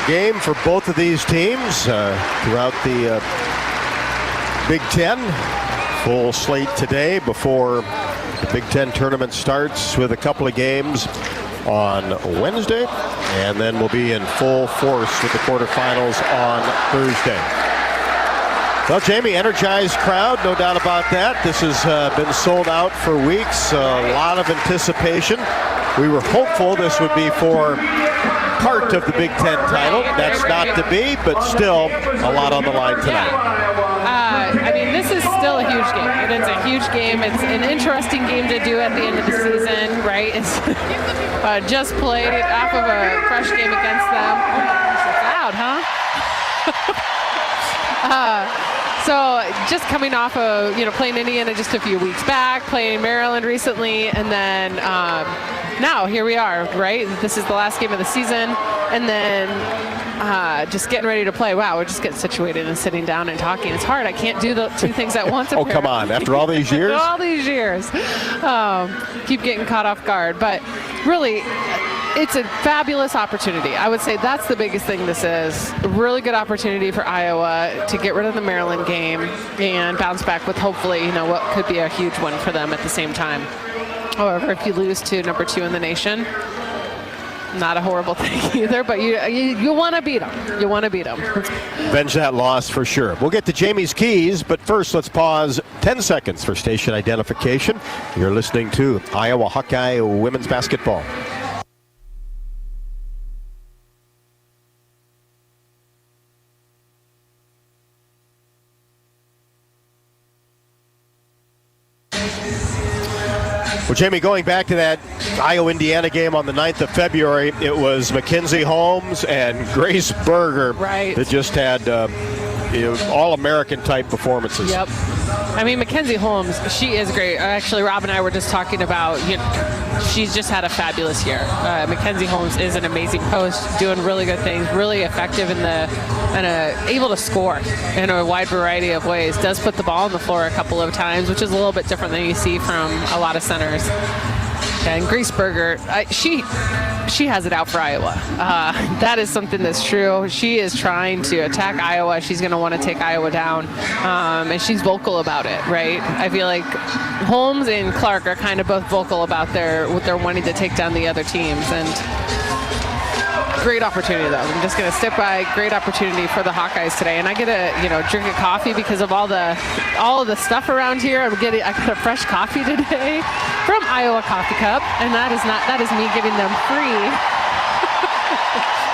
game for both of these teams throughout the Big Ten. Full slate today before the Big Ten tournament starts with a couple of games on Wednesday, and then we'll be in full force with the quarterfinals on Thursday. Well, Jamie, energized crowd, no doubt about that. This has been sold out for weeks, a lot of anticipation. We were hopeful this would be for part of the Big Ten title. That's not to be, but still a lot on the line tonight. I mean, this is still a huge game. It's a huge game. It's an interesting game to do at the end of the season, right? It's just played off of a fresh game against them. Oh my gosh, it's loud, huh? So just coming off of, playing Indiana just a few weeks back, playing Maryland recently, and then now here we are, right? This is the last game of the season, and then just getting ready to play. Wow, we're just getting situated and sitting down and talking. It's hard. I can't do the two things at once. Oh, come on. After all these years? All these years. Keep getting caught off guard. But really, it's a fabulous opportunity. I would say that's the biggest thing this is. A really good opportunity for Iowa to get rid of the Maryland game and bounce back with hopefully, what could be a huge one for them at the same time. However, if you lose to number 2 in the nation, not a horrible thing either, but you want to beat them. You want to beat them. Avenge that loss for sure. We'll get to Jamie's keys, but first let's pause 10 seconds for station identification. You're listening to Iowa Hawkeye women's basketball. Well, Jamie, going back to that Iowa-Indiana game on the 9th of February, it was Mackenzie Holmes and Grace Berger that just had all-American type performances. Yep. I mean, Mackenzie Holmes, she is great. Actually, Rob and I were just talking about, she's just had a fabulous year. Mackenzie Holmes is an amazing post, doing really good things, really effective and able to score in a wide variety of ways. Does put the ball on the floor a couple of times, which is a little bit different than you see from a lot of centers. And Grace Berger, she has it out for Iowa. That is something that's true. She is trying to attack Iowa. She's going to want to take Iowa down, and she's vocal about it, right? I feel like Holmes and Clark are kind of both vocal about their wanting to take down the other teams. And great opportunity, though. I'm just going to stick by. Great opportunity for the Hawkeyes today, and I get to drink a coffee because of all of the stuff around here. I got a fresh coffee today from Iowa Coffee Cup, and that is me giving them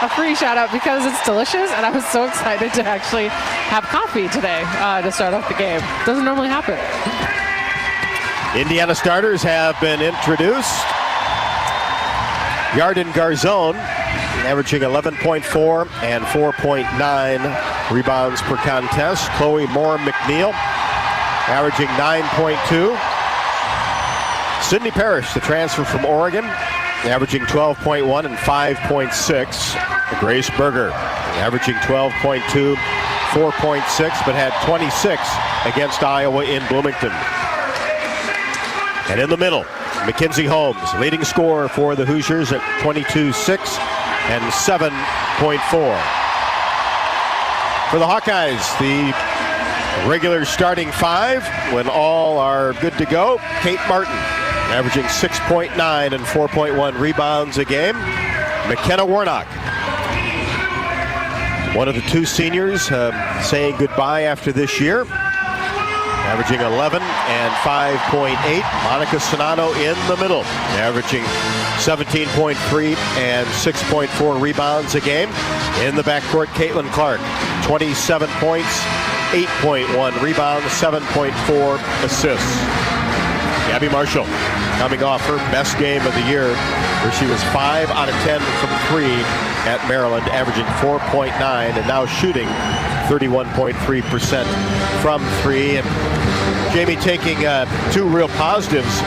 a free shout out because it's delicious, and I was so excited to actually have coffee today to start off the game. Doesn't normally happen. Indiana starters have been introduced. Yarden Garzone, averaging 11.4 and 4.9 rebounds per contest. Chloe Moore McNeil, averaging 9.2. Sydney Parrish, the transfer from Oregon, averaging 12.1 and 5.6. Grace Berger, averaging 12.2, 4.6, but had 26 against Iowa in Bloomington. And in the middle, Mackenzie Holmes, leading scorer for the Hoosiers at 22.6 and 7.4. For the Hawkeyes, the regular starting 5, when all are good to go. Kate Martin, averaging 6.9 and 4.1 rebounds a game. McKenna Warnock, one of the 2 seniors saying goodbye after this year, averaging 11 and 5.8. Monica Sonano in the middle, averaging 17.3 and 6.4 rebounds a game. In the backcourt, Caitlin Clark, 27 points, 8.1 rebounds, 7.4 assists. Gabby Marshall, coming off her best game of the year, where she was 5 out of 10 from 3 at Maryland, averaging 4.9, and now shooting 31.3% from 3. And Jamie taking 2 real positives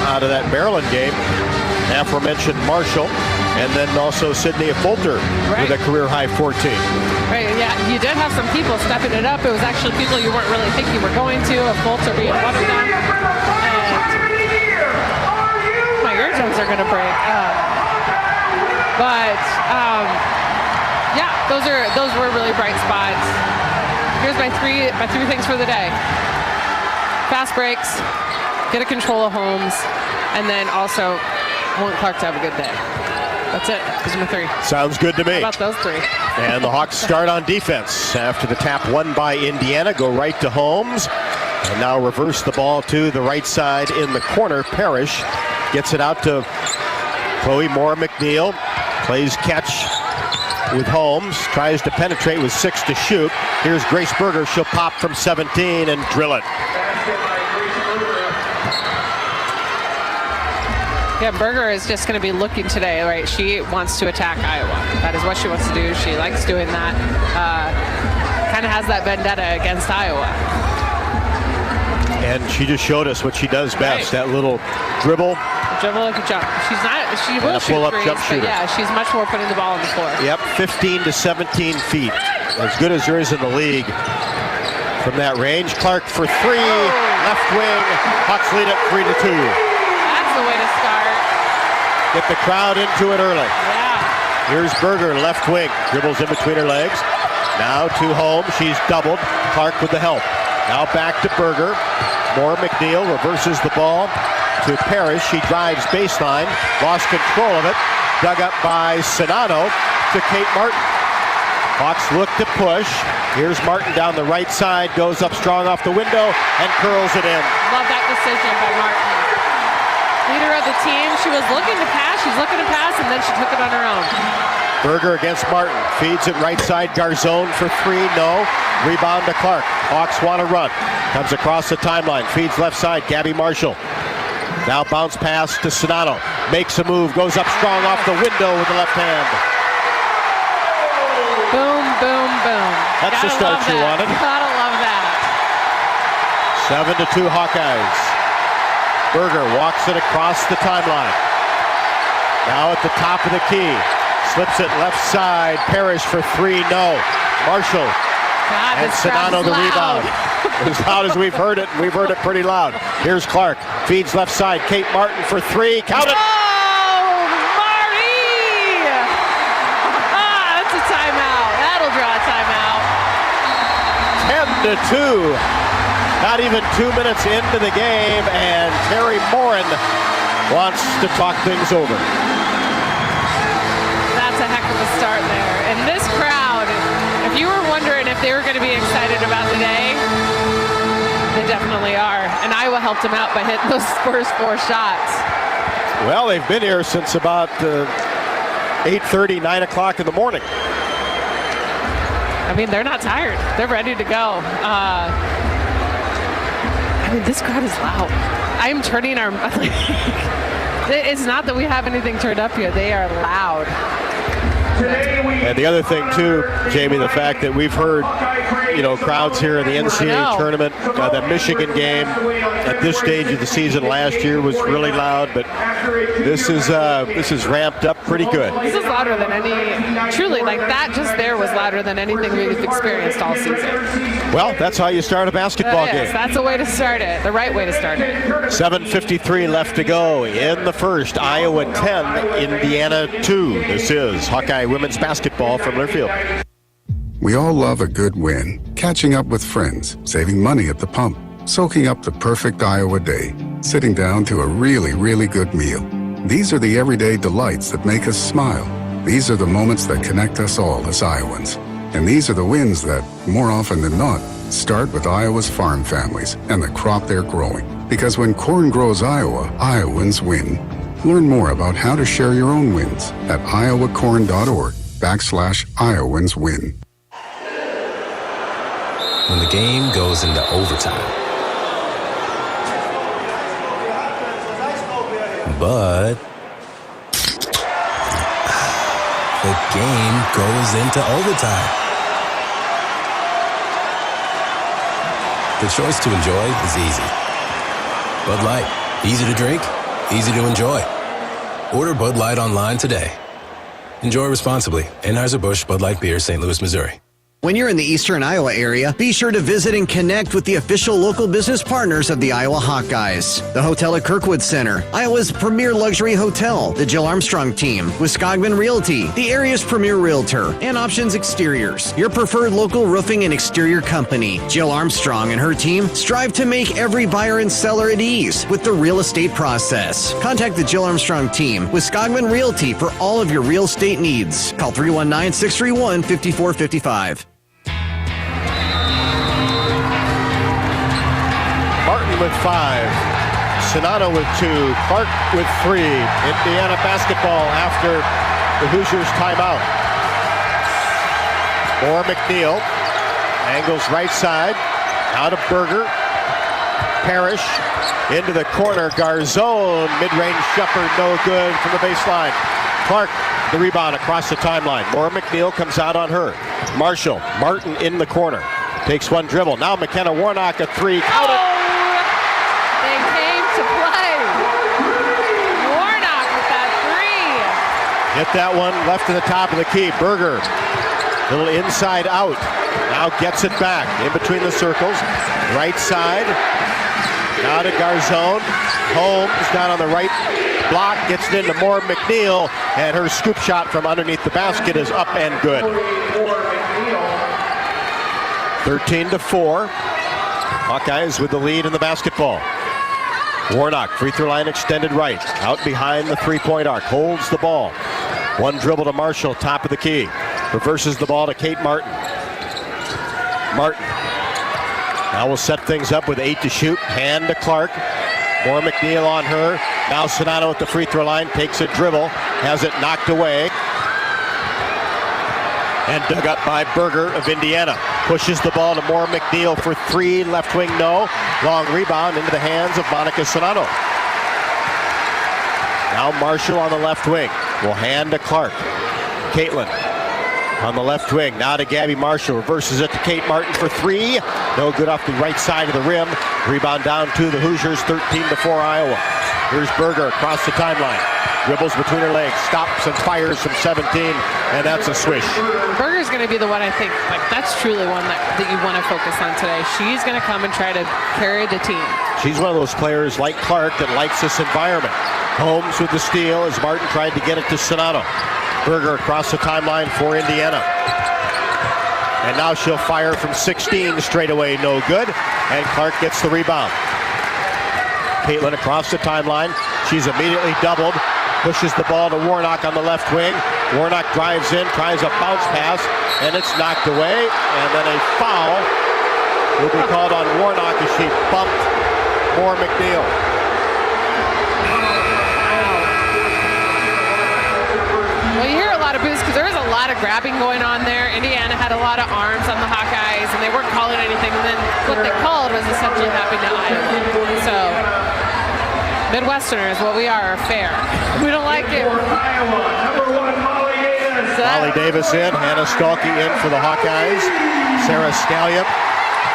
out of that Maryland game. Aforementioned Marshall, and then also Sydney Fulter with a career-high 14. Right, yeah, you did have some people stepping it up. It was actually people you weren't really thinking were going to, Fulter being one of them. And my eardrums are going to break. Yeah, those were really bright spots. Here's my three things for the day. Fast breaks, get a control of Holmes, and then also want Clark to have a good day. That's it. Those are my 3. Sounds good to me. How about those 3? And the Hawks start on defense. After the tap won by Indiana, go right to Holmes. And now reverse the ball to the right side in the corner. Parrish gets it out to Chloe Moore McNeil. Plays catch with Holmes. Tries to penetrate with 6 to shoot. Here's Grace Berger. She'll pop from 17 and drill it. Yeah, Berger is just going to be looking today, right? She wants to attack Iowa. That is what she wants to do. She likes doing that. Kind of has that vendetta against Iowa. And she just showed us what she does best. Right. That little dribble. Dribble like a jump. She will shoot pull-up threes, jump shooter. Yeah, she's much more putting the ball on the floor. Yep, 15 to 17 feet. As good as there is in the league from that range. Clark for 3, left wing. Hawks lead at 3 to 2. That's the way to start. Get the crowd into it early. Yeah. Here's Berger, left wing. Dribbles in between her legs. Now to Holmes. She's doubled. Clark with the help. Now back to Berger. Moore McNeil reverses the ball to Parrish. She drives baseline. Lost control of it. Dug up by Sonano to Kate Martin. Hawks look to push. Here's Martin down the right side. Goes up strong off the window and curls it in. Love that decision by Martin. Leader of the team. She was looking to pass. She's looking to pass, and then she took it on her own. Berger against Martin. Feeds it right side. Garzone for 3. No. Rebound to Clark. Hawks want to run. Comes across the timeline. Feeds left side. Gabby Marshall. Now bounce pass to Sonano. Makes a move. Goes up strong off the window with the left hand. Boom, boom, boom. That's the start you wanted. Gotta love that. 7 to 2 Hawkeyes. Berger walks it across the timeline. Now at the top of the key. Slips it left side. Parrish for 3. No. Marshall. God, and Sonano the rebound. As loud as we've heard it, and we've heard it pretty loud. Here's Clark. Feeds left side. Kate Martin for 3. Count it. Oh, Marty! That's a timeout. That'll draw a timeout. 10 to 2. Not even 2 minutes into the game, and Terry Morin wants to talk things over. That's a heck of a start there. And this crowd, if you were wondering if they were going to be excited about the day, they definitely are. And Iowa helped them out by hitting those first 4 shots. Well, they've been here since about 8:30, 9 o'clock in the morning. I mean, they're not tired. They're ready to go. This crowd is loud. I'm turning our... It's not that we have anything turned up here. They are loud. And the other thing, too, Jamie, the fact that we've heard, crowds here in the NCAA tournament. That Michigan game at this stage of the season last year was really loud, but this is ramped up pretty good. This is louder than any... Truly, like that just there was louder than anything we've experienced all season. Well, that's how you start a basketball game. That's a way to start it. The right way to start it. 7:53 left to go in the first. Iowa 10, Indiana 2. This is Hawkeye women's basketball from Learfield. We all love a good win. Catching up with friends, saving money at the pump, soaking up the perfect Iowa day, sitting down to a really, really good meal. These are the everyday delights that make us smile. These are the moments that connect us all as Iowans. And these are the wins that, more often than not, start with Iowa's farm families and the crop they're growing. Because when corn grows Iowa, Iowans win. Learn more about how to share your own wins at iowacorn.org/IowansWin. When the game goes into overtime. But the game goes into overtime. The choice to enjoy is easy. Bud Light, easy to drink, easy to enjoy. Order Bud Light online today. Enjoy responsibly. Anheuser-Busch Bud Light Beer, St. Louis, Missouri. When you're in the eastern Iowa area, be sure to visit and connect with the official local business partners of the Iowa Hawkeyes. The Hotel at Kirkwood Center, Iowa's premier luxury hotel, the Jill Armstrong Team, Wisconsin Realty, the area's premier realtor, and Options Exteriors, your preferred local roofing and exterior company. Jill Armstrong and her team strive to make every buyer and seller at ease with the real estate process. Contact the Jill Armstrong Team, Wisconsin Realty, for all of your real estate needs. Call 319-631-5455. Martin with 5, Sonato with 2, Clark with 3. Indiana basketball after the Hoosiers timeout. Moore McNeil angles right side, out of Berger. Parrish into the corner, Garzone, mid-range jumper, no good from the baseline. Clark, the rebound across the timeline. Moore McNeil comes out on her. Marshall, Martin in the corner, takes one dribble. Now McKenna Warnock a 3, count it. They came to play. Warnock with that 3. Hit that one left to the top of the key. Berger, little inside out. Now gets it back in between the circles. Right side. Now to Garzone. Holmes down on the right block. Gets it into Moore McNeil. And her scoop shot from underneath the basket is up and good. 13-4. Hawkeyes with the lead in the basketball. Warnock, free throw line extended right. Out behind the three-point arc. Holds the ball. One dribble to Marshall, top of the key. Reverses the ball to Kate Martin. Martin now will set things up with 8 to shoot. Hand to Clark. Moore McNeil on her. Now Sonato at the free throw line. Takes a dribble. Has it knocked away. And dug up by Berger of Indiana. Pushes the ball to Moore McNeil for 3. Left wing, no. Long rebound into the hands of Monica Sonato. Now Marshall on the left wing. Will hand to Clark. Caitlin on the left wing. Now to Gabby Marshall. Reverses it to Kate Martin for 3. No good off the right side of the rim. Rebound down to the Hoosiers. 13-4 Iowa. Here's Berger across the timeline. Dribbles between her legs. Stops and fires from 17. And that's a swish. Berger's going to be the one, I think, like that's truly one that you want to focus on today. She's going to come and try to carry the team. She's one of those players like Clark that likes this environment. Holmes with the steal as Martin tried to get it to Sonato. Berger across the timeline for Indiana. And now she'll fire from 16 straight away, no good. And Clark gets the rebound. Caitlin across the timeline. She's immediately doubled. Pushes the ball to Warnock on the left wing. Warnock drives in, tries a bounce pass, and it's knocked away. And then a foul will be called on Warnock as she bumped Moore McNeil. Well, you hear a lot of boos because there was a lot of grabbing going on there. Indiana had a lot of arms on the Hawkeyes, and they weren't calling anything. And then what they called was essentially happening to Iowa. So Midwesterners, what we are fair. We don't like it. Molly Davis in, Hannah Stalky in for the Hawkeyes. Sarah Scallion,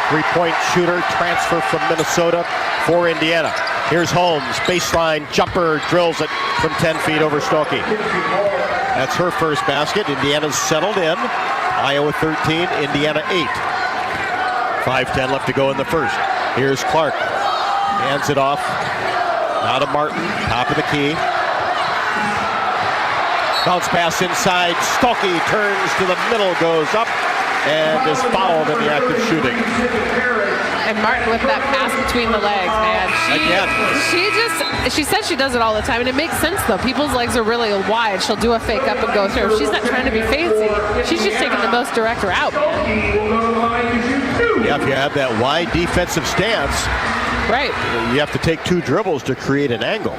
three-point shooter, transfer from Minnesota for Indiana. Here's Holmes, baseline jumper, drills it from 10 feet over Stalky. That's her first basket. Indiana's settled in. Iowa 13, Indiana 8. 5:10 left to go in the first. Here's Clark, hands it off. Now to Martin, top of the key. Bounce pass inside. Stalky turns to the middle, goes up, and is fouled in the act of shooting. And Martin with that pass between the legs, man. She says she does it all the time, and it makes sense though. People's legs are really wide. She'll do a fake up and go through. She's not trying to be fancy. She's just taking the most direct route. Yeah, if you have that wide defensive stance, right, you have to take 2 dribbles to create an angle.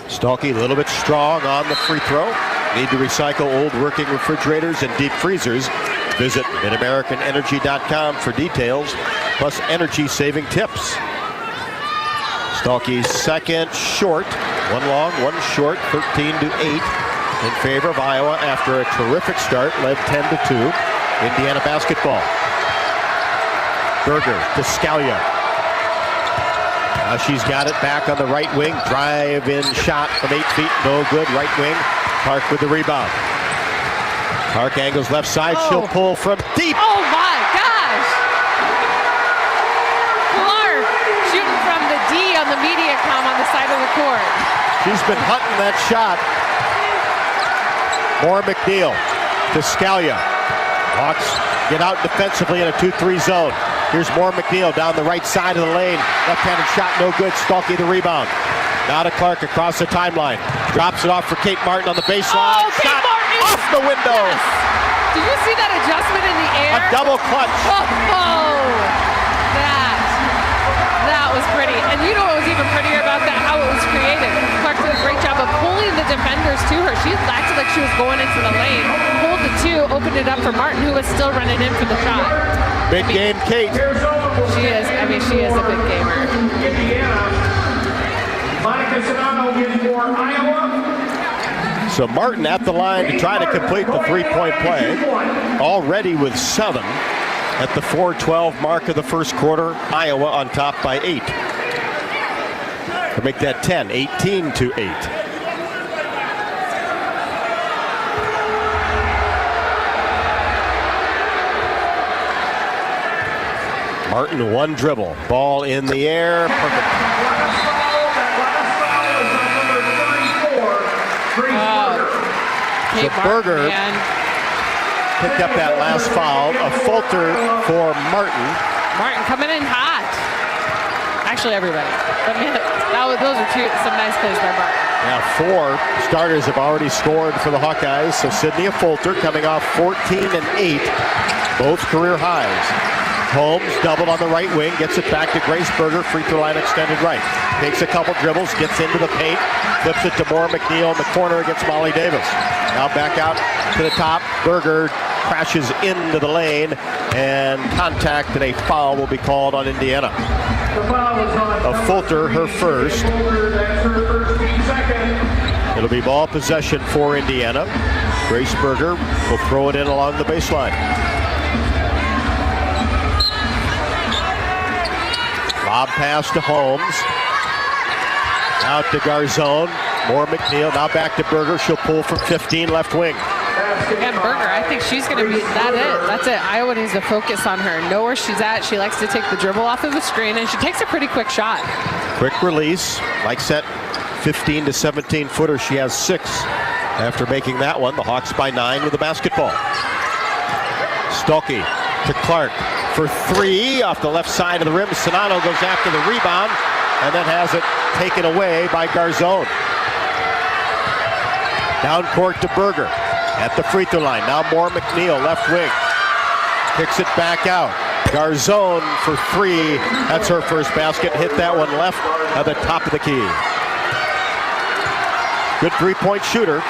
Stalky a little bit strong on the free throw. Need to recycle old working refrigerators and deep freezers. Visit MidAmericanEnergy.com for details, plus energy-saving tips. Stalky's second short. One long, one short, 13-8 in favor of Iowa after a terrific start, led 10-2. Indiana basketball. Berger to Scalia. Now she's got it back on the right wing. Drive-in shot from 8 feet, no good. Right wing. Clark with the rebound. Clark angles left side. Oh. She'll pull from deep. Oh my gosh! Clark shooting from the D on the Mediacom on the side of the court. She's been hunting that shot. More McNeil to Scalia. Hawks get out defensively in a 2-3 zone. Here's more McNeil down the right side of the lane. Left-handed shot, no good. Stalky the rebound. Now to Clark across the timeline. Drops it off for Kate Martin on the baseline. Oh, Kate Shot Martin! off the window. Yes. Did you see that adjustment in the air? A double clutch. Oh, that was pretty. And you know what was even prettier about that? How it was created. Clark did a great job of pulling the defenders to her. She acted like she was going into the lane. Pulled the two, opened it up for Martin, who was still running in for the shot. Big game, Kate. She is a big gamer. Monica Sonano in for Iowa. So Martin at the line to try to complete the three-point play. Already with 7 at the 4:12 mark of the first quarter. Iowa on top by 8. To make that 10, 18-8. Martin, one dribble. Ball in the air. Perfect. Kate So Berger man. picked up that last foul. A falter for Martin. Martin coming in hot. Actually, everybody. But man, those are some nice plays by Martin. Now 4 starters have already scored for the Hawkeyes. So Sydney Fulter coming off 14 and 8, both career highs. Holmes doubled on the right wing, gets it back to Grace Berger, free throw line extended right. Takes a couple dribbles, gets into the paint, flips it to Moore McNeil in the corner against Molly Davis. Now back out to the top. Berger crashes into the lane, and contact and a foul will be called on Indiana. Of Fulter, her first. It'll be ball possession for Indiana. Grace Berger will throw it in along the baseline. Lob pass to Holmes. Out to Garzone. More McNeil. Now back to Berger. She'll pull from 15 left wing. And Berger, I think she's going to be, that's it. Iowa needs to focus on her. Know where she's at. She likes to take the dribble off of the screen, and she takes a pretty quick shot. Quick release. Likes that 15 to 17 footer. She has 6 after making that one. The Hawks by 9 with the basketball. Stolke to Clark for 3 off the left side of the rim. Sonano goes after the rebound and then has it taken away by Garzone. Down court to Berger at the free throw line. Now more McNeil, left wing. Kicks it back out. Garzone for 3. That's her first basket. Hit that one left at the top of the key. Good three-point shooter.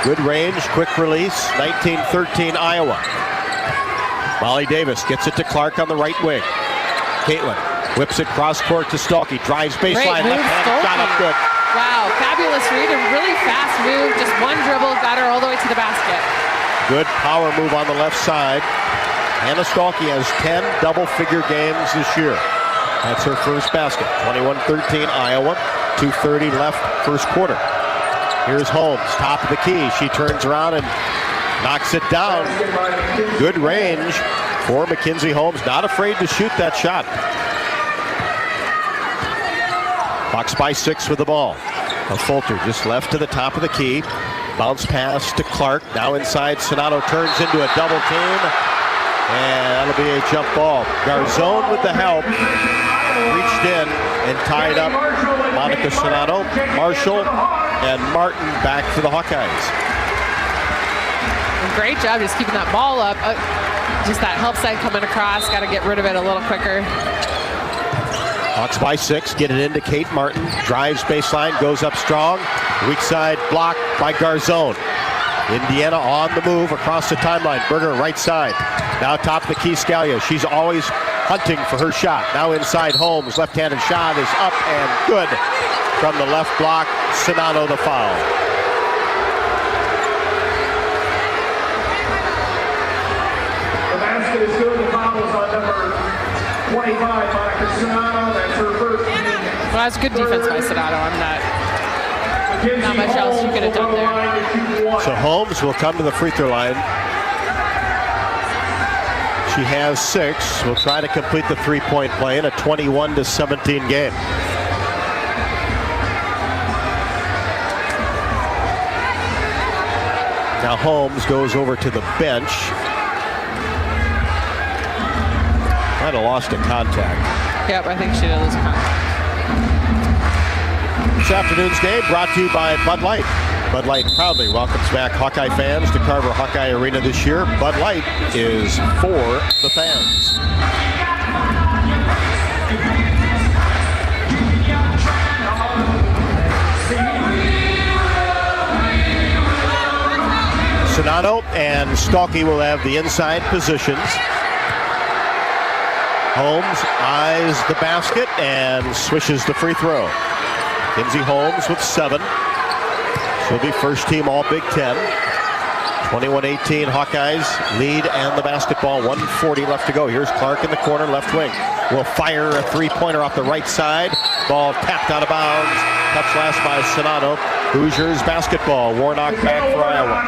Good range, quick release. 19-13 Iowa. Molly Davis gets it to Clark on the right wing. Caitlin whips it cross court to Stalky. Drives baseline, left-handed shot up good. Wow, fabulous read, a really fast move. Just one dribble, got her all the way to the basket. Good power move on the left side. Hannah Stalky has 10 double-figure games this year. That's her first basket. 21-13 Iowa. 2:30 left first quarter. Here's Holmes, top of the key. She turns around and knocks it down. Good range for Mackenzie Holmes. Not afraid to shoot that shot. Hawks by 6 with the ball. A Fulter just left to the top of the key. Bounce pass to Clark. Now inside, Sonano turns into a double team. And that'll be a jump ball. Garzone with the help. Reached in and tied up Monica Sonano. Marshall and Martin back for the Hawkeyes. Great job just keeping that ball up. Just that help side coming across. Got to get rid of it a little quicker. Hawks by 6, get it into Kate Martin. Drives baseline, goes up strong. Weak side blocked by Garzone. Indiana on the move across the timeline. Berger right side. Now top of the key, Scalia. She's always hunting for her shot. Now inside Holmes. Left-handed shot is up and good. From the left block, Sonano the foul. The basket is good. The foul is on number 25, Monica Sonano. That's her first. Well, that's good defense by Sonano. I'm not Not much else you could have done there. So Holmes will come to the free throw line. She has 6. Will try to complete the three-point play in a 21-17 game. Now Holmes goes over to the bench. Might have lost a contact. Yep, I think she did lose contact. This afternoon's game brought to you by Bud Light. Bud Light proudly welcomes back Hawkeye fans to Carver Hawkeye Arena this year. Bud Light is for the fans. Sonato and Stalkey will have the inside positions. Holmes eyes the basket and swishes the free throw. Kinsey Holmes with 7. She'll be first team all Big Ten. 21-18 Hawkeyes lead and the basketball. 1:40 left to go. Here's Clark in the corner, left wing. Will fire a three-pointer off the right side. Ball tapped out of bounds. Touch last by Sonato. Hoosiers basketball. Warnock back for Iowa.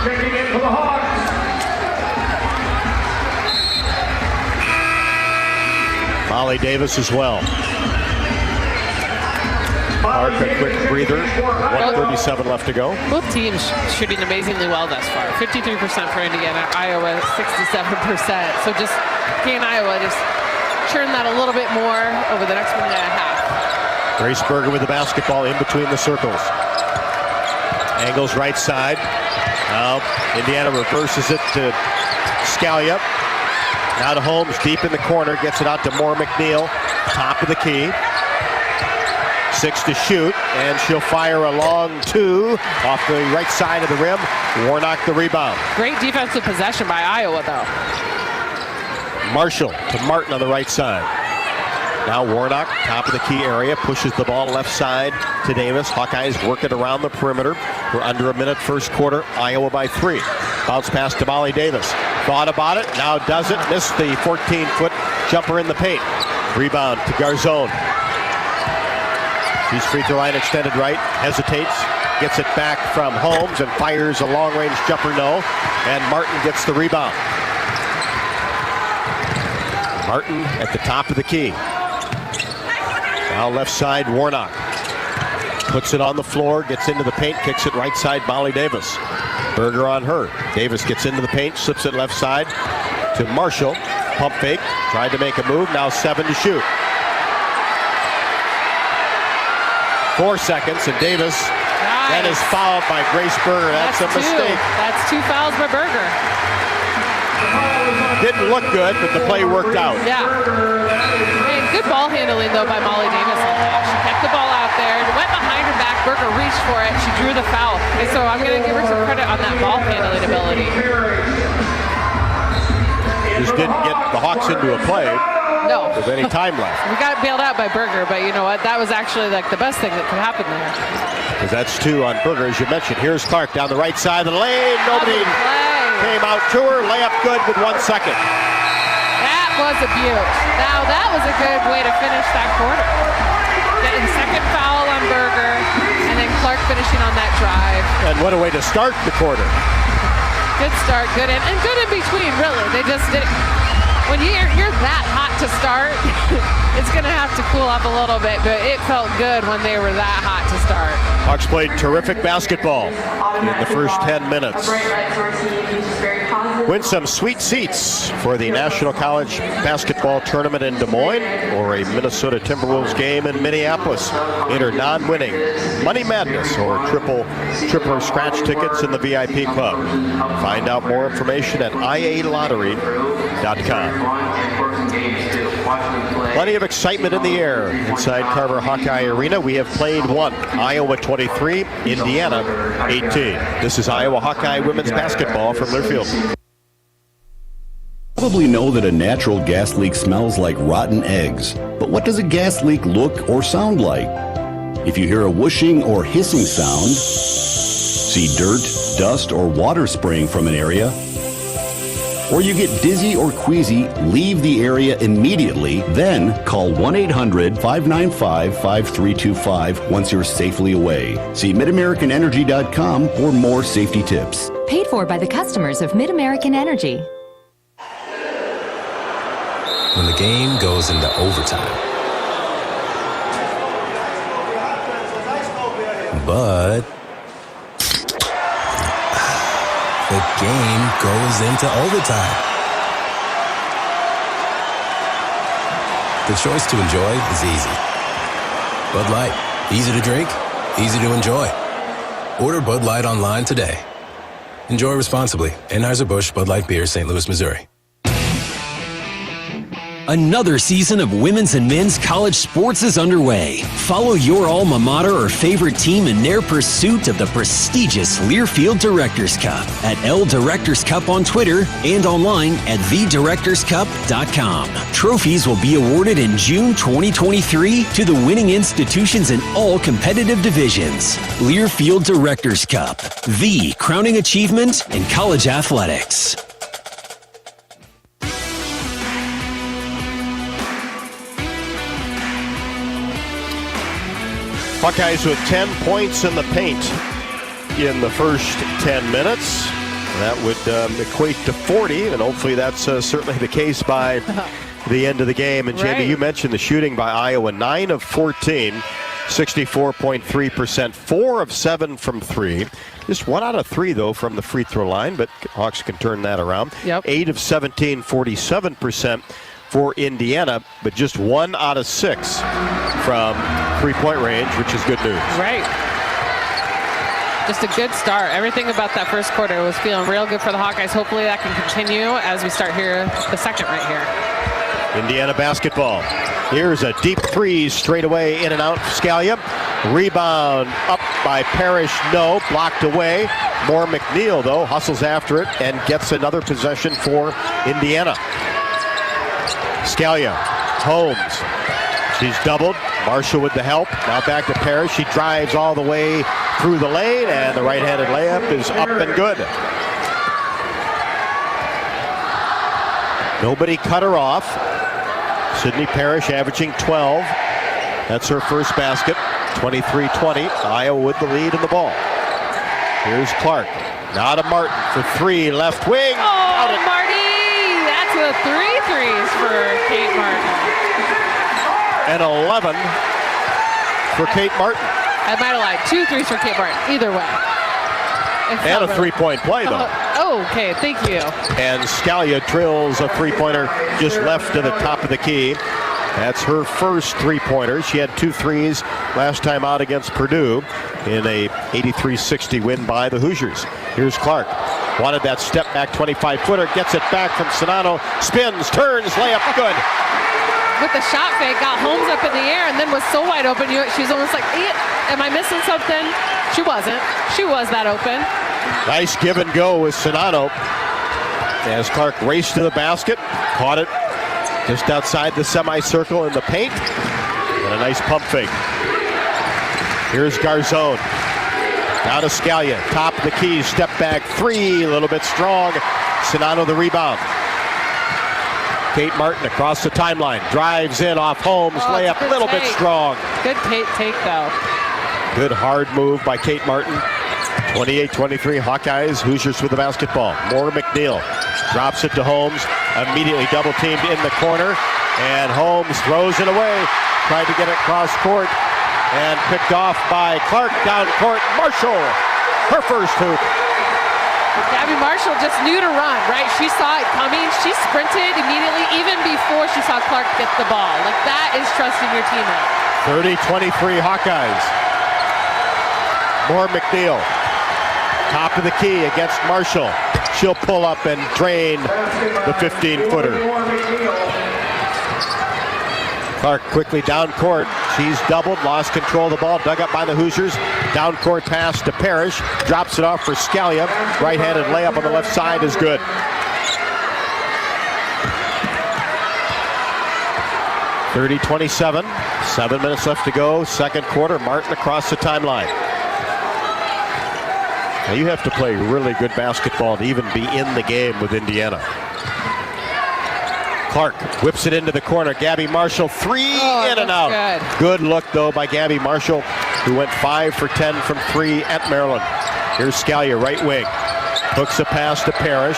Taking it for the Hawks. Molly Davis as well. Clark, a quick breather. 1:37 left to go. Both teams shooting amazingly well thus far. 53% for Indiana, Iowa 67%. So just can Iowa just churn that a little bit more over the next minute and a half. Grace Berger with the basketball in between the circles. Angles right side. Now Indiana reverses it to Scalia. Now to Holmes deep in the corner. Gets it out to Moore McNeil. Top of the key. 6 to shoot, and she'll fire a long 2 off the right side of the rim. Warnock the rebound. Great defensive possession by Iowa, though. Marshall to Martin on the right side. Now Warnock, top of the key area, pushes the ball left side to Davis. Hawkeyes work it around the perimeter. We're under a minute first quarter. Iowa by 3. Bounce pass to Molly Davis. Thought about it, now doesn't. Missed the 14-foot jumper in the paint. Rebound to Garzone. She's free throw line extended right, hesitates, gets it back from Holmes and fires a long-range jumper, no. And Martin gets the rebound. Martin at the top of the key. Now left side, Warnock. Puts it on the floor, gets into the paint, kicks it right side, Molly Davis. Berger on her. Davis gets into the paint, slips it left side to Marshall. Pump fake, tried to make a move, now 7 to shoot. 4 seconds, and Davis then is fouled by Grace Berger. That's a mistake. That's 2 fouls by Berger. Didn't look good, but the play worked out. Yeah. And good ball handling, though, by Molly Davis on that. She kept the ball out there, went behind her back. Berger reached for it. She drew the foul. And so I'm going to give her some credit on that ball handling ability. Just didn't get the Hawks into a play. No. With any time left. We got bailed out by Berger, but you know what? That was actually like the best thing that could happen there. Because that's 2 on Berger, as you mentioned. Here's Clark down the right side of the lane. Nobody came out to her. Layup good with 1 second. That was a beaut. Now that was a good way to finish that quarter. Getting second foul on Berger, and then Clark finishing on that drive. And what a way to start the quarter. Good start, good and good in between, really. They just did it. When you're that hot to start, it's going to have to cool off a little bit, but it felt good when they were that hot to start. Hawks played terrific basketball in the first 10 minutes. Win some sweet seats for the National College Basketball Tournament in Des Moines or a Minnesota Timberwolves game in Minneapolis. Enter non-winning Money Madness or triple scratch tickets in the VIP club. Find out more information at ialottery.com. Plenty of excitement in the air inside Carver Hawkeye Arena. We have played 1. Iowa 23, Indiana 18. This is Iowa Hawkeye women's basketball from Learfield. Probably know that a natural gas leak smells like rotten eggs. But what does a gas leak look or sound like? If you hear a whooshing or hissing sound, see dirt, dust, or water spraying from an area, or you get dizzy or queasy, leave the area immediately. Then call 1-800-595-5325 once you're safely away. See MidAmericanEnergy.com for more safety tips. Paid for by the customers of Mid-American Energy. When the game goes into overtime. But the game goes into overtime. The choice to enjoy is easy. Bud Light, easy to drink, easy to enjoy. Order Bud Light online today. Enjoy responsibly. Anheuser-Busch Bud Light Beer, St. Louis, Missouri. Another season of women's and men's college sports is underway. Follow your alma mater or favorite team in their pursuit of the prestigious Learfield Directors Cup at L Directors Cup on Twitter and online at thedirectorscup.com. Trophies will be awarded in June 2023 to the winning institutions in all competitive divisions. Learfield Directors Cup, the crowning achievement in college athletics. Hawkeyes with 10 points in the paint in the first 10 minutes. That would equate to 40, and hopefully that's certainly the case by the end of the game. And Jamie, you mentioned the shooting by Iowa, 9 of 14, 64.3%, 4 of 7 from 3. Just 1 out of 3, though, from the free throw line, but Hawks can turn that around. 8 of 17, 47%. For Indiana, but just 1 out of 6 from three-point range, which is good news. Right. Just a good start. Everything about that first quarter was feeling real good for the Hawkeyes. Hopefully that can continue as we start here, the second right here. Indiana basketball. Here's a deep three straight away, in and out. Scalia. Rebound up by Parrish. No, blocked away. More McNeil, though, hustles after it and gets another possession for Indiana. Scalia, Holmes, she's doubled. Marshall with the help. Now back to Parrish. She drives all the way through the lane, and the right-handed layup is up and good. Nobody cut her off. Sydney Parrish averaging 12. That's her first basket. 23-20. Iowa with the lead in the ball. Here's Clark. Now to Martin for 3. Left wing. Oh, Marty! That's a 3 threes for Kate Martin. And 11 for Kate Martin. I might have lied. 2 threes for Kate Martin. Either way. And a three-point play, though. Okay, thank you. And Scalia drills a three-pointer just left to the top of the key. That's her first three-pointer. She had 2 threes last time out against Purdue in a 83-60 win by the Hoosiers. Here's Clark. Wanted that step-back 25-footer. Gets it back from Sonano. Spins, turns, layup, good. With the shot fake, got Holmes up in the air and then was so wide open. She was almost like, am I missing something? She wasn't. She was that open. Nice give and go with Sonano. As Clark raced to the basket. Caught it just outside the semicircle in the paint. And a nice pump fake. Here's Garzone. Now to Scalia. Top of the key. Step back 3. A little bit strong. Sonano the rebound. Kate Martin across the timeline. Drives in off Holmes. Layup a little bit strong. Good take, though. Good hard move by Kate Martin. 28-23 Hawkeyes. Hoosiers with the basketball. More McNeil. Drops it to Holmes. Immediately double teamed in the corner. And Holmes throws it away. Tried to get it cross court. And picked off by Clark down court. Marshall. Her first hoop. Gabby Marshall just knew to run, right? She saw it coming. She sprinted immediately, even before she saw Clark get the ball. Like, that is trusting your teammate. 30-23 Hawkeyes. More McNeil. Top of the key against Marshall. She'll pull up and drain the 15-footer. Clark quickly down court. She's doubled, lost control of the ball, dug up by the Hoosiers. Down court pass to Parrish. Drops it off for Scalia. Right-handed layup on the left side is good. (30-27). 7 minutes left to go. Second quarter. Martin across the timeline. Now you have to play really good basketball to even be in the game with Indiana. Clark whips it into the corner. Gabby Marshall, three, in and out. Good look, though, by Gabby Marshall, who went 5 for 10 from 3 at Maryland. Here's Scalia, right wing. Hooks a pass to Parrish.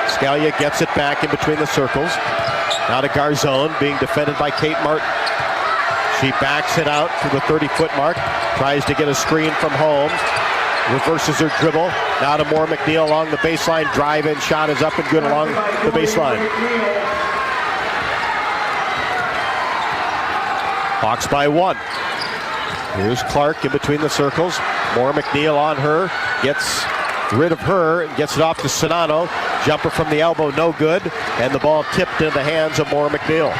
Scalia gets it back in between the circles. Now to Garzone, being defended by Kate Martin. She backs it out to the 30-foot mark. Tries to get a screen from Holmes. Reverses her dribble. Now to Moore McNeil along the baseline. Drive-in shot is up and good along the baseline. Hawks by 1. Here's Clark in between the circles. Moore McNeil on her. Gets rid of her. Gets it off to Sonano. Jumper from the elbow, no good. And the ball tipped into the hands of Moore McNeil.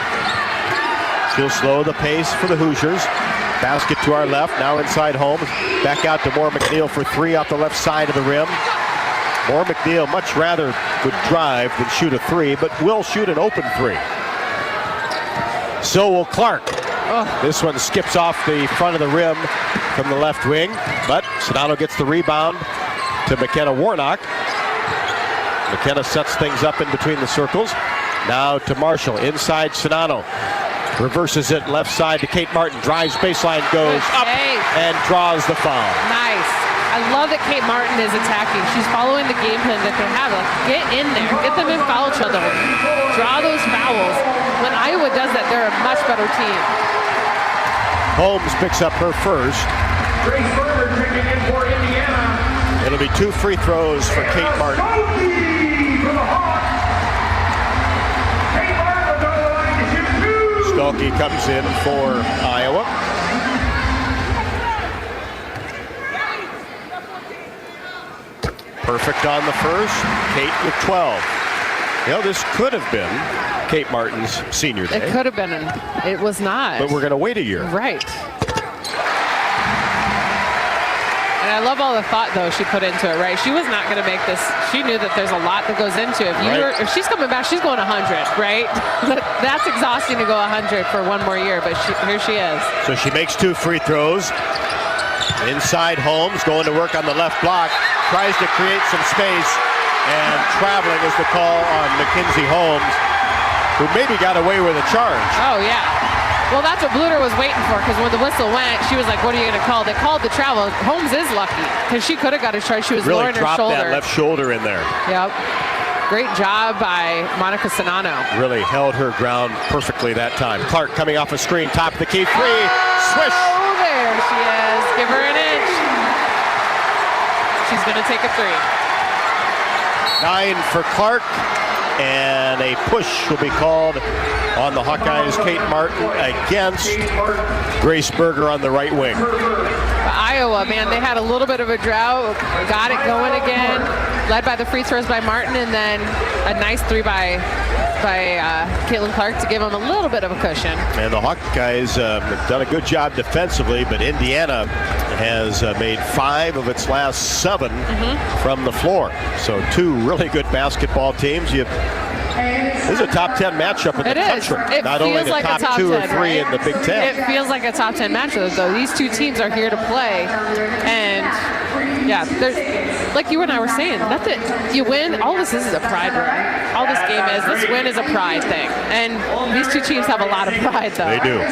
She'll slow the pace for the Hoosiers. Basket to our left, now inside Holmes. Back out to Moore McNeil for 3 off the left side of the rim. Moore McNeil much rather would drive than shoot a 3, but will shoot an open 3. So will Clark. This one skips off the front of the rim from the left wing, but Sonano gets the rebound to McKenna Warnock. McKenna sets things up in between the circles. Now to Marshall, inside Sonano. Reverses it left side to Kate Martin. Drives baseline, goes up and draws the foul. Nice. I love that Kate Martin is attacking. She's following the game plan that they have. Like, get in there. Get them in foul trouble. Draw those fouls. When Iowa does that, they're a much better team. Holmes picks up her first. Grace Berger checking in for Indiana. It'll be 2 free throws for Kate Martin. Skalke comes in for Iowa. Perfect on the first. Kate with 12. You know, this could have been Kate Martin's senior day. It could have been. It was not. But we're going to wait a year. Right. And I love all the thought, though, she put into it, right? She was not going to make this. She knew that there's a lot that goes into it. If she's coming back, she's going 100, right? That's exhausting to go 100 for one more year, but here she is. So she makes 2 free throws. Inside Holmes, going to work on the left block. Tries to create some space, and traveling is the call on Mackenzie Holmes, who maybe got away with a charge. Oh, yeah. Well, that's what Bluter was waiting for, because when the whistle went, she was like, what are you going to call? They called the travel. Holmes is lucky, because she could have got a charge. She was really lowering her shoulder. Really dropped that left shoulder in there. Yep. Great job by Monica Sonano. Really held her ground perfectly that time. Clark coming off a screen, top of the key, 3, swish. Oh, there she is. Give her an inch. She's going to take a 3. 9 for Clark. And a push will be called on the Hawkeyes. Kate Martin against Grace Berger on the right wing. Iowa, man, they had a little bit of a drought. Got it going again. Led by the free throws by Martin, and then a nice 3 by Caitlin Clark to give them a little bit of a cushion. And the Hawkeyes have done a good job defensively, but Indiana has made 5 of its last 7 from the floor. So 2 really good basketball teams. This is a top 10 matchup in the country. It Not only the like top 2 or 3 in the Big Ten. It feels like a top 10 matchup, though. These 2 teams are here to play. And, yeah, like you and I were saying, nothing. You win, all this is a pride win. All this game is, this win is a pride thing. And these 2 teams have a lot of pride, though. They do.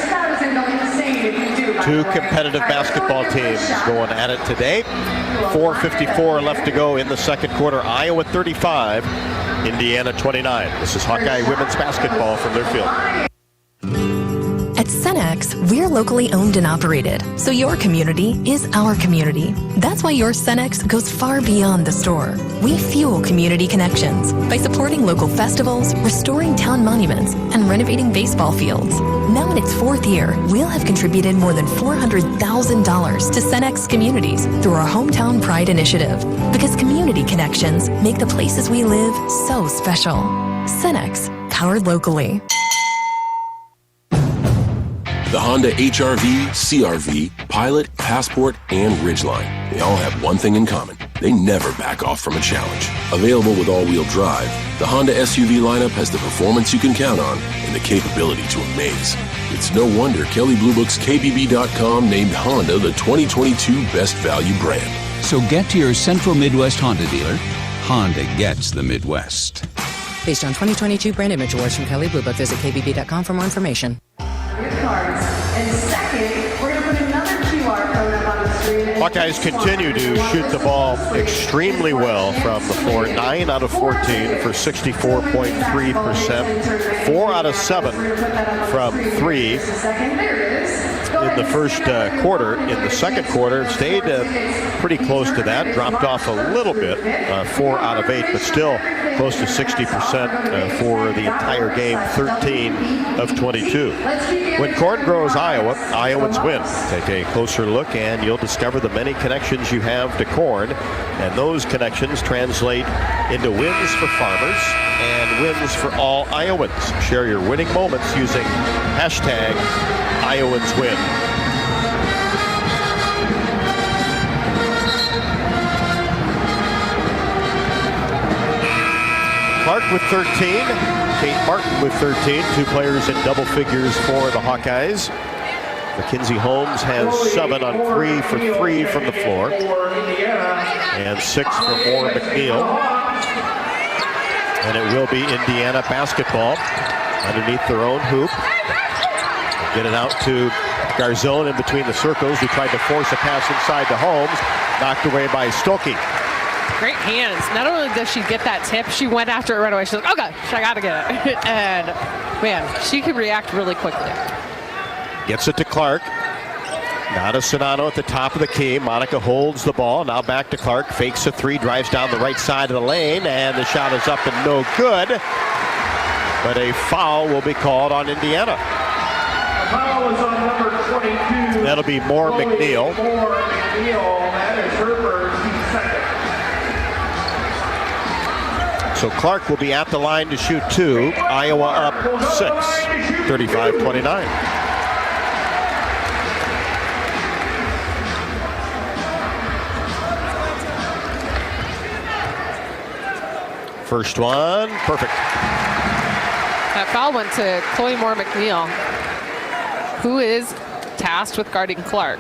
2 competitive basketball teams going at it today. 4:54 left to go in the second quarter. Iowa 35, Indiana 29. This is Hawkeye women's basketball from their field. At Cenex, we're locally owned and operated, so your community is our community. That's why your Cenex goes far beyond the store. We fuel community connections by supporting local festivals, restoring town monuments, and renovating baseball fields. Now in its 4th year, we'll have contributed more than $400,000 to Cenex communities through our Hometown Pride initiative, because community connections make the places we live so special. Cenex, powered locally. The Honda HR-V, CR-V, Pilot, Passport, and Ridgeline. They all have one thing in common. They never back off from a challenge. Available with all-wheel drive, the Honda SUV lineup has the performance you can count on and the capability to amaze. It's no wonder Kelley Blue Book's KBB.com named Honda the 2022 Best Value brand. So get to your Central Midwest Honda dealer. Honda gets the Midwest. Based on 2022 brand image awards from Kelley Blue Book, visit kbb.com for more information. Cards. And second, we're going to put another QR code up on the screen. Hawkeyes continue to shoot the ball extremely well from the floor. 9 out of 14 for 64.3%. 4 out of 7 from 3 in the first quarter. In the second quarter, stayed pretty close to that. Dropped off a little bit, 4 out of 8, but still close to 60% for the entire game. 13 of 22. When corn grows Iowa, Iowans win. Take a closer look and you'll discover the many connections you have to corn, and those connections translate into wins for farmers and wins for all Iowans. Share your winning moments using hashtag Iowans win. Clark with 13, Kate Martin with 13, 2 players in double figures for the Hawkeyes. Mackenzie Holmes has 7 on 3 for 3 from the floor, and 6 for Moore McNeil. And it will be Indiana basketball underneath their own hoop. Get it out to Garzone in between the circles, who tried to force a pass inside to Holmes, knocked away by Stokey. Great hands. Not only does she get that tip, she went after it right away. She's like, oh God, I gotta get it. And man, she can react really quickly. Gets it to Clark. Now to Sonano at the top of the key. Monica holds the ball. Now back to Clark. Fakes a 3, drives down the right side of the lane, and the shot is up and no good. But a foul will be called on Indiana. The foul is on number 22. That'll be Moore McNeil. Moore McNeil. That is her first, second. So Clark will be at the line to shoot 2. Iowa up 6, 35-29. First one, perfect. That foul went to Chloe Moore McNeil, who is tasked with guarding Clark.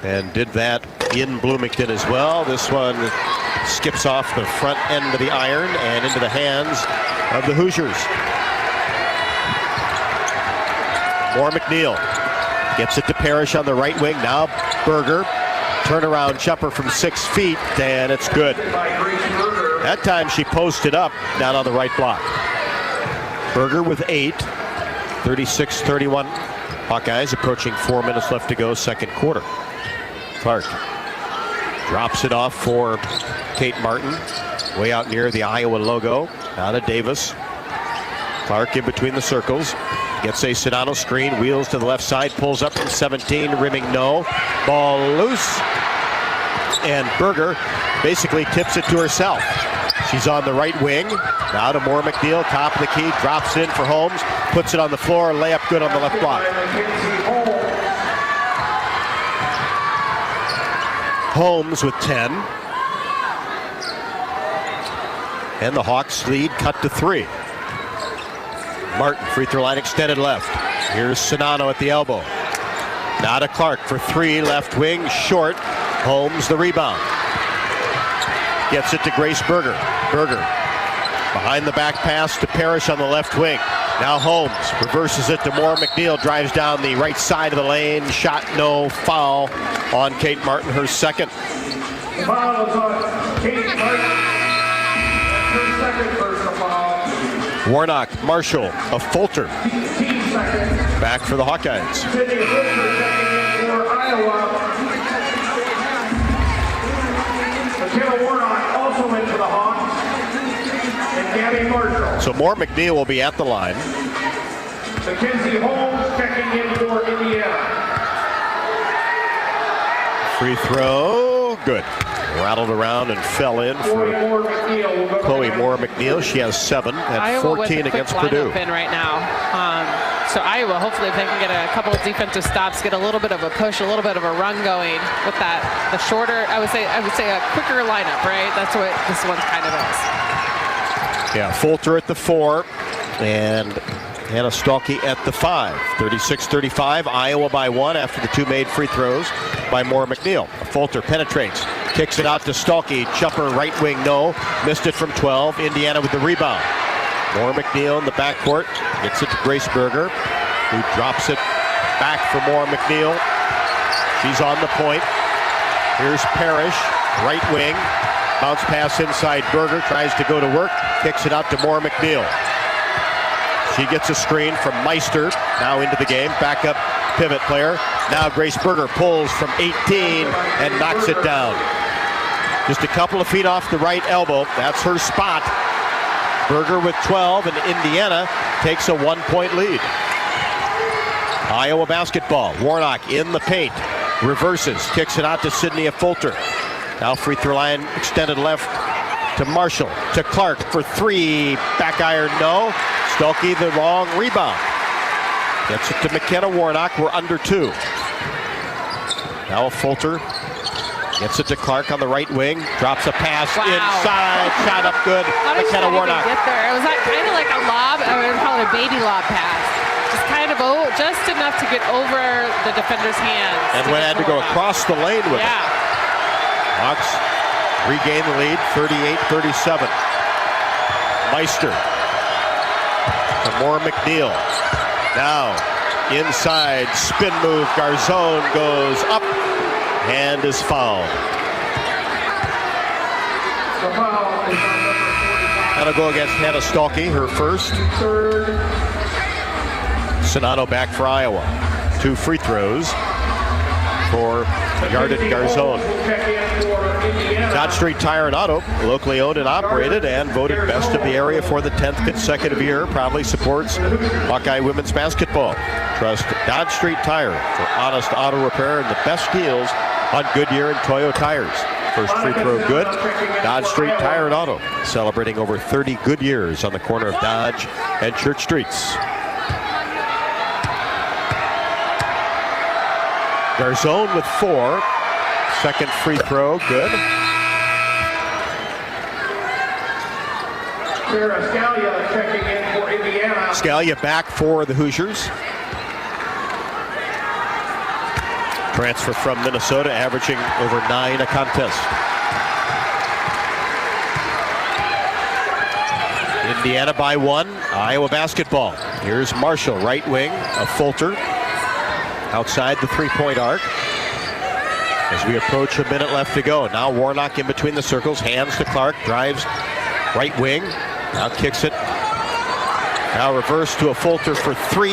And did that in Bloomington as well. This one skips off the front end of the iron and into the hands of the Hoosiers. Moore McNeil gets it to Parrish on the right wing. Now Berger. Turnaround jumper from 6 feet, and it's good. That time she posted up down on the right block. Berger with 8, 36-31. Hawkeyes approaching 4 minutes left to go, second quarter. Clark drops it off for Kate Martin, way out near the Iowa logo. Now to Davis. Clark in between the circles. Gets a Sonano screen, wheels to the left side, pulls up from 17, rimming no. Ball loose. And Berger basically tips it to herself. She's on the right wing. Now to Moore McNeil, top of the key, drops in for Holmes, puts it on the floor, layup good on the left block. Holmes with 10. And the Hawks lead cut to 3. Martin, free throw line extended left. Here's Sonano at the elbow. Now to Clark for 3, left wing, short. Holmes the rebound. Gets it to Grace Berger. Berger behind the back pass to Parrish on the left wing. Now Holmes reverses it to Moore McNeil, drives down the right side of the lane. Shot no, foul on Kate Martin, her second. Foul is on Kate Martin. Her second personal foul. Warnock, Marshall, a Fulter. Back for the Hawkeyes. Sydney Fulter checking in for Iowa. Michaela Warnock also in for the Hawks. And Gabby Marshall. So Moore McNeil will be at the line. Mackenzie Holmes checking in for Indiana. Free throw, good. Rattled around and fell in for Chloe Moore McNeil. She has 7 at Iowa 14 against Purdue. In right now. So Iowa, hopefully if they can get a couple of defensive stops, get a little bit of a push, a little bit of a run going with that, the shorter, I would say a quicker lineup, right? That's what this one kind of is. Yeah, Fulter at the 4 and Hannah Stalkey at the 5. 36-35, Iowa by 1 after the 2 made free throws by Moore McNeil. Fulter penetrates, Kicks it out to Stolke. Jumper right wing, no. Missed it from 12. Indiana with the rebound. More McNeil in the backcourt. Gets it to Grace Berger, who drops it back for more McNeil. She's on the point. Here's Parrish, right wing. Bounce pass inside Berger. Tries to go to work. Kicks it out to more McNeil. She gets a screen from Meister. Now into the game. Backup pivot player. Now Grace Berger pulls from 18 and knocks it down. Just a couple of feet off the right elbow. That's her spot. Berger with 12, and Indiana takes a 1-point lead. Iowa basketball. Warnock in the paint. Reverses. Kicks it out to Sydney Fulter. Now free throw line extended left to Marshall. To Clark for 3. Back iron, no. Stolke the long rebound. Gets it to McKenna Warnock. We're under 2. Now Fulter gets it to Clark on the right wing. Drops a pass inside. Shot up good. McKenna Warnock. Get there. It was like, kind of like a lob. I would call it a baby lob pass. Just kind of just enough to get over the defender's hands. And when had to go across the lane with it. Hawks regain the lead, 38-37. Meister to more McNeil. Now inside, spin move. Garzone goes up and is fouled. That'll go against Hannah Stolke, her first. Sonato back for Iowa. 2 free throws for Yarded Garzone. Dodge Street Tire and Auto, locally owned and operated and voted best of the area for the 10th consecutive year, proudly supports Hawkeye women's basketball. Trust Dodge Street Tire for honest auto repair and the best deals on Goodyear and Toyo tires. First free throw good. Dodge Street Tire and Auto, celebrating over 30 good years on the corner of Dodge and Church Streets. Garzone with 4. Second free throw, good. Sarah Scalia checking in for Indiana. Scalia back for the Hoosiers. Transfer from Minnesota, averaging over 9 a contest. Indiana by 1. Iowa basketball. Here's Marshall, right wing of Fulter. Outside the three-point arc. As we approach a minute left to go. Now Warnock in between the circles. Hands to Clark. Drives right wing. Now kicks it. Now reverse to a Fulter for 3.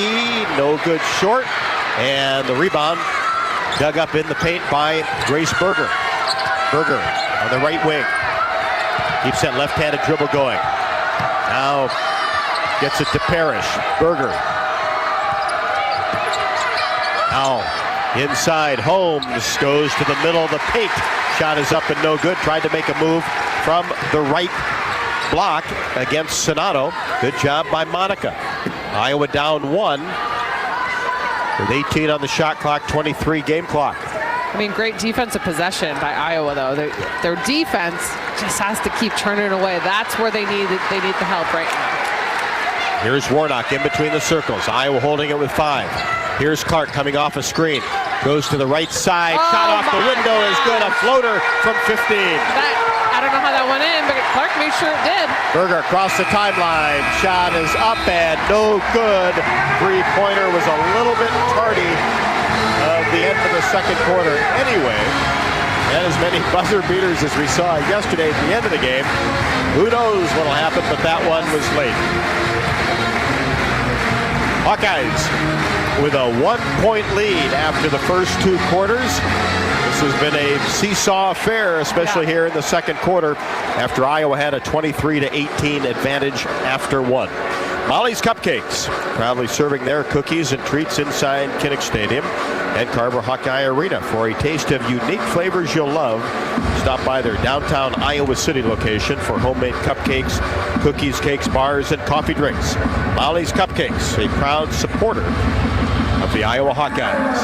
No good, short. And the rebound dug up in the paint by Grace Berger. Berger on the right wing. Keeps that left-handed dribble going. Now gets it to Parrish. Berger. Now inside, Holmes goes to the middle of the paint. Shot is up and no good. Tried to make a move from the right block against Sonato. Good job by Monica. Iowa down 1 with 18 on the shot clock, 23 game clock. I mean, great defensive possession by Iowa, though. Their defense just has to keep turning away. That's where they need the help right now. Here's Warnock in between the circles. Iowa holding it with 5. Here's Clark coming off a screen. Goes to the right side. Shot off the window is good. A floater from 15. I don't know how that went in, but Clark made sure it did. Berger across the timeline. Shot is up and no good. Three-pointer was a little bit tardy of the end of the second quarter anyway. And as many buzzer beaters as we saw yesterday at the end of the game. Who knows what will happen, but that one was late. Hawkeyes with a 1-point lead after the first 2 quarters. This has been a seesaw affair, especially here in the second quarter, after Iowa had a 23-18 advantage after 1. Molly's Cupcakes, proudly serving their cookies and treats inside Kinnick Stadium and Carver Hawkeye Arena. For a taste of unique flavors you'll love, stop by their downtown Iowa City location for homemade cupcakes, cookies, cakes, bars, and coffee drinks. Molly's Cupcakes, a proud supporter of the Iowa Hawkeyes.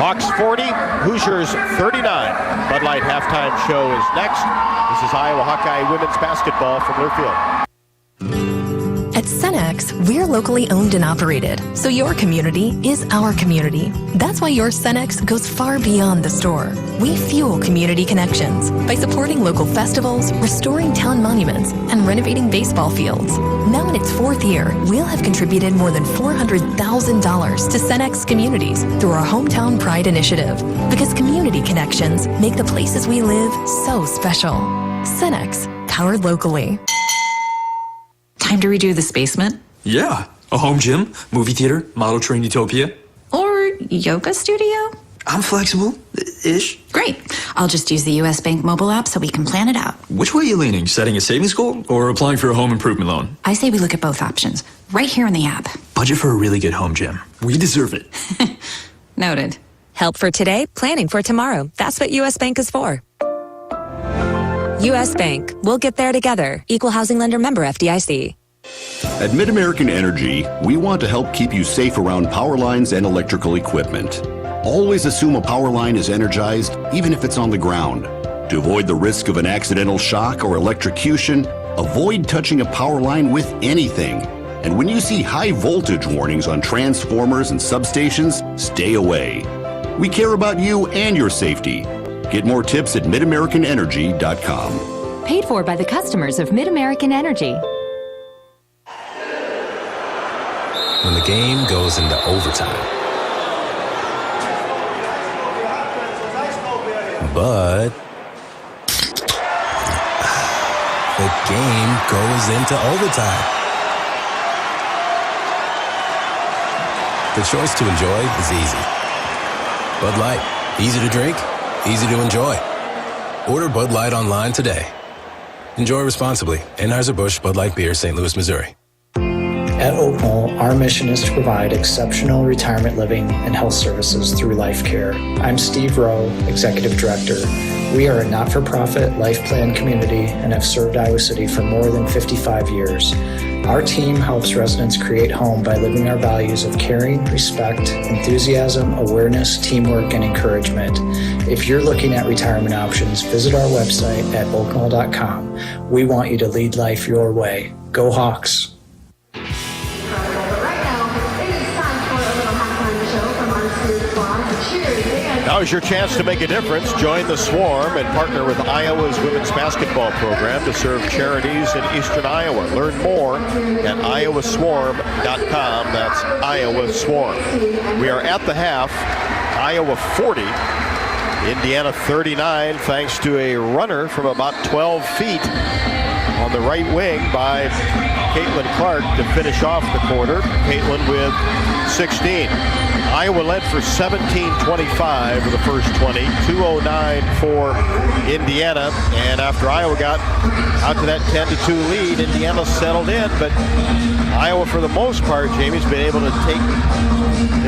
Hawks 40, Hoosiers 39. Bud Light halftime show is next. This is Iowa Hawkeye women's basketball from Learfield. At Cenex, we're locally owned and operated, so your community is our community. That's why your Cenex goes far beyond the store. We fuel community connections by supporting local festivals, restoring town monuments, and renovating baseball fields. Now in its 4th year, we'll have contributed more than $400,000 to Cenex communities through our Hometown Pride initiative, because community connections make the places we live so special. Cenex, powered locally. Time to redo this basement? Yeah, a home gym, movie theater, model train utopia. Or yoga studio? I'm flexible-ish. Great. I'll just use the US Bank mobile app so we can plan it out. Which way are you leaning? Setting a savings goal or applying for a home improvement loan? I say we look at both options, right here in the app. Budget for a really good home gym. We deserve it. Noted. Help for today, planning for tomorrow. That's what U.S. Bank is for. U.S. Bank. We'll get there together. Equal housing lender, member FDIC. At Mid-American Energy, we want to help keep you safe around power lines and electrical equipment. Always assume a power line is energized, even if it's on the ground. To avoid the risk of an accidental shock or electrocution, avoid touching a power line with anything. And when you see high voltage warnings on transformers and substations, stay away. We care about you and your safety. Get more tips at midamericanenergy.com. Paid for by the customers of Mid-American Energy. When the game goes into overtime. But the game goes into overtime. The choice to enjoy is easy. Bud Light, easy to drink, easy to enjoy. Order Bud Light online today. Enjoy responsibly. Anheuser-Busch Bud Light Beer, St. Louis, Missouri. At Oak Knoll, our mission is to provide exceptional retirement living and health services through life care. I'm Steve Rowe, Executive Director. We are a not-for-profit life plan community and have served Iowa City for more than 55 years. Our team helps residents create home by living our values of caring, respect, enthusiasm, awareness, teamwork, and encouragement. If you're looking at retirement options, visit our website at oakknoll.com. We want you to lead life your way. Go Hawks! Now is your chance to make a difference. Join the Swarm and partner with Iowa's women's basketball program to serve charities in eastern Iowa. Learn more at iowaswarm.com. That's Iowa Swarm. We are at the half. Iowa 40, Indiana 39, thanks to a runner from about 12 feet on the right wing by Caitlin Clark to finish off the quarter. Caitlin with 16. Iowa led for 17-25 for the first 20, 2:09 for Indiana. And after Iowa got out to that 10-2 lead, Indiana settled in. But Iowa, for the most part, Jamie's been able to take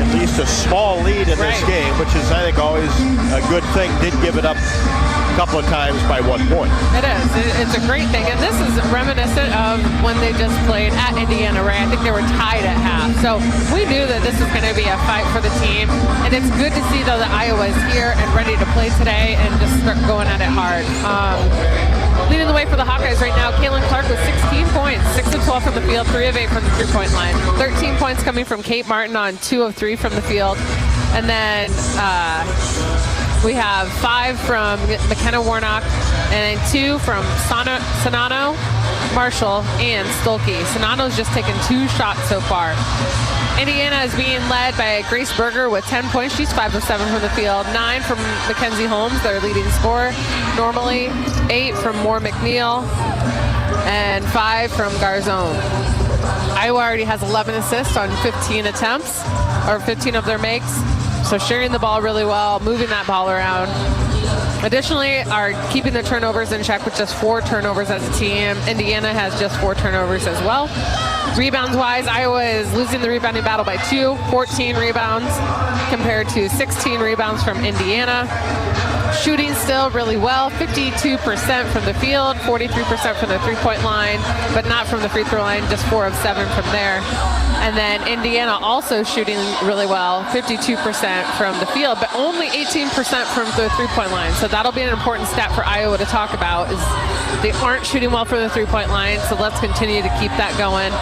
at least a small lead in this game, which is, I think, always a good thing. Did give it up a couple of times by 1 point. It is. It's a great thing. And this is reminiscent of when they just played at Indiana, right? I think they were tied at half. So we knew that this was going to be a fight for the team. And it's good to see, though, that Iowa is here and ready to play today and just start going at it hard. Leading the way for the Hawkeyes right now, Caitlin Clark with 16 points, 6 of 12 from the field, 3 of 8 from the three-point line. 13 points coming from Kate Martin on 2 of 3 from the field. And then we have 5 from McKenna Warnock and 2 from Sonano, Marshall, and Stolke. Sonano's just taken 2 shots so far. Indiana is being led by Grace Berger with 10 points. She's 5 of 7 from the field. 9 from Mackenzie Holmes, their leading scorer normally. 8 from Moore McNeil. And 5 from Garzone. Iowa already has 11 assists on 15 attempts, or 15 of their makes. So sharing the ball really well, moving that ball around. Additionally, are keeping the turnovers in check with just 4 turnovers as a team. Indiana has just 4 turnovers as well. Rebounds-wise, Iowa is losing the rebounding battle by 2, 14 rebounds compared to 16 rebounds from Indiana. Shooting still really well, 52% from the field, 43% from the three-point line, but not from the free throw line, just 4 of 7 from there. And then Indiana also shooting really well, 52% from the field, but only 18% from the three-point line. So that'll be an important stat for Iowa to talk about, is they aren't shooting well from the three-point line, so let's continue to keep that going.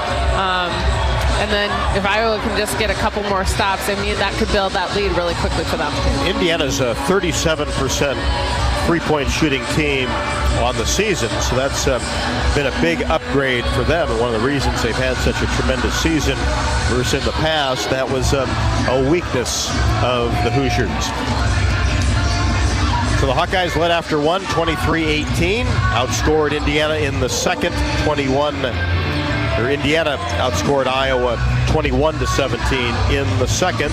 And then if Iowa can just get a couple more stops, I mean, that could build that lead really quickly for them. Indiana's a 37% three-point shooting team on the season, so that's been a big upgrade for them, and one of the reasons they've had such a tremendous season versus in the past. That was a weakness of the Hoosiers. So the Hawkeyes led after one, 23-18, outscored Indiana in the second, Indiana outscored Iowa 21-17 in the second.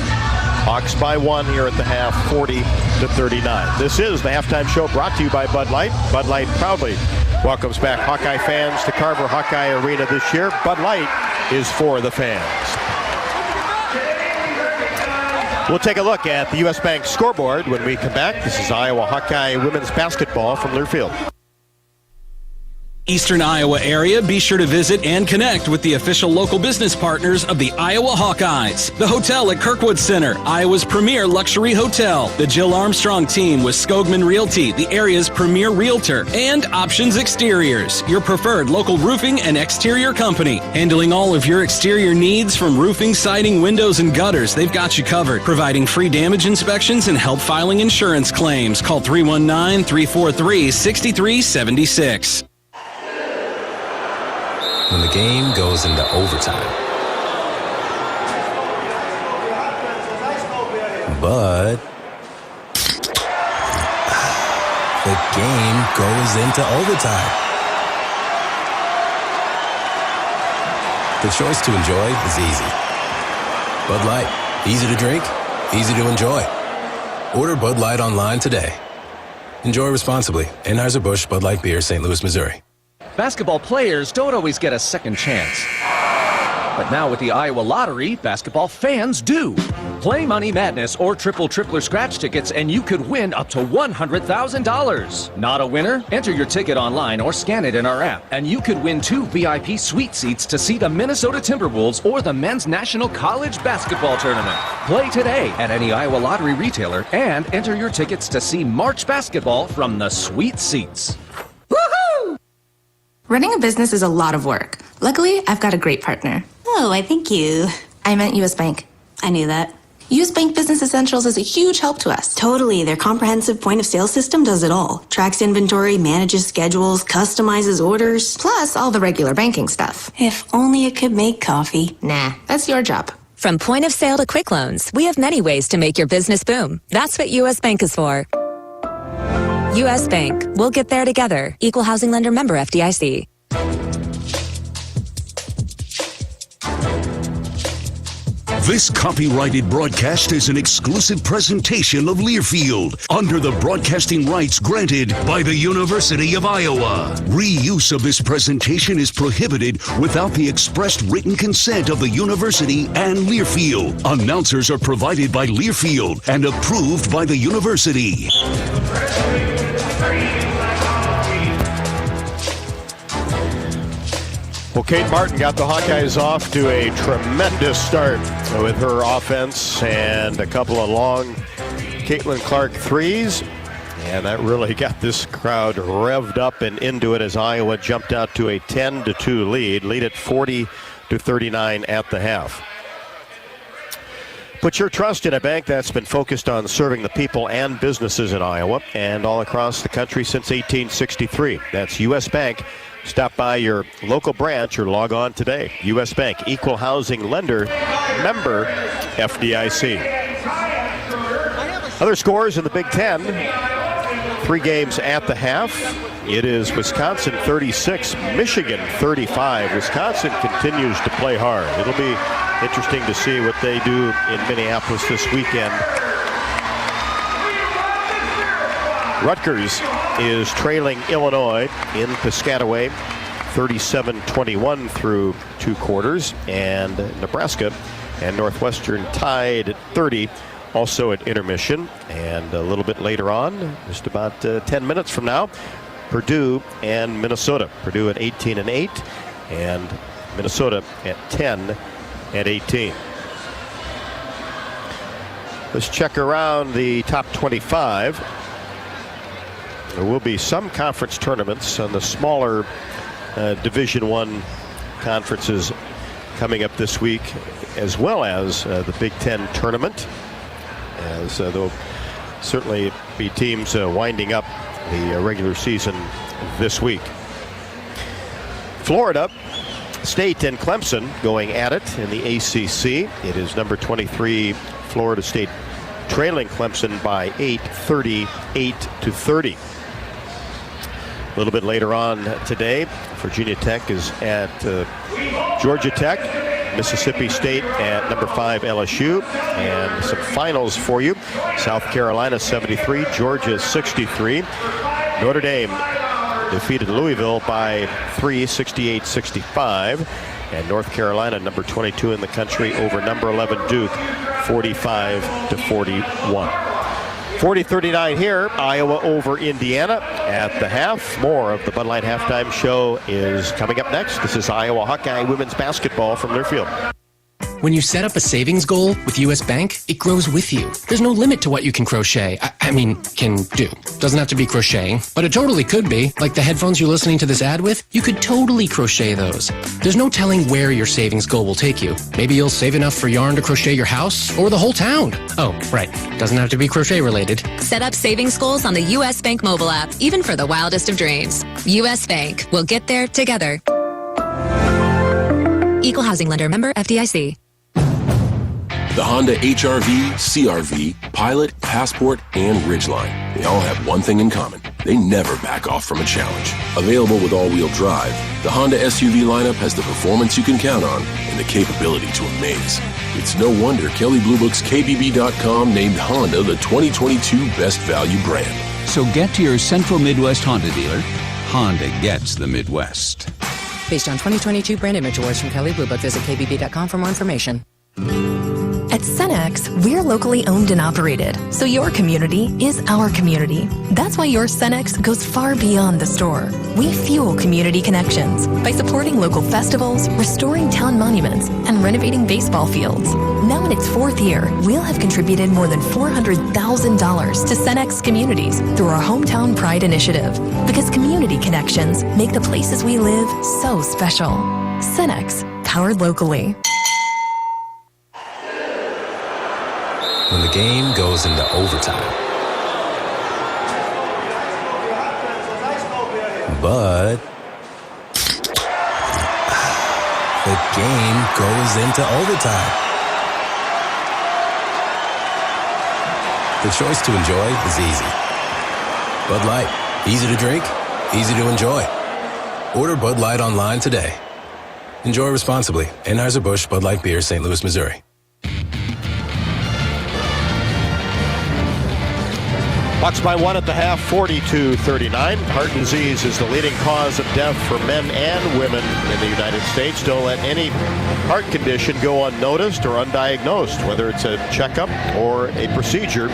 Hawks by one here at the half, 40-39. This is the halftime show brought to you by Bud Light. Bud Light proudly welcomes back Hawkeye fans to Carver Hawkeye Arena this year. Bud Light is for the fans. We'll take a look at the U.S. Bank scoreboard when we come back. This is Iowa Hawkeye women's basketball from Learfield. Eastern Iowa area, be sure to visit and connect with the official local business partners of the Iowa Hawkeyes. The hotel at Kirkwood Center, Iowa's premier luxury hotel. The Jill Armstrong team with Skogman Realty, the area's premier realtor. And Options Exteriors, your preferred local roofing and exterior company. Handling all of your exterior needs from roofing, siding, windows, and gutters. They've got you covered. Providing free damage inspections and help filing insurance claims. Call 319-343-6376. When the game goes into overtime. But the game goes into overtime. The choice to enjoy is easy. Bud Light, easy to drink, easy to enjoy. Order Bud Light online today. Enjoy responsibly. Anheuser-Busch Bud Light Beer, St. Louis, Missouri. Basketball players don't always get a second chance. But now with the Iowa Lottery, basketball fans do. Play Money Madness or Triple-Tripler scratch tickets and you could win up to $100,000. Not a winner? Enter your ticket online or scan it in our app, and you could win 2 VIP suite seats to see the Minnesota Timberwolves or the Men's National College Basketball Tournament. Play today at any Iowa Lottery retailer and enter your tickets to see March basketball from the suite seats. Running a business is a lot of work. Luckily, I've got a great partner. Oh, I thank you. I meant U.S. Bank. I knew that. U.S. Bank Business Essentials is a huge help to us. Totally. Their comprehensive point-of-sale system does it all. Tracks inventory, manages schedules, customizes orders. Plus all the regular banking stuff. If only it could make coffee. Nah, that's your job. From point of sale to quick loans, we have many ways to make your business boom. That's what U.S. Bank is for. U.S. Bank. We'll get there together. Equal housing lender, member FDIC. This copyrighted broadcast is an exclusive presentation of Learfield under the broadcasting rights granted by the University of Iowa. Reuse of this presentation is prohibited without the expressed written consent of the university and Learfield. Announcers are provided by Learfield and approved by the university. Well, Kate Martin got the Hawkeyes off to a tremendous start with her offense and a couple of long Caitlin Clark threes. And that really got this crowd revved up and into it as Iowa jumped out to a 10-2 lead at 40-39 at the half. Put your trust in a bank that's been focused on serving the people and businesses in Iowa and all across the country since 1863. That's U.S. Bank. Stop by your local branch or log on today. U.S. Bank, equal housing lender, member FDIC. Other scores in the Big Ten. 3 games at the half. It is Wisconsin 36, Michigan 35. Wisconsin continues to play hard. It'll be interesting to see what they do in Minneapolis this weekend. Rutgers is trailing Illinois in Piscataway 37-21 through 2 quarters, and Nebraska and Northwestern tied at 30 also at intermission. And a little bit later on, just about 10 minutes from now, Purdue and Minnesota. Purdue at 18-8 and Minnesota at 10-8. and 18. Let's check around the top 25. There will be some conference tournaments on the smaller Division I conferences coming up this week, as well as the Big Ten tournament, as there'll certainly be teams winding up the regular season this week. Florida State and Clemson going at it in the ACC. It is number 23 Florida State trailing Clemson by 8, 38-30. A little bit later on today, Virginia Tech is at Georgia Tech. Mississippi State at number 5 LSU. And some finals for you. South Carolina 73, Georgia 63. Notre Dame defeated Louisville by 3, 68-65. And North Carolina, number 22 in the country, over number 11 Duke, 45-41. 40-39 here. Iowa over Indiana at the half. More of the Bud Light halftime show is coming up next. This is Iowa Hawkeye women's basketball from Learfield. When you set up a savings goal with U.S. Bank, it grows with you. There's no limit to what you can crochet. Can do. Doesn't have to be crocheting, but it totally could be. Like the headphones you're listening to this ad with, you could totally crochet those. There's no telling where your savings goal will take you. Maybe you'll save enough for yarn to crochet your house or the whole town. Oh, right. Doesn't have to be crochet related. Set up savings goals on the U.S. Bank mobile app, even for the wildest of dreams. U.S. Bank. We'll get there together. Equal housing lender, member FDIC. The Honda HR-V, CR-V, Pilot, Passport, and Ridgeline. They all have one thing in common. They never back off from a challenge. Available with all-wheel drive, the Honda SUV lineup has the performance you can count on and the capability to amaze. It's no wonder Kelley Blue Book's KBB.com named Honda the 2022 Best Value brand. So get to your Central Midwest Honda dealer. Honda gets the Midwest. Based on 2022 brand image awards from Kelley Blue Book, visit KBB.com for more information. At Cenex, we're locally owned and operated, so your community is our community. That's why your Cenex goes far beyond the store. We fuel community connections by supporting local festivals, restoring town monuments, and renovating baseball fields. Now in its 4th year, we'll have contributed more than $400,000 to Cenex communities through our Hometown Pride initiative, because community connections make the places we live so special. Cenex, powered locally. When the game goes into overtime. But the game goes into overtime. The choice to enjoy is easy. Bud Light, easy to drink, easy to enjoy. Order Bud Light online today. Enjoy responsibly. Anheuser-Busch Bud Light Beer, St. Louis, Missouri. Bucks by 1 at the half, 42-39. Heart disease is the leading cause of death for men and women in the United States. Don't let any heart condition go unnoticed or undiagnosed. Whether it's a checkup or a procedure,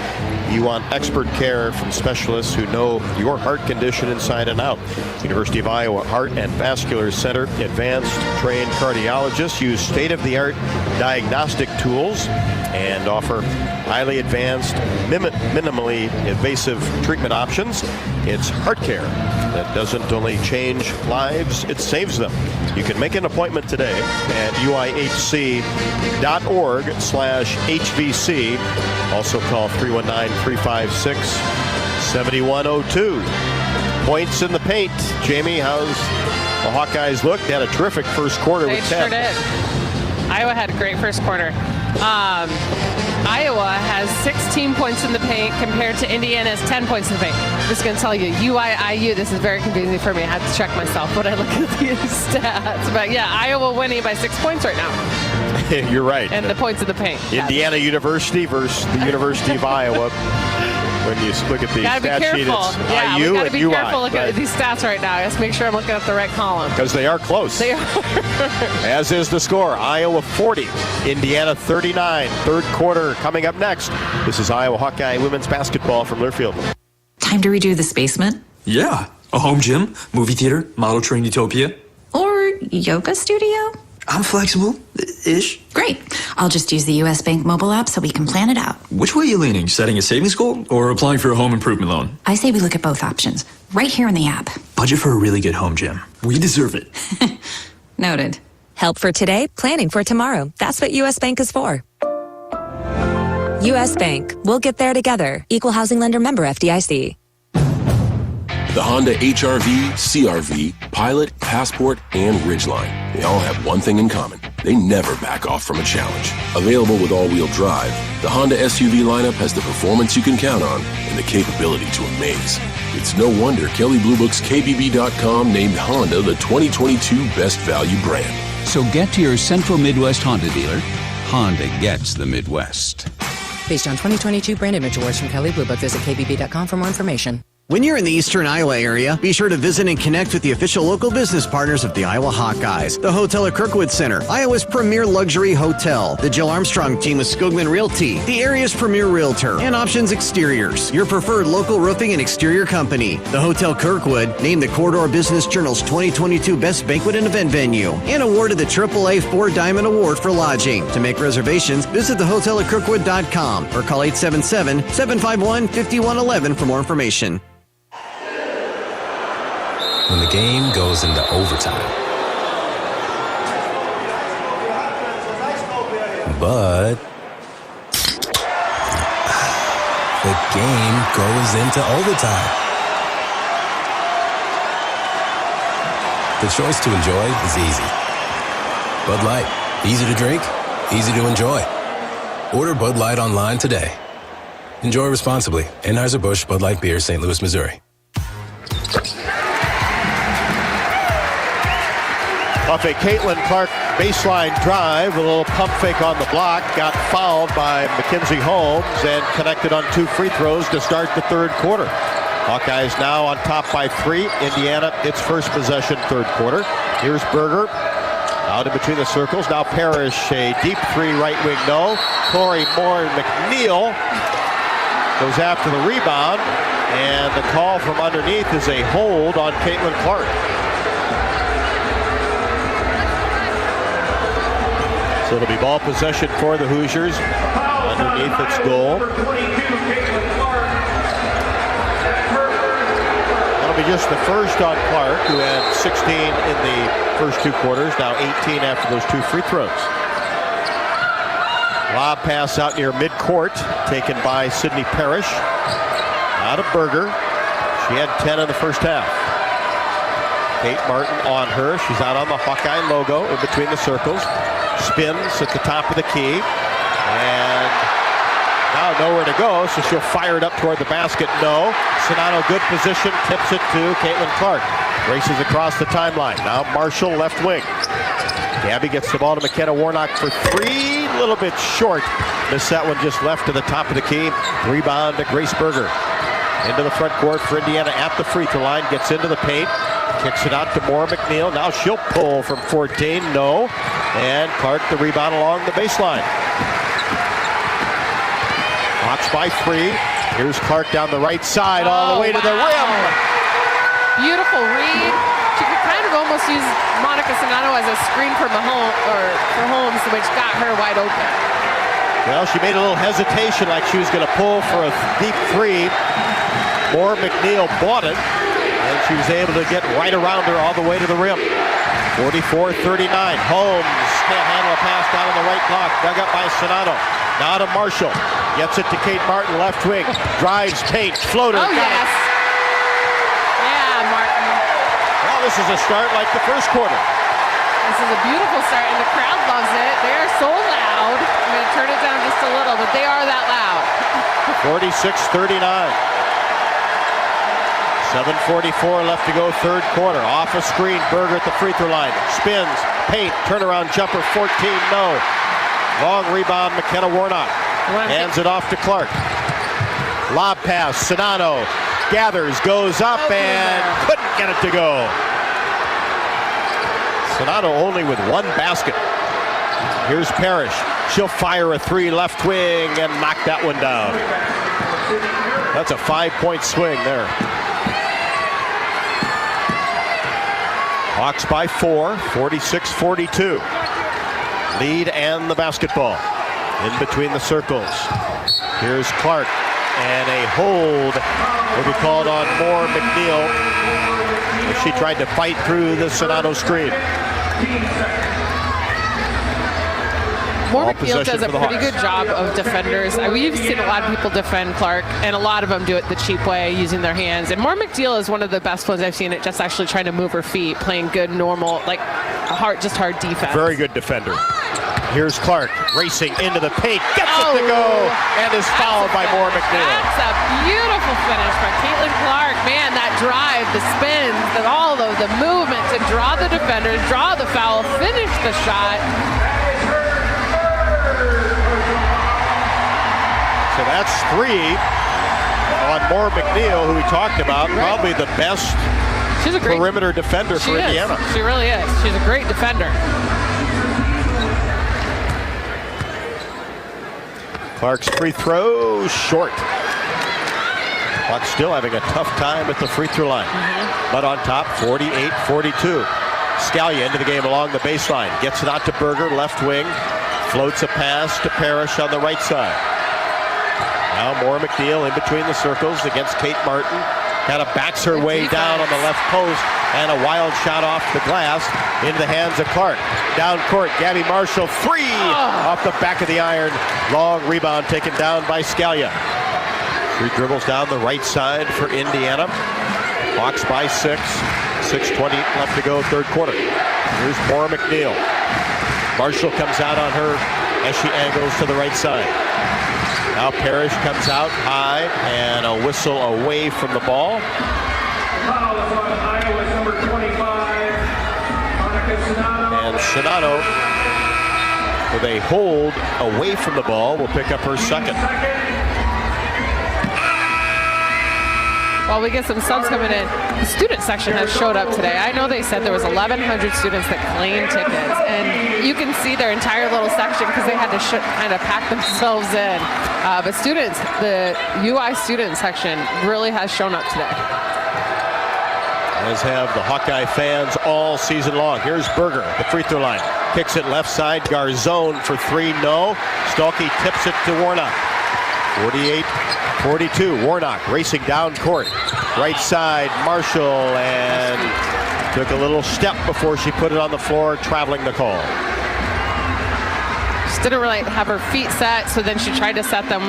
you want expert care from specialists who know your heart condition inside and out. University of Iowa Heart and Vascular Center advanced trained cardiologists use state-of-the-art diagnostic tools and offer highly advanced, minimally invasive treatment options. It's heart care that doesn't only change lives, it saves them. You can make an appointment today at uihc.org/HVC. Also call 319-356-7102. Points in the paint. Jamie, how's the Hawkeyes look? They had a terrific first quarter with 10. They sure did. Iowa had a great first quarter. Iowa has 16 points in the paint compared to Indiana's 10 points in the paint. I'm just going to tell you, UIIU, this is very confusing for me. I had to check myself when I look at these stats. But yeah, Iowa winning by 6 points right now. You're right. And the points in the paint. Indiana University versus the University of Iowa. When you look at the stat sheet, it's yeah, IU we gotta and be UI. careful looking at these stats right now. Let's make sure I'm looking at the right column. Because they are close. They are. As is the score. Iowa 40, Indiana 39. Third quarter coming up next. This is Iowa Hawkeye women's basketball from Learfield. Time to redo this basement? Yeah. A home gym, movie theater, model train utopia. Or yoga studio? I'm flexible-ish. Great. I'll just use the U.S. Bank mobile app so we can plan it out. Which way are you leaning? Setting a savings goal or applying for a home improvement loan? I say we look at both options, right here in the app. Budget for a really good home gym. We deserve it. Noted. Help for today, planning for tomorrow. That's what U.S. Bank is for. U.S. Bank. We'll get there together. Equal housing lender member FDIC. The Honda HR-V, CR-V, Pilot, Passport, and Ridgeline. They all have one thing in common. They never back off from a challenge. Available with all-wheel drive, the Honda SUV lineup has the performance you can count on and the capability to amaze. It's no wonder Kelley Blue Book's KBB.com named Honda the 2022 Best Value brand. So get to your Central Midwest Honda dealer. Honda gets the Midwest. Based on 2022 brand image awards from Kelley Blue Book, visit KBB.com for more information. When you're in the eastern Iowa area, be sure to visit and connect with the official local business partners of the Iowa Hawkeyes. The Hotel at Kirkwood Center, Iowa's premier luxury hotel. The Jill Armstrong team with Skogman Realty, the area's premier realtor. And Options Exteriors, your preferred local roofing and exterior company. The Hotel Kirkwood, named the Corridor Business Journal's 2022 Best Banquet and Event Venue. And awarded the AAA 4 Diamond Award for lodging. To make reservations, visit thehotelatkirkwood.com or call 877-751-5111 for more information. When the game goes into overtime. But the game goes into overtime. The choice to enjoy is easy. Bud Light, easy to drink, easy to enjoy. Order Bud Light online today. Enjoy responsibly. Anheuser-Busch Bud Light Beer, St. Louis, Missouri. Off a Caitlin Clark baseline drive, a little pump fake on the block, got fouled by Mackenzie Holmes and connected on 2 free throws to start the third quarter. Hawkeyes now on top by 3. Indiana, its first possession, third quarter. Here's Berger out in between the circles. Now Parrish, a deep 3 right wing, no. Corey Moore McNeil goes after the rebound, and the call from underneath is a hold on Caitlin Clark. So it'll be ball possession for the Hoosiers underneath its goal. That'll be just the first on Clark, who had 16 in the first 2 quarters, now 18 after those 2 free throws. Lob pass out near midcourt, taken by Sydney Parrish. Out of Berger. She had 10 in the first half. Kate Martin on her. She's out on the Hawkeye logo in between the circles. Spins at the top of the key. And now nowhere to go, so she'll fire it up toward the basket. No. Sonano, good position, tips it to Caitlin Clark. Races across the timeline. Now Marshall, left wing. Gabby gets the ball to McKenna Warnock for 3. A little bit short. Missed that one just left to the top of the key. Rebound to Grace Berger. Into the front court for Indiana at the free throw line. Gets into the paint. Kicks it out to Moore McNeil. Now she'll pull from 14. No. And Clark the rebound along the baseline. Hawks by 3. Here's Clark down the right side all the way to the rim. Beautiful read. She could kind of almost use Monica Sonano as a screen for Holmes, which got her wide open. Well, she made a little hesitation like she was going to pull for a deep 3. Moore McNeil bought it, and she was able to get right around her all the way to the rim. 44-39. Holmes can't handle a pass down on the right block. Dug up by Sonano. Now to Marshall. Gets it to Kate Martin, left wing. Drives, paint, floater. Oh, yes. Yeah, Martin. Well, this is a start like the first quarter. This is a beautiful start, and the crowd loves it. They are so loud. I'm going to turn it down just a little, but they are that loud. 46-39. 7:44 left to go, third quarter. Off a screen, Berger at the free throw line. Spins, paint, turnaround jumper, 14, no. Long rebound, McKenna Warnock. Hands it off to Clark. Lob pass, Sonano gathers, goes up, and couldn't get it to go. Sonano only with 1 basket. Here's Parrish. She'll fire a 3 left wing and knock that one down. That's a 5-point swing there. Hawks by 4, 46-42. Lead and the basketball. In between the circles. Here's Clark. And a hold will be called on Moore McNeil as she tried to fight through the Sonato screen. Moore McNeil does a pretty good job of defenders. We've seen a lot of people defend Clark, and a lot of them do it the cheap way, using their hands. And Moore McNeil is one of the best ones I've seen at just actually trying to move her feet, playing good, normal, like hard defense. Very good defender. Here's Clark racing into the paint, gets it to go, and is fouled by Moore McNeil. That's a beautiful finish from Caitlin Clark. Man, that drive, the spins, all of the movement to draw the defenders, draw the foul, finish the shot. So that's 3 on Moore McNeil, who we talked about, probably the best perimeter defender for Indiana. She really is. She's a great defender. Clark's free throw, short. Clark still having a tough time at the free throw line. But on top, 48-42. Scalia into the game along the baseline. Gets it out to Berger, left wing. Floats a pass to Parrish on the right side. Now Moore McNeil in between the circles against Kate Martin. Kind of backs her way down on the left post, and a wild shot off the glass into the hands of Clark. Down court, Gabby Marshall, 3 off the back of the iron. Long rebound taken down by Scalia. 3 dribbles down the right side for Indiana. Hawks by 6. 6:20 left to go, third quarter. Here's Moore McNeil. Marshall comes out on her as she angles to the right side. Now Parrish comes out high, and a whistle away from the ball. Foul is on Iowa's number 25, Monica Sonato. And Sonato, with a hold away from the ball, will pick up her second. While we get some subs coming in, the student section has showed up today. I know they said there was 1,100 students that claimed tickets, and you can see their entire little section because they had to kind of pack themselves in. But students, the UI student section really has shown up today. As have the Hawkeye fans all season long. Here's Berger, the free throw line. Kicks it left side, Garzone for 3, no. Stolke tips it to Warnock. 48-42, Warnock racing down court. Right side, Marshall, and took a little step before she put it on the floor, traveling the call. She didn't really have her feet set, so then she tried to set them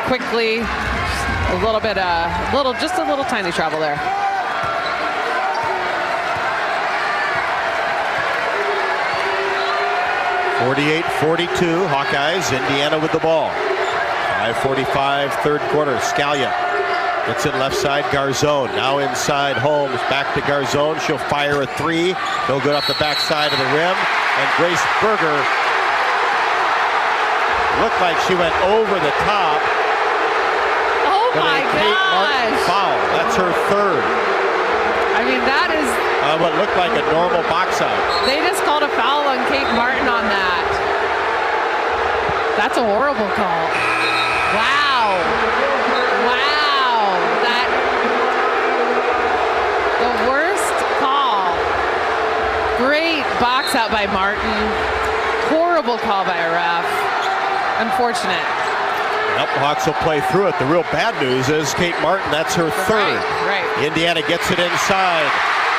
quickly. A little bit, just a little tiny travel there. (48-42), Hawkeyes, Indiana with the ball. 5:45, third quarter. Scalia gets it left side, Garzone. Now inside, Holmes, back to Garzone. She'll fire a 3. No good off the backside of the rim. And Grace Berger looked like she went over the top. Oh my gosh! Foul. That's her third. I mean, that is what looked like a normal box out. They just called a foul on Kate Martin on that. That's a horrible call. Wow. Wow. The worst call. Great box out by Martin. Horrible call by a ref. Unfortunate. Yep, the Hawks will play through it. The real bad news is Kate Martin, that's her third. Right. Indiana gets it inside.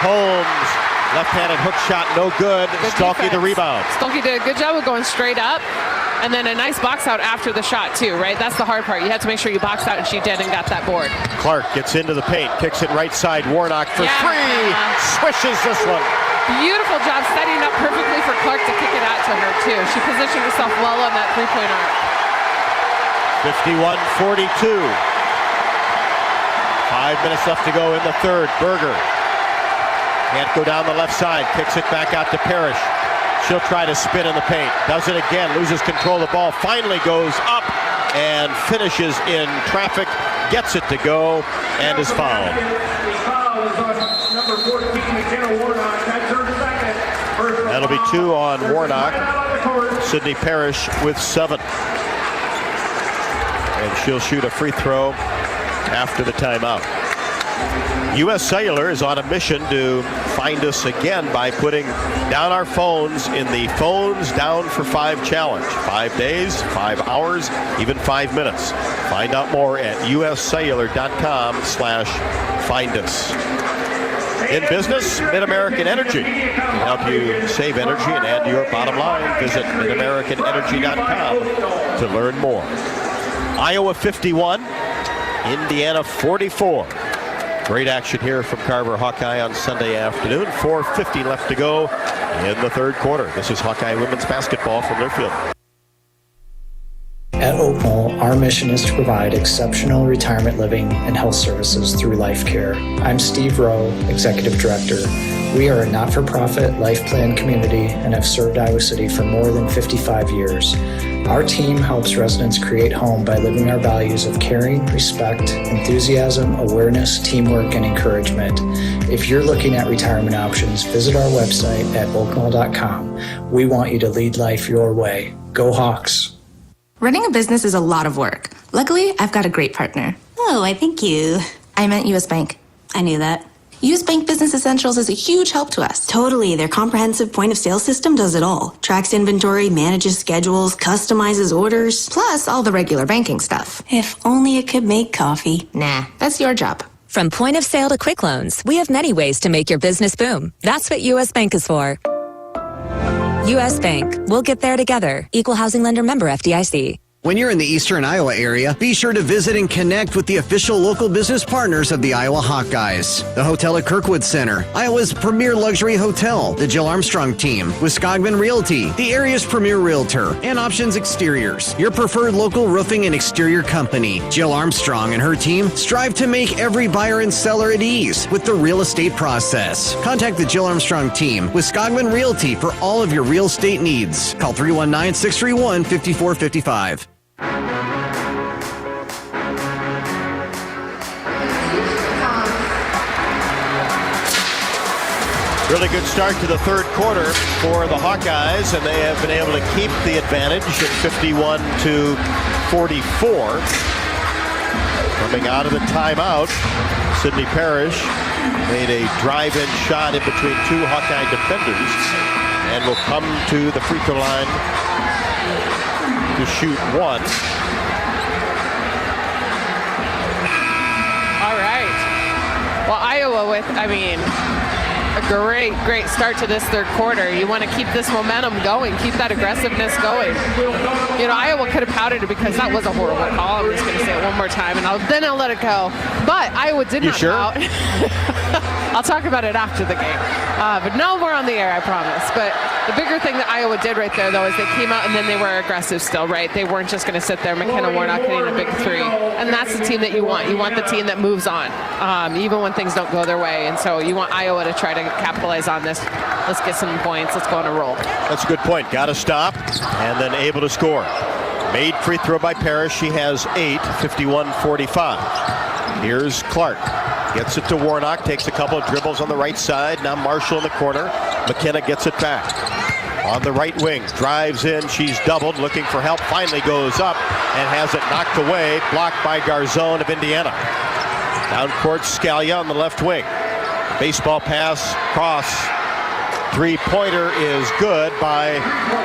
Holmes, left-handed hook shot, no good. Stolke the rebound. Stolke did a good job of going straight up. And then a nice box out after the shot, too, right? That's the hard part. You have to make sure you box out, and she did and got that board. Clark gets into the paint, kicks it right side. Warnock for 3. Swishes this one. Beautiful job setting up perfectly for Clark to kick it out to her, too. She positioned herself well on that three-point arc. 51-42. 5 minutes left to go in the third. Berger can't go down the left side. Kicks it back out to Parrish. She'll try to spin in the paint. Does it again. Loses control of the ball. Finally goes up and finishes in traffic. Gets it to go and is fouled. That'll be 2 on Warnock. Sydney Parrish with 7. And she'll shoot a free throw after the timeout. U.S. Cellular is on a mission to find find us again by putting down our phones in the Phones Down for 5 challenge. 5 days, 5 hours, even 5 minutes. Find out more at uscellular.com/find us. In business, Mid-American Energy can help you save energy and add to your bottom line. Visit midamericanenergy.com to learn more. Iowa 51, Indiana 44. Great action here from Carver Hawkeye on Sunday afternoon. 4:50 left to go in the third quarter. This is Hawkeye women's basketball from Learfield. At Oak Knoll, our mission is to provide exceptional retirement living and health services through life care. I'm Steve Rowe, Executive Director. We are a not-for-profit life plan community and have served Iowa City for more than 55 years. Our team helps residents create home by living our values of caring, respect, enthusiasm, awareness, teamwork, and encouragement. If you're looking at retirement options, visit our website at oakknoll.com. We want you to lead life your way. Go Hawks! Running a business is a lot of work. Luckily, I've got a great partner. Oh, I thank you. I meant US Bank. I knew that. US Bank Business Essentials is a huge help to us. Totally. Their comprehensive point of sale system does it all. Tracks inventory, manages schedules, customizes orders. Plus all the regular banking stuff. If only it could make coffee. Nah, that's your job. From point of sale to quick loans, we have many ways to make your business boom. That's what U.S. Bank is for. U.S. Bank. We'll get there together. Equal housing lender member FDIC. When you're in the eastern Iowa area, be sure to visit and connect with the official local business partners of the Iowa Hawkeyes. The hotel at Kirkwood Center, Iowa's premier luxury hotel, the Jill Armstrong team, Wisconsin Realty, the area's premier realtor, and Options Exteriors, your preferred local roofing and exterior company. Jill Armstrong and her team strive to make every buyer and seller at ease with the real estate process. Contact the Jill Armstrong team, Wisconsin Realty, for all of your real estate needs. Call 319-631-5455. Really good start to the third quarter for the Hawkeyes, and they have been able to keep the advantage at 51-44. Coming out of the timeout, Sydney Parrish made a drive-in shot in between two Hawkeye defenders and will come to the free throw line to shoot one. All right. Well, Iowa with, a great start to this third quarter. You want to keep this momentum going, keep that aggressiveness going. You know, Iowa could have pouted it because that was a horrible call. I'm just going to say it one more time, and then I'll let it go. But Iowa did not pout. I'll talk about it after the game. But no more on the air, I promise. But the bigger thing that Iowa did right there, though, is they came out and then they were aggressive still, right? They weren't just going to sit there. McKenna Warnock hitting a big three. And that's the team that you want. You want the team that moves on, even when things don't go their way. And so you want Iowa to try to capitalize on this. Let's get some points. Let's go on a roll. That's a good point. Got to stop and then able to score. Made free throw by Parrish. She has 8, 51-45. Here's Clark. Gets it to Warnock. Takes a couple of dribbles on the right side. Now Marshall in the corner. McKenna gets it back. On the right wing. Drives in. She's doubled. Looking for help. Finally goes up and has it knocked away. Blocked by Garzone of Indiana. Down court, Scalia on the left wing. Baseball pass, cross. Three-pointer is good by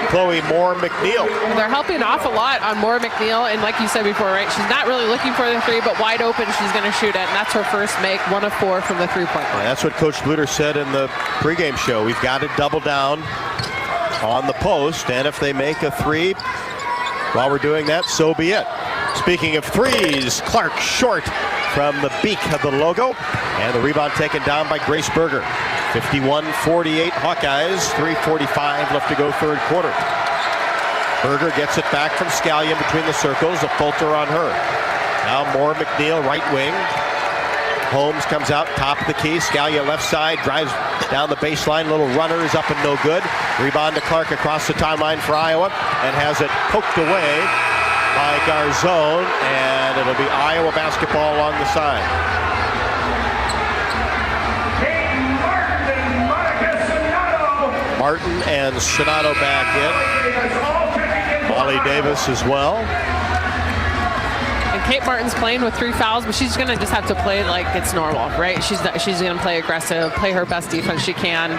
Chloe Moore McNeil. They're helping off a lot on Moore McNeil, and like you said before, right, she's not really looking for the three, but wide open she's going to shoot it, and that's her first make, 1 of 4 from the three-point line. That's what Coach Bluter said in the pregame show. We've got to double down on the post, and if they make a three while we're doing that, so be it. Speaking of threes, Clark short from the beak of the logo, and the rebound taken down by Grace Berger. 51-48 Hawkeyes, 3:45 left to go third quarter. Berger gets it back from Scallion between the circles, a falter on her. Now Moore McNeil, right wing. Holmes comes out, top of the key. Scallion left side, drives down the baseline. Little runner is up and no good. Rebound to Clark across the timeline for Iowa, and has it poked away by Garzone, and it'll be Iowa basketball along the side. Martin and Sonato back in. Molly Davis as well. And Kate Martin's playing with 3 fouls, but she's going to just have to play like it's normal, right? She's going to play aggressive, play her best defense she can.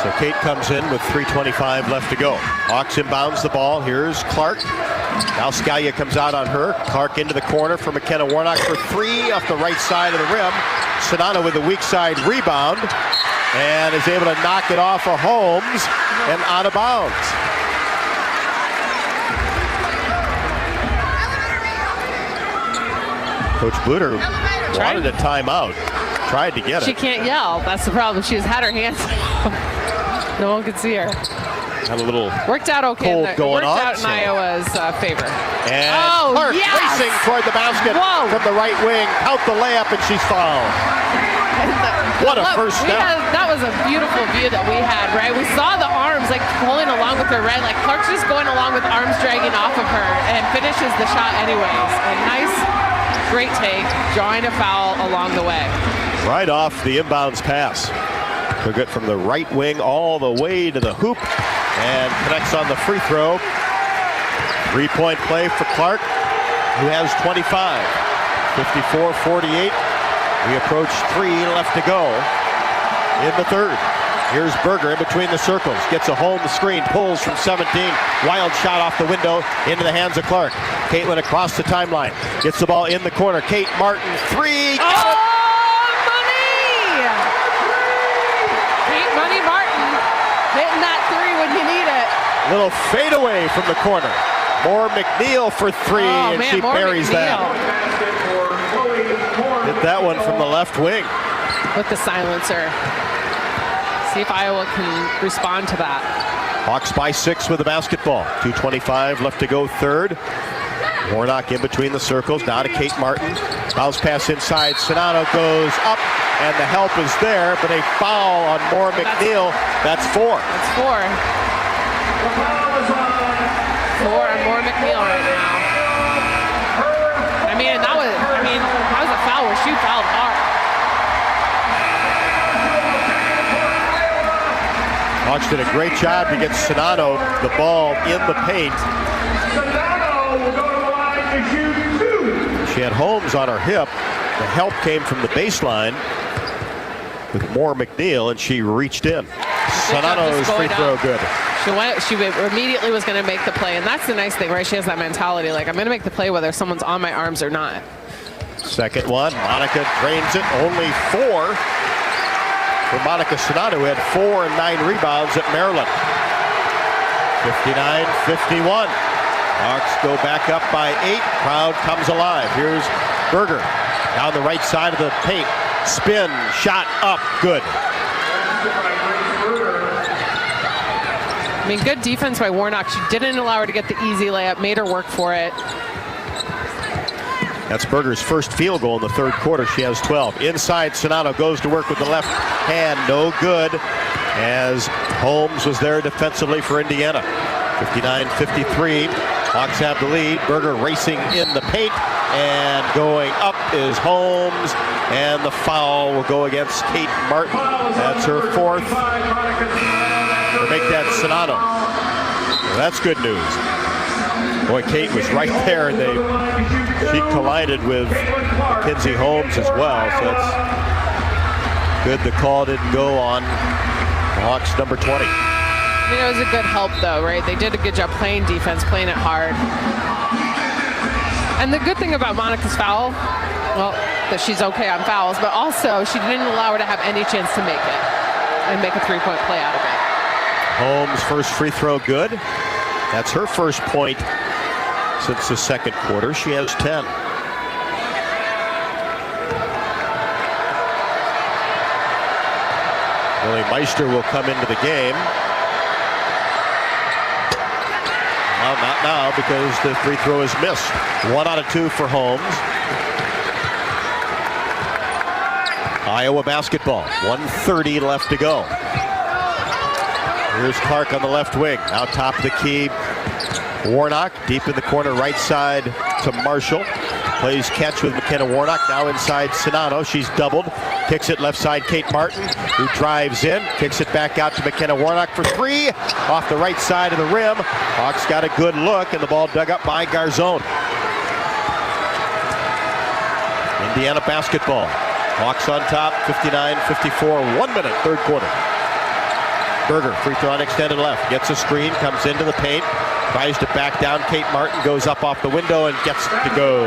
So Kate comes in with 3:25 left to go. Hawks inbounds the ball. Here's Clark. Now Scalia comes out on her. Clark into the corner for McKenna Warnock for 3 off the right side of the rim. Sonata with a weak side rebound and is able to knock it off of Holmes and out of bounds. Coach Bluter wanted a timeout. Tried to get it. She can't yell. That's the problem. She's had her hands up. No one could see her. Had a little worked out okay. Cold going worked on, out in Iowa's favor. And Clark yes! racing toward the basket from the right wing. Out the layup, and she's fouled. What a first step. That was a beautiful view that we had, right? We saw the arms like pulling along with her, right? Like Clark's just going along with arms dragging off of her and finishes the shot anyways. And nice, great take, drawing a foul along the way. Right off the inbounds pass. Took it from the right wing all the way to the hoop and connects on the free throw. 3-point play for Clark, who has 25. 54-48. We approach 3 left to go in the third. Here's Berger in between the circles. Gets a home screen, pulls from 17. Wild shot off the window into the hands of Clark. Caitlin across the timeline. Gets the ball in the corner. Kate Martin, 3. Hitting that 3 when you need it. Little fadeaway from the corner. More McNeil for 3, and she buries that. Hit that one from the left wing. With the silencer. See if Iowa can respond to that. Hawks by 6 with the basketball. 2:25 left to go third. Warnock in between the circles. Now to Kate Martin. Bounce pass inside. Sonata goes up, and the help is there, but a foul on Moore McNeil. That's 4. That's 4. 4 on Moore McNeil right now. That was a foul where she fouled hard. Hawks did a great job to get Sonato the ball in the paint. She had Holmes on her hip. The help came from the baseline with Moore McNeil, and she reached in. Sonato's free throw good. She immediately was going to make the play, and that's the nice thing, right? She has that mentality, like, I'm going to make the play whether someone's on my arms or not. Second one, Monica drains it. Only 4 for Monica Sonato, who had 4 and 9 rebounds at Maryland. 59-51. Hawks go back up by 8. Crowd comes alive. Here's Berger down the right side of the paint. Spin, shot up, good. Good defense by Warnock. She didn't allow her to get the easy layup, made her work for it. That's Berger's first field goal in the third quarter. She has 12. Inside, Sonato goes to work with the left hand. No good, as Holmes was there defensively for Indiana. 59-53. Hawks have the lead. Berger racing in the paint, and going up is Holmes, and the foul will go against Kate Martin. That's her 4th. To make that Sonato. Well, that's good news. Boy, Kate was right there, and she collided with Mackenzie Holmes as well, so that's good. The call didn't go on Hawks number 20. It was a good help, though, right? They did a good job playing defense, playing it hard. And the good thing about Monica's foul, well, that she's okay on fouls, but also she didn't allow her to have any chance to make it and make a 3-point play out of it. Holmes' first free throw good. That's her first point since the second quarter. She has 10. Lily Meister will come into the game. Well, not now, because the free throw is missed. 1 out of 2 for Holmes. Iowa basketball. 1:30 left to go. Here's Clark on the left wing. Out top of the key. Warnock deep in the corner right side to Marshall. Plays catch with McKenna Warnock. Now inside Sonato. She's doubled. Kicks it left side, Kate Martin, who drives in. Kicks it back out to McKenna Warnock for three. Off the right side of the rim. Hawks got a good look, and the ball dug up by Garzone. Indiana basketball. Hawks on top, 59-54, 1 minute, third quarter. Berger, free throw on extended left, gets a screen, comes into the paint, tries to back down. Kate Martin goes up off the window and gets it to go.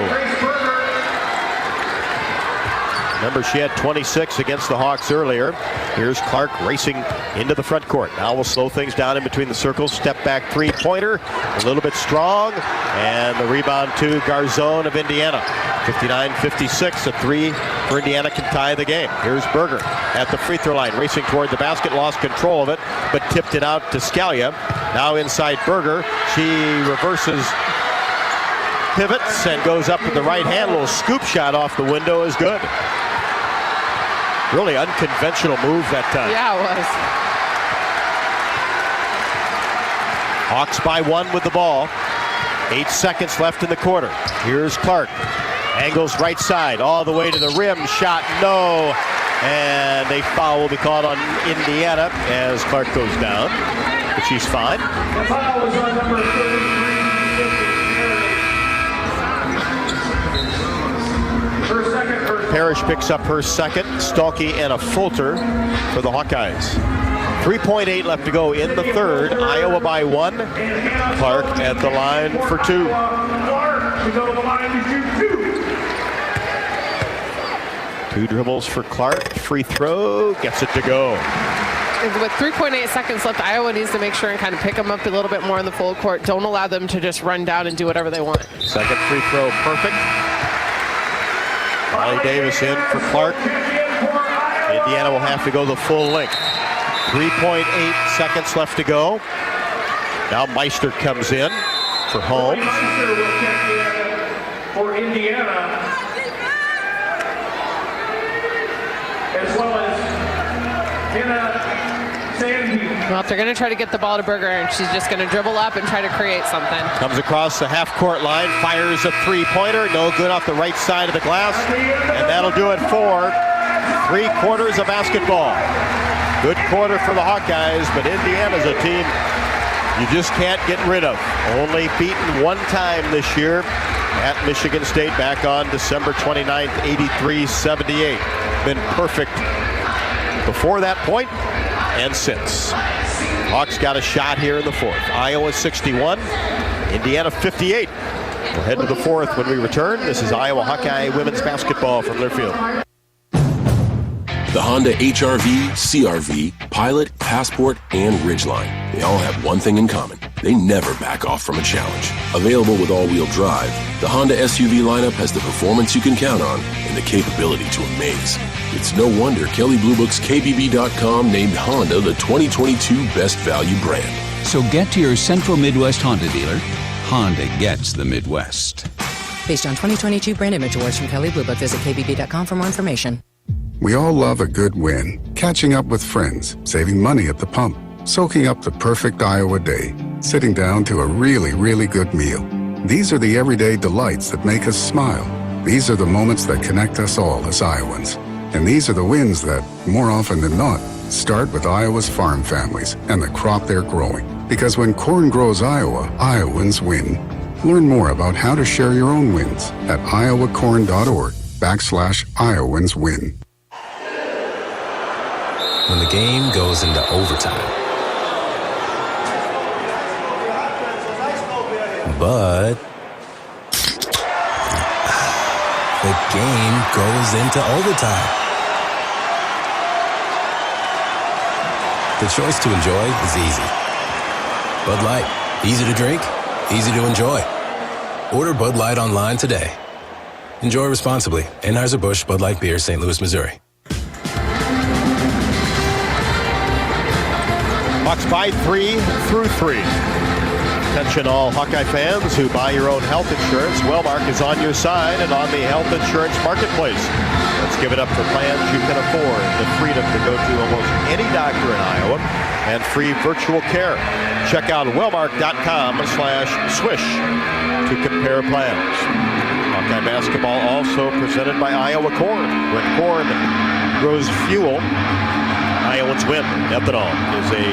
Remember, she had 26 against the Hawks earlier. Here's Clark racing into the front court. Now we'll slow things down in between the circles. Step back three-pointer, a little bit strong, and the rebound to Garzone of Indiana. 59-56, a three for Indiana can tie the game. Here's Berger at the free throw line, racing toward the basket, lost control of it, but tipped it out to Scalia. Now inside Berger, she reverses, pivots, and goes up with the right hand. A little scoop shot off the window is good. Really unconventional move that time. Yeah, it was. Hawks by one with the ball. 8 seconds left in the quarter. Here's Clark. Angles right side all the way to the rim. Shot no. And a foul will be called on Indiana as Clark goes down. But she's fine. The foul was on number 33. Parrish picks up her second. Stalky and a Fulter for the Hawkeyes. 3.8 left to go in the third. Iowa by one. Clark at the line for two. Clark to go to the line to shoot two. Two dribbles for Clark. Free throw. Gets it to go. With 3.8 seconds left, Iowa needs to make sure and kind of pick them up a little bit more in the full court. Don't allow them to just run down and do whatever they want. Second free throw perfect. Molly Davis in for Clark. Indiana will have to go the full length. 3.8 seconds left to go. Now Meister comes in for Holmes. Meister will check in for Indiana, as well as Hannah Sandy. Well, if they're going to try to get the ball to Berger, and she's just going to dribble up and try to create something. Comes across the half-court line, fires a three-pointer, no good off the right side of the glass, and that'll do it for 3 quarters of basketball. Good quarter for the Hawkeyes, but Indiana's a team you just can't get rid of. Only beaten one time this year at Michigan State back on December 29th, 83-78. Been perfect before that point and since. Hawks got a shot here in the fourth. Iowa 61, Indiana 58. We'll head to the fourth when we return. This is Iowa Hawkeye women's basketball from Learfield. The Honda HR-V, CR-V, Pilot, Passport, and Ridgeline. They all have one thing in common. They never back off from a challenge. Available with all-wheel drive, the Honda SUV lineup has the performance you can count on and the capability to amaze. It's no wonder Kelley Blue Book's KBB.com named Honda the 2022 Best Value brand. So get to your Central Midwest Honda dealer. Honda gets the Midwest. Based on 2022 brand image awards from Kelley Blue Book, visit KBB.com for more information. We all love a good win, catching up with friends, saving money at the pump, soaking up the perfect Iowa day, sitting down to a really, really good meal. These are the everyday delights that make us smile. These are the moments that connect us all as Iowans. And these are the wins that, more often than not, start with Iowa's farm families and the crop they're growing. Because when corn grows Iowa, Iowans win. Learn more about how to share your own wins at iowacorn.org/IowansWin. When the game goes into overtime. But the game goes into overtime. The choice to enjoy is easy. Bud Light, easy to drink, easy to enjoy. Order Bud Light online today. Enjoy responsibly. Anheuser-Busch Bud Light Beer, St. Louis, Missouri. Hawks by 3 through 3. Attention all Hawkeye fans who buy your own health insurance. Wellmark is on your side and on the health insurance marketplace. Let's give it up for plans you can afford. The freedom to go to almost any doctor in Iowa and free virtual care. Check out wellmark.com/swish to compare plans. Hawkeye basketball also presented by Iowa Corn. With corn grows fuel. Iowans win. Ethanol is a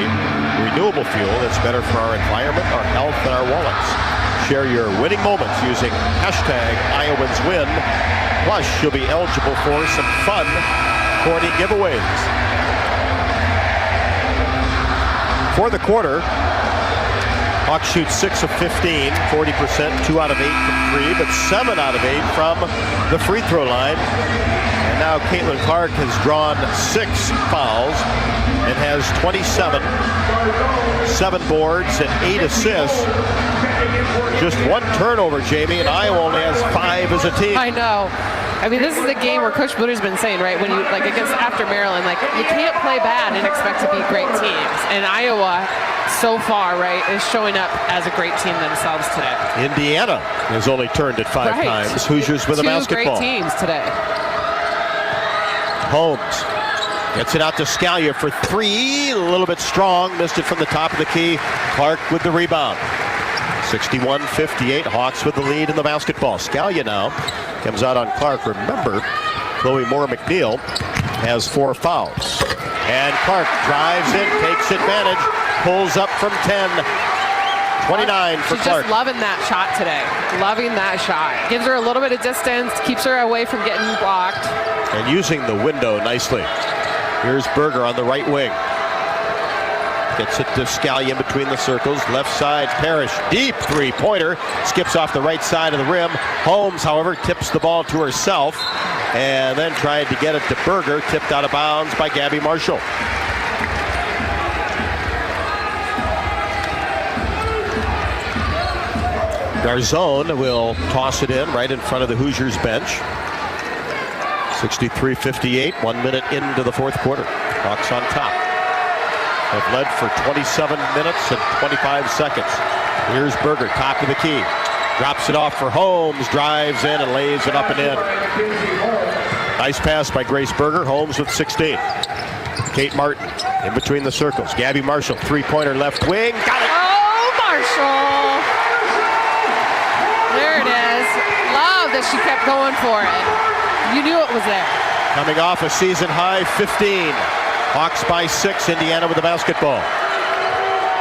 renewable fuel that's better for our environment, our health, and our wallets. Share your winning moments using hashtag #IowansWin. Plus, you'll be eligible for some fun corny giveaways. For the quarter, Hawks shoot 6 of 15, 40%, 2 out of 8 from 3, but 7 out of 8 from the free throw line. And now Caitlin Clark has drawn 6 fouls and has 27, 7 boards, and 8 assists. Just 1 turnover, Jamie, and Iowa only has 5 as a team. I know. I mean, this is a game where Coach Bluder's been saying, right, when you, like, against after Maryland, like, you can't play bad and expect to beat great teams. And Iowa, so far, right, is showing up as a great team themselves today. Indiana has only turned it 5 times. Hoosiers with a basketball. 2 great teams today. Holmes gets it out to Scalia for 3. A little bit strong. Missed it from the top of the key. Clark with the rebound. 61-58. Hawks with the lead in the basketball. Scalia now comes out on Clark. Remember, Chloe Moore-McNeil has 4 fouls. And Clark drives in, takes advantage, pulls up from 10. 29 for She's Clark. Just loving that shot today. Loving that shot. Gives her a little bit of distance, keeps her away from getting blocked. And using the window nicely. Here's Berger on the right wing. Gets it to Scalia in between the circles. Left side, Parrish. Deep three-pointer. Skips off the right side of the rim. Holmes, however, tips the ball to herself. And then tried to get it to Berger. Tipped out of bounds by Gabby Marshall. Garzone will toss it in right in front of the Hoosiers bench. 63-58, 1 minute into the fourth quarter. Hawks on top. Have led for 27 minutes and 25 seconds. Here's Berger, top of the key. Drops it off for Holmes, drives in and lays it up and in. Nice pass by Grace Berger. Holmes with 16. Kate Martin in between the circles. Gabby Marshall, three-pointer left wing. Got it! Oh, Marshall! There it is. Love that she kept going for it. You knew it was there. Coming off a season high 15. Hawks by 6, Indiana with the basketball.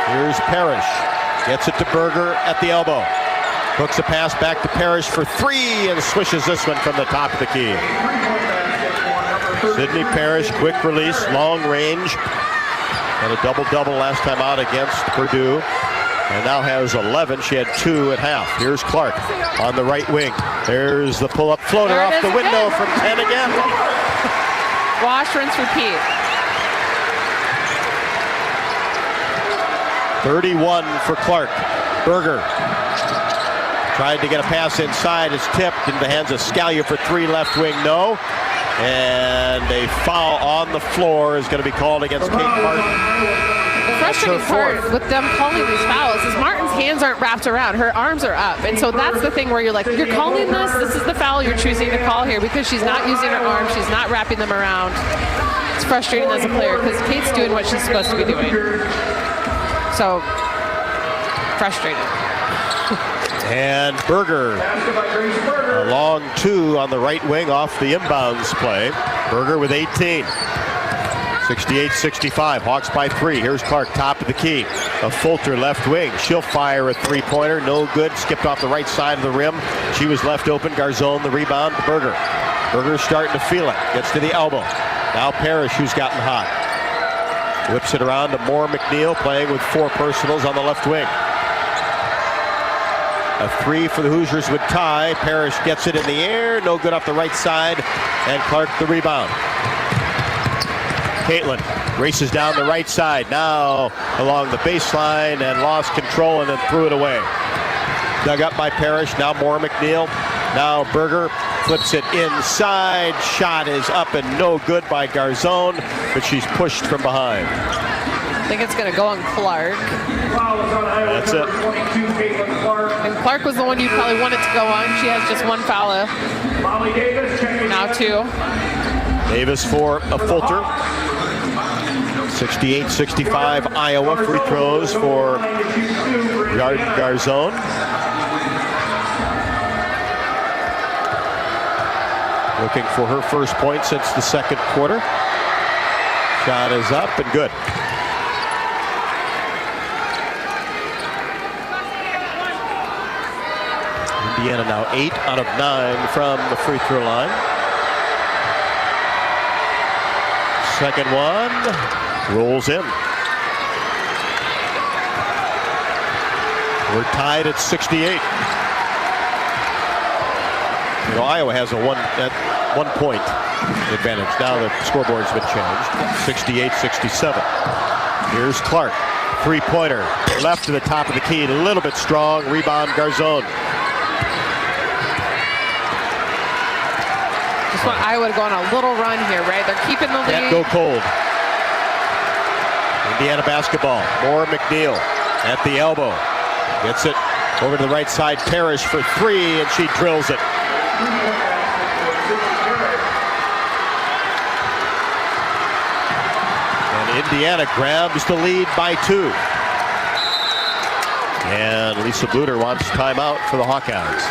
Here's Parrish. Gets it to Berger at the elbow. Hooks a pass back to Parrish for 3 and swishes this one from the top of the key. Sydney Parrish, quick release, long range. Had a double-double last time out against Purdue. And now has 11. She had 2 at half. Here's Clark on the right wing. There's the pull-up floater off the window from 10 again. Wash, rinse, repeat. 31 for Clark. Berger tried to get a pass inside. It's tipped into the hands of Scalia for 3, left wing, no. And a foul on the floor is going to be called against Kate Martin. The frustrating part with them calling these fouls is Martin's hands aren't wrapped around. Her arms are up. And so that's the thing where you're like, you're calling this? This is the foul you're choosing to call here because she's not using her arms. She's not wrapping them around. It's frustrating as a player because Kate's doing what she's supposed to be doing. So, frustrating. And Berger, a long 2 on the right wing off the inbounds play. Berger with 18. 68-65, Hawks by 3. Here's Clark, top of the key. A Fulter left wing. She'll fire a three-pointer. No good. Skipped off the right side of the rim. She was left open. Garzone the rebound to Berger. Berger's starting to feel it. Gets to the elbow. Now Parrish, who's gotten hot. Whips it around to Moore-McNeil, playing with 4 personals on the left wing. A 3 for the Hoosiers would tie. Parrish gets it in the air. No good off the right side. And Clark the rebound. Caitlin races down the right side. Now along the baseline and lost control and then threw it away. Dug up by Parrish. Now Moore-McNeil. Now Berger flips it inside. Shot is up and no good by Garzone, but she's pushed from behind. I think it's going to go on Clark. That's it. And Clark was the one you probably wanted to go on. She has just 1 foul. Now 2. Davis for a Fulter. 68-65 Iowa. Free throws for Garzone. looking for her first point since the second quarter. Shot is up and good. Indiana now 8 out of 9 from the free throw line. Second one rolls in. We're tied at 68. You know, Iowa has a 1 point advantage. Now the scoreboard's been changed. 68-67. Here's Clark. Three-pointer. Left to the top of the key. A little bit strong. Rebound Garzone. Just want Iowa to go on a little run here, right? They're keeping the lead. Can't go cold. Indiana basketball. More McNeil at the elbow. Gets it over to the right side. Parrish for three, and she drills it. And Indiana grabs the lead by 2. And Lisa Bluter wants timeout for the Hawkeyes.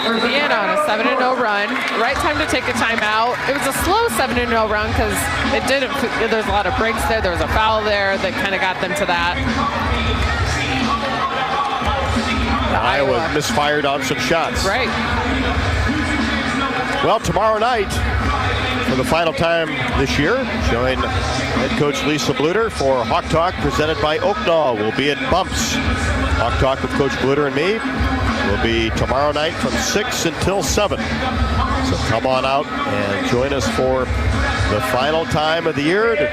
Indiana on a 7-0 run. Right time to take a timeout. It was a slow 7-0 run because it didn't. There's a lot of breaks there. There was a foul there that kind of got them to that. Iowa misfired on some shots. Right. Well, tomorrow night, for the final time this year, join head coach Lisa Bluter for Hawk Talk presented by Oaknaw. We'll be at Bumps. Hawk Talk with Coach Bluter and me will be tomorrow night from 6 until 7. So come on out and join us for the final time of the year to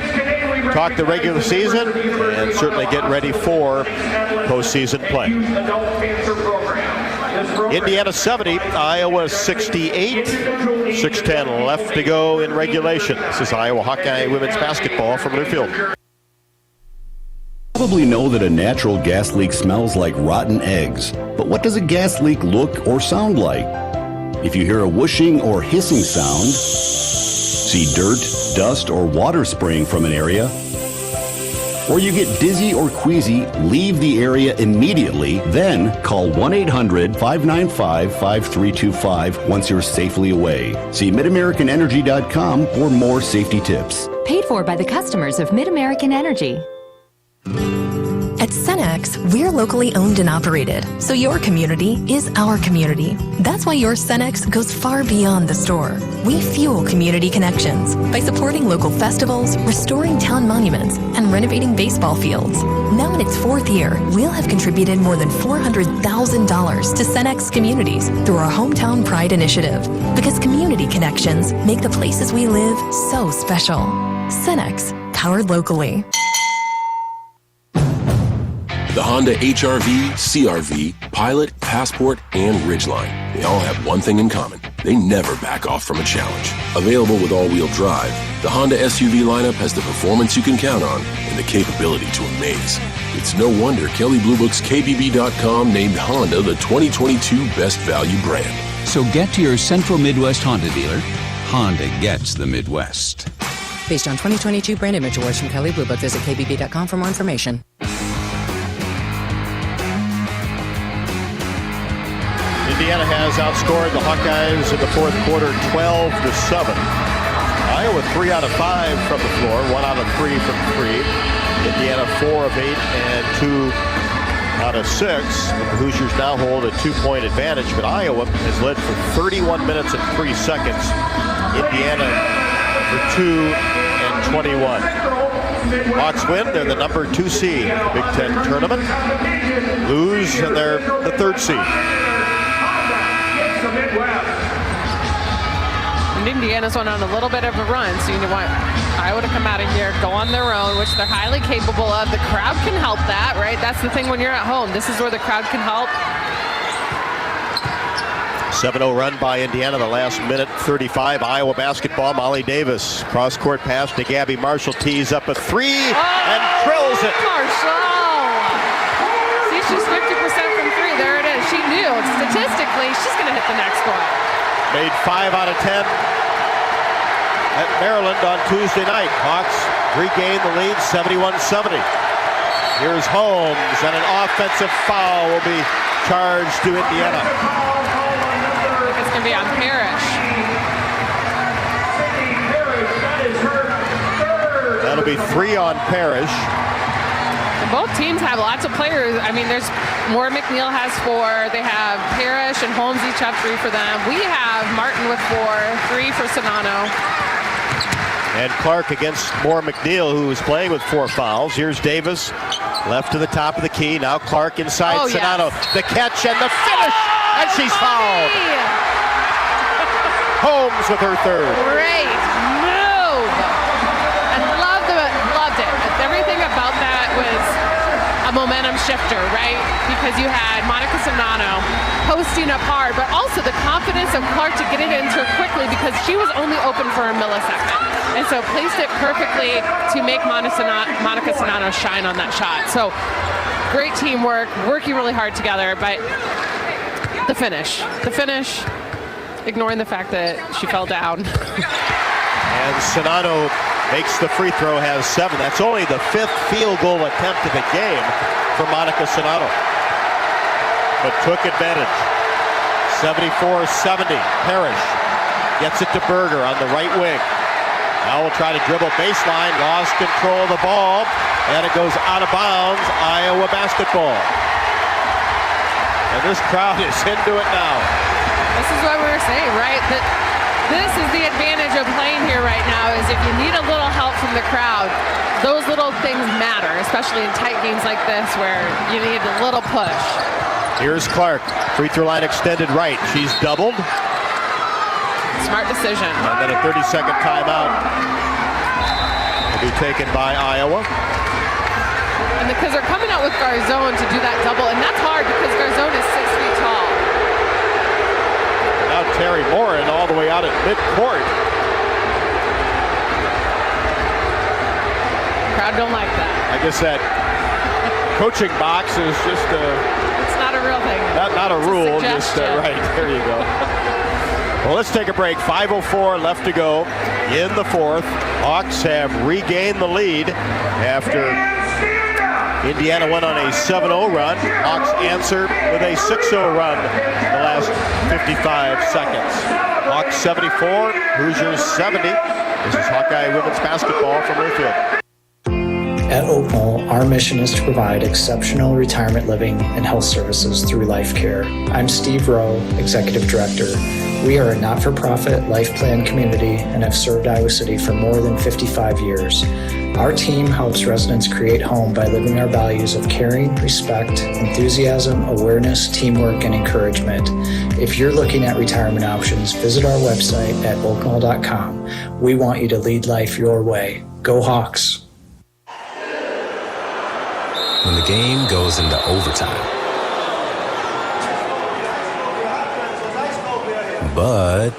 talk the regular season and certainly get ready for postseason play. Indiana 70, Iowa 68. 6:10 left to go in regulation. This is Iowa Hawkeye women's basketball from Learfield. Probably know that a natural gas leak smells like rotten eggs, but what does a gas leak look or sound like? If you hear a whooshing or hissing sound, see dirt, dust, or water spraying from an area, or you get dizzy or queasy, leave the area immediately, then call 1-800-595-5325 once you're safely away. See MidAmericanEnergy.com for more safety tips. Paid for by the customers of MidAmerican Energy. At Cenex, we're locally owned and operated, so your community is our community. That's why your Cenex goes far beyond the store. We fuel community connections by supporting local festivals, restoring town monuments, and renovating baseball fields. Now in its 4th year, we'll have contributed more than $400,000 to Cenex communities through our Hometown Pride initiative, because community connections make the places we live so special. Cenex, powered locally. The Honda HR-V, CR-V, Pilot, Passport, and Ridgeline. They all have one thing in common. They never back off from a challenge. Available with all-wheel drive, the Honda SUV lineup has the performance you can count on and the capability to amaze. It's no wonder Kelley Blue Book's KBB.com named Honda the 2022 Best Value brand. So get to your Central Midwest Honda dealer. Honda gets the Midwest. Based on 2022 brand image awards from Kelley Blue Book, visit KBB.com for more information. Indiana has outscored the Hawkeyes in the 4th quarter 12-7. Iowa 3 out of 5 from the floor, 1 out of 3 from 3. Indiana 4 of 8 and 2 out of 6. The Hoosiers now hold a 2-point advantage, but Iowa has led for 31 minutes and 3 seconds. Indiana for 2 and 21. Hawks win, they're the number 2 seed in the Big Ten tournament. Lose, and they're the 3rd seed. And Indiana's went on a little bit of a run, so you want Iowa to come out of here, go on their own, which they're highly capable of. The crowd can help that, right? That's the thing when you're at home. This is where the crowd can help. 7-0 run by Indiana, the last minute 35. Iowa basketball, Molly Davis. Cross-court pass to Gabby Marshall, tees up a 3 and drills it. Marshall! See, she's 50% from 3. There it is. She knew. Statistically, she's going to hit the next one. Made 5 out of 10 at Maryland on Tuesday night. Hawks regain the lead, 71-70. Here's Holmes, and an offensive foul will be charged to Indiana. Because going to be on Parrish. That'll be 3 on Parrish. Both teams have lots of players. I mean, there's Moore McNeil has 4. They have Parrish and Holmes each have 3 for them. We have Martin with 4, 3 for Sonano. And Clark against Moore McNeil, who is playing with 4 fouls. Here's Davis, left to the top of the key. Now Clark inside Sonano. Yes. The catch and the finish, and she's fouled. Holmes with her 3rd. Great move. I loved it. Everything about that was a momentum shifter, right? Because you had Monica Sonano posting up hard, but also the confidence of Clark to get it into her quickly because she was only open for a millisecond. And so placed it perfectly to make Monica Sonano shine on that shot. So great teamwork, working really hard together, but the finish, ignoring the fact that she fell down. And Sonano makes the free throw, has 7. That's only the 5th field goal attempt of the game for Monica Sonano. But took advantage. 74-70. Parrish gets it to Berger on the right wing. Now we'll try to dribble baseline. Lost control of the ball. And it goes out of bounds. Iowa basketball. And this crowd is into it now. This is what we were saying, right? That this is the advantage of playing here right now, is if you need a little help from the crowd, those little things matter, especially in tight games like this where you need a little push. Here's Clark. Free throw line extended right. She's doubled. Smart decision. And then a 30-second timeout will be taken by Iowa. And because they're coming out with Garzone to do that double, and that's hard because Garzone is 6 feet tall. Now Terry Morin all the way out at midcourt. Crowd don't like that. I guess that coaching box is just it's not a real thing. Not a rule. Just right. There you go. Well, let's take a break. 5:04 left to go in the 4th. Hawks have regained the lead after Indiana went on a 7-0 run. Hawks answered with a 6-0 run in the last 55 seconds. Hawks 74, Hoosiers 70. This is Hawkeye women's basketball from Learfield. At Oak Knoll, our mission is to provide exceptional retirement living and health services through life care. I'm Steve Rowe, Executive Director. We are a not-for-profit life plan community and have served Iowa City for more than 55 years. Our team helps residents create home by living our values of caring, respect, enthusiasm, awareness, teamwork, and encouragement. If you're looking at retirement options, visit our website at oaknoll.com. We want you to lead life your way. Go Hawks! When the game goes into overtime. But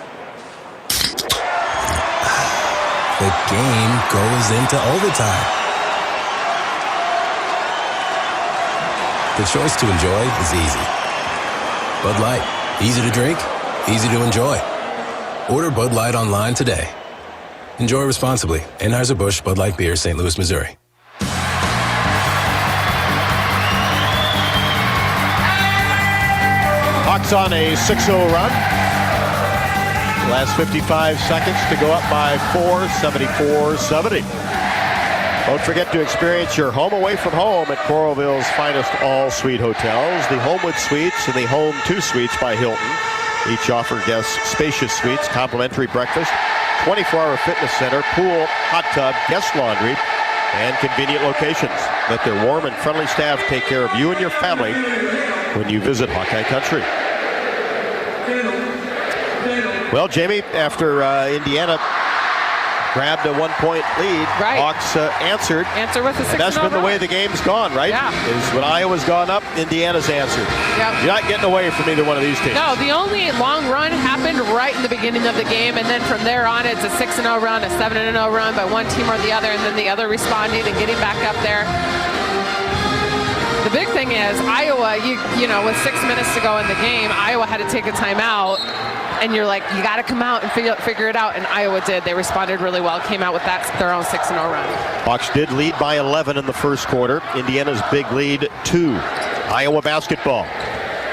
the game goes into overtime. The choice to enjoy is easy. Bud Light, easy to drink, easy to enjoy. Order Bud Light online today. Enjoy responsibly. Anheuser-Busch Bud Light Beer, St. Louis, Missouri. Hawks on a 6-0 run. Last 55 seconds to go up by 4, 74-70. Don't forget to experience your home away from home at Coralville's finest all-suite hotels, the Homewood Suites and the Home 2 Suites by Hilton. Each offer guests spacious suites, complimentary breakfast, 24-hour fitness center, pool, hot tub, guest laundry, and convenient locations. Let their warm and friendly staff take care of you and your family when you visit Hawkeye Country. Well, Jamie, after Indiana grabbed a 1-point lead, right. Hawks answered. Answer with a 6-0 That's been the way the game's gone, right? Yeah. Is when Iowa's gone up, Indiana's answered. Yep. You're not getting away from either one of these teams. No, the only long run happened right in the beginning of the game, and then from there on, it's a 6-0 run, a 7-0 run by one team or the other, and then the other responding and getting back up there. The big thing is Iowa, you know, with 6 minutes to go in the game, Iowa had to take a timeout. And you're like, you got to come out and figure it out. And Iowa did. They responded really well, came out with their own 6-0 run. Hawks did lead by 11 in the first quarter. Indiana's big lead, 2. Iowa basketball.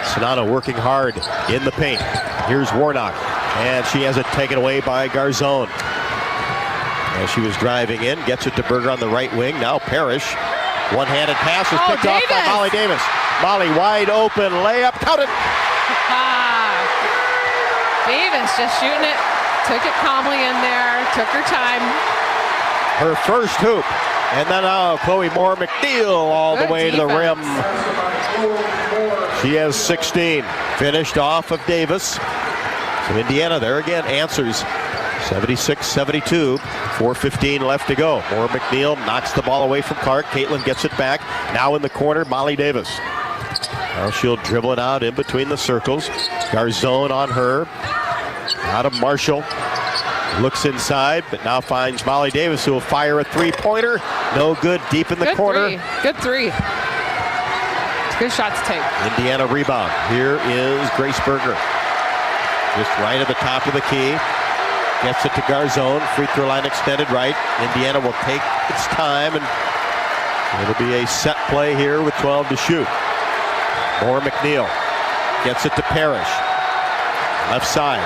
Sonano working hard in the paint. Here's Warnock, and she has it taken away by Garzone. As she was driving in, gets it to Berger on the right wing. Now Parrish, one-handed pass is picked off by Molly Davis. Molly wide open, layup, count it. Davis just shooting it, took it calmly in there, took her time. Her first hoop. And then now Chloe Moore McNeil all the way to the rim. She has 16. Finished off of Davis. So Indiana there again answers. 76-72. 4:15 left to go. Moore McNeil knocks the ball away from Clark. Caitlin gets it back. Now in the corner, Molly Davis. Now she'll dribble it out in between the circles. Garzone on her. Out of Marshall. Looks inside, but now finds Molly Davis, who will fire a three-pointer. No good, deep in the corner. Good three. Good shot to take. Indiana rebound. Here is Grace Berger. Just right at the top of the key. Gets it to Garzone. Free throw line extended right. Indiana will take its time, and it'll be a set play here with 12 to shoot. Moore McNeil gets it to Parrish. Left side.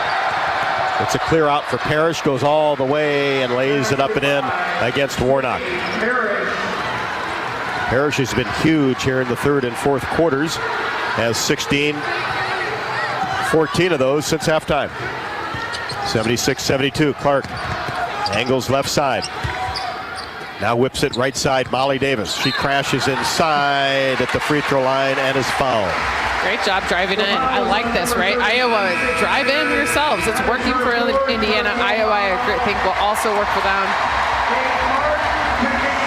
It's a clear out for Parrish, goes all the way and lays it up and in against Warnock. Parrish has been huge here in the third and fourth quarters, has 16, 14 of those since halftime. 76-72, Clark angles left side. Now whips it right side, Molly Davis. She crashes inside at the free throw line and is fouled. Great job driving in. I like this, right? Iowa, drive in yourselves. It's working for Indiana. Iowa, I think, will also work for them.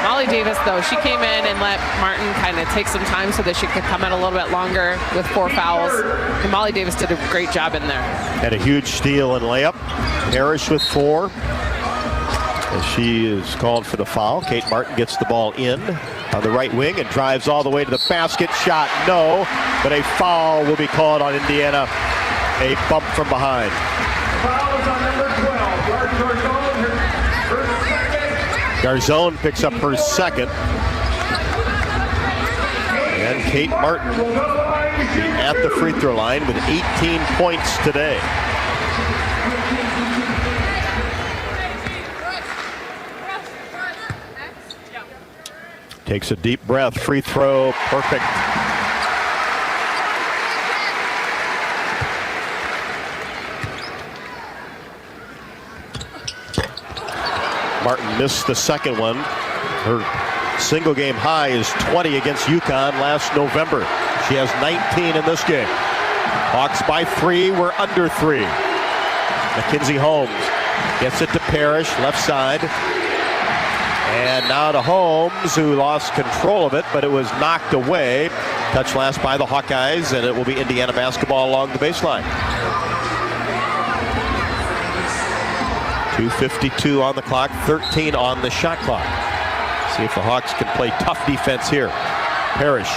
Molly Davis, though, she came in and let Martin kind of take some time so that she could come in a little bit longer with 4 fouls. And Molly Davis did a great job in there. Had a huge steal and layup. Parrish with 4. As she is called for the foul. Kate Martin gets the ball in on the right wing and drives all the way to the basket. Shot, no, but a foul will be called on Indiana. A bump from behind. Foul is on number 12. Garzone picks up her second. And Kate Martin at the free throw line with 18 points today. Takes a deep breath, free throw, perfect. Martin missed the second one. Her single game high is 20 against UConn last November. She has 19 in this game. Hawks by 3, we're under 3. Mackenzie Holmes gets it to Parrish, left side. And now to Holmes, who lost control of it, but it was knocked away. Touch last by the Hawkeyes, and it will be Indiana basketball along the baseline. 2:52 on the clock, 13 on the shot clock. See if the Hawks can play tough defense here. Parrish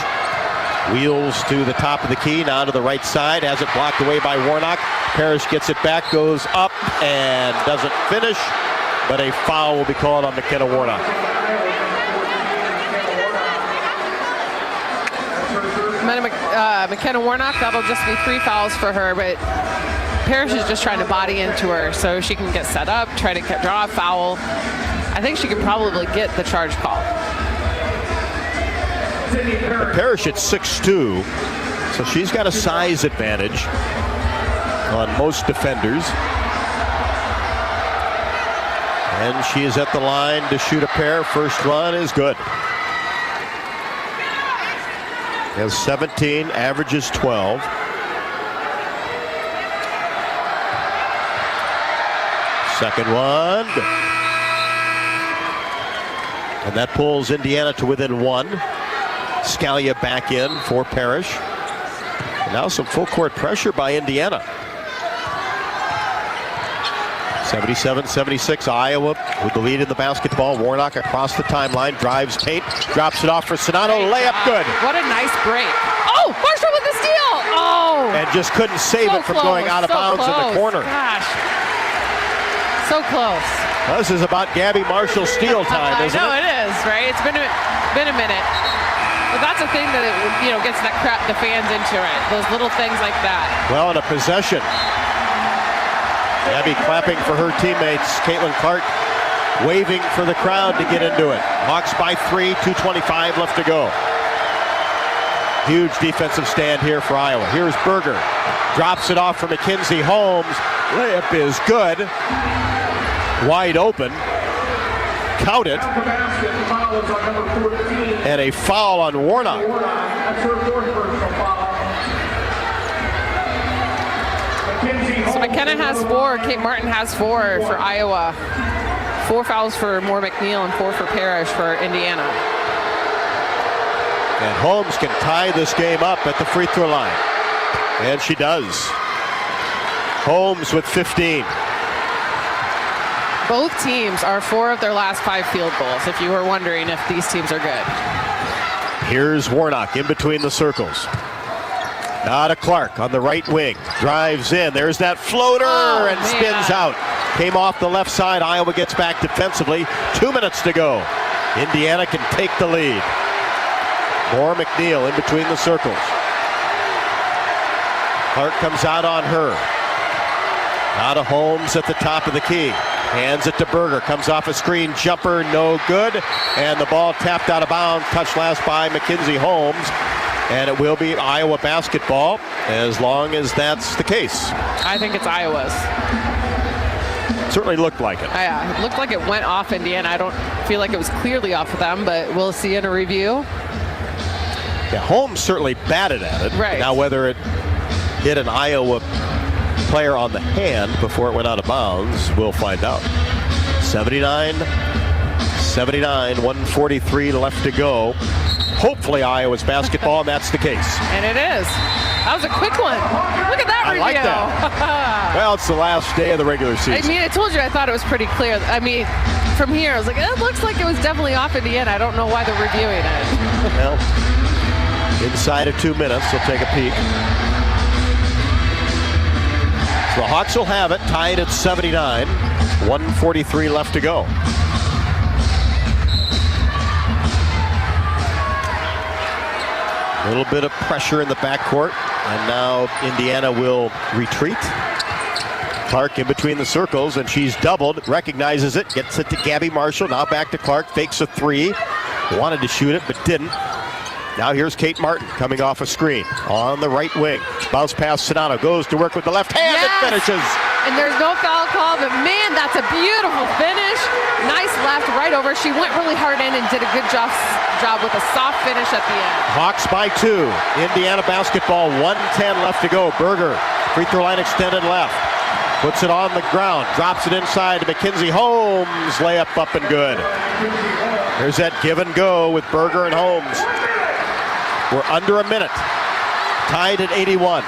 wheels to the top of the key, now to the right side, has it blocked away by Warnock. Parrish gets it back, goes up, and doesn't finish. But a foul will be called on McKenna Warnock. McKenna Warnock, that'll just be 3 fouls for her, but Parrish is just trying to body into her so she can get set up, try to draw a foul. I think she could probably get the charge call. Parrish at 6'2", so she's got a size advantage on most defenders. And she is at the line to shoot a pair. First run is good. Has 17, averages 12. Second one. And that pulls Indiana to within 1. Scalia back in for Parrish. And now some full court pressure by Indiana. 77-76, Iowa with the lead in the basketball. Warnock across the timeline, drives paint, drops it off for Sonano, layup good. What a nice break. Oh, Marshall with the steal. Oh. And just couldn't save it from going out of bounds in the corner. Gosh. So close. Well, this is about Gabby Marshall's steal time, isn't it? I know it is, right? It's been a minute. But that's a thing that gets the fans into it. Those little things like that. Well, in a possession, Abby clapping for her teammates. Caitlin Clark waving for the crowd to get into it. Hawks by 3, 2:25 left to go. Huge defensive stand here for Iowa. Here's Berger. Drops it off for Mackenzie Holmes. Layup is good. Wide open. Count it. And a foul on Warnock. So McKenna has 4. Kate Martin has 4 for Iowa. 4 fouls for Moore McNeil and 4 for Parrish for Indiana. And Holmes can tie this game up at the free throw line. And she does. Holmes with 15. Both teams are 4 of their last 5 field goals, if you were wondering if these teams are good. Here's Warnock in between the circles. Now to Clark on the right wing. Drives in. There's that floater and spins out. Came off the left side. Iowa gets back defensively. 2 minutes to go. Indiana can take the lead. Moore McNeil in between the circles. Clark comes out on her. Now to Holmes at the top of the key. Hands it to Berger. Comes off a screen jumper. No good. And the ball tapped out of bounds. Touched last by Mackenzie Holmes. And it will be Iowa basketball as long as that's the case. I think it's Iowa's. Certainly looked like it. Yeah, it looked like it went off Indiana. I don't feel like it was clearly off of them, but we'll see in a review. Yeah, Holmes certainly batted at it. Right. Now whether it hit an Iowa player on the hand before it went out of bounds, we'll find out. 79-79, 143 left to go. Hopefully Iowa's basketball, and that's the case. And it is. That was a quick one. Look at that review. I like that. Well, it's the last day of the regular season. I mean, I told you I thought it was pretty clear. I mean, from here, I was like, it looks like it was definitely off Indiana. I don't know why they're reviewing it. Well, inside of 2 minutes, we'll take a peek. So the Hawks will have it, tied at 79. 143 left to go. A little bit of pressure in the backcourt, and now Indiana will retreat. Clark in between the circles, and she's doubled, recognizes it, gets it to Gabby Marshall, now back to Clark, fakes a 3. Wanted to shoot it, but didn't. Now here's Kate Martin coming off a screen on the right wing. Bounce pass, Sedano goes to work with the left hand and finishes. And there's no foul call, but man, that's a beautiful finish. Nice left, right over. She went really hard in and did a good job with a soft finish at the end. Hawks by 2. Indiana basketball, 1:10 left to go. Berger, free throw line extended left. Puts it on the ground, drops it inside to Mackenzie Holmes. Layup up and good. There's that give and go with Berger and Holmes. We're under a minute. Tied at 81.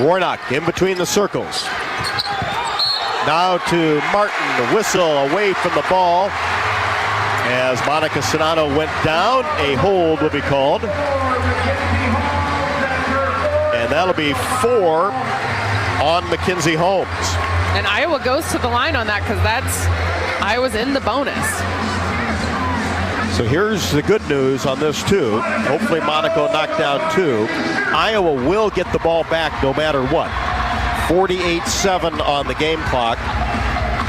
Warnock in between the circles. Now to Martin, the whistle away from the ball. As Monica Sedano went down, a hold will be called. And that'll be 4 on Mackenzie Holmes. And Iowa goes to the line on that because Iowa's in the bonus. So here's the good news on this too. Hopefully Monaco knocked down 2. Iowa will get the ball back no matter what. 48-7 on the game clock.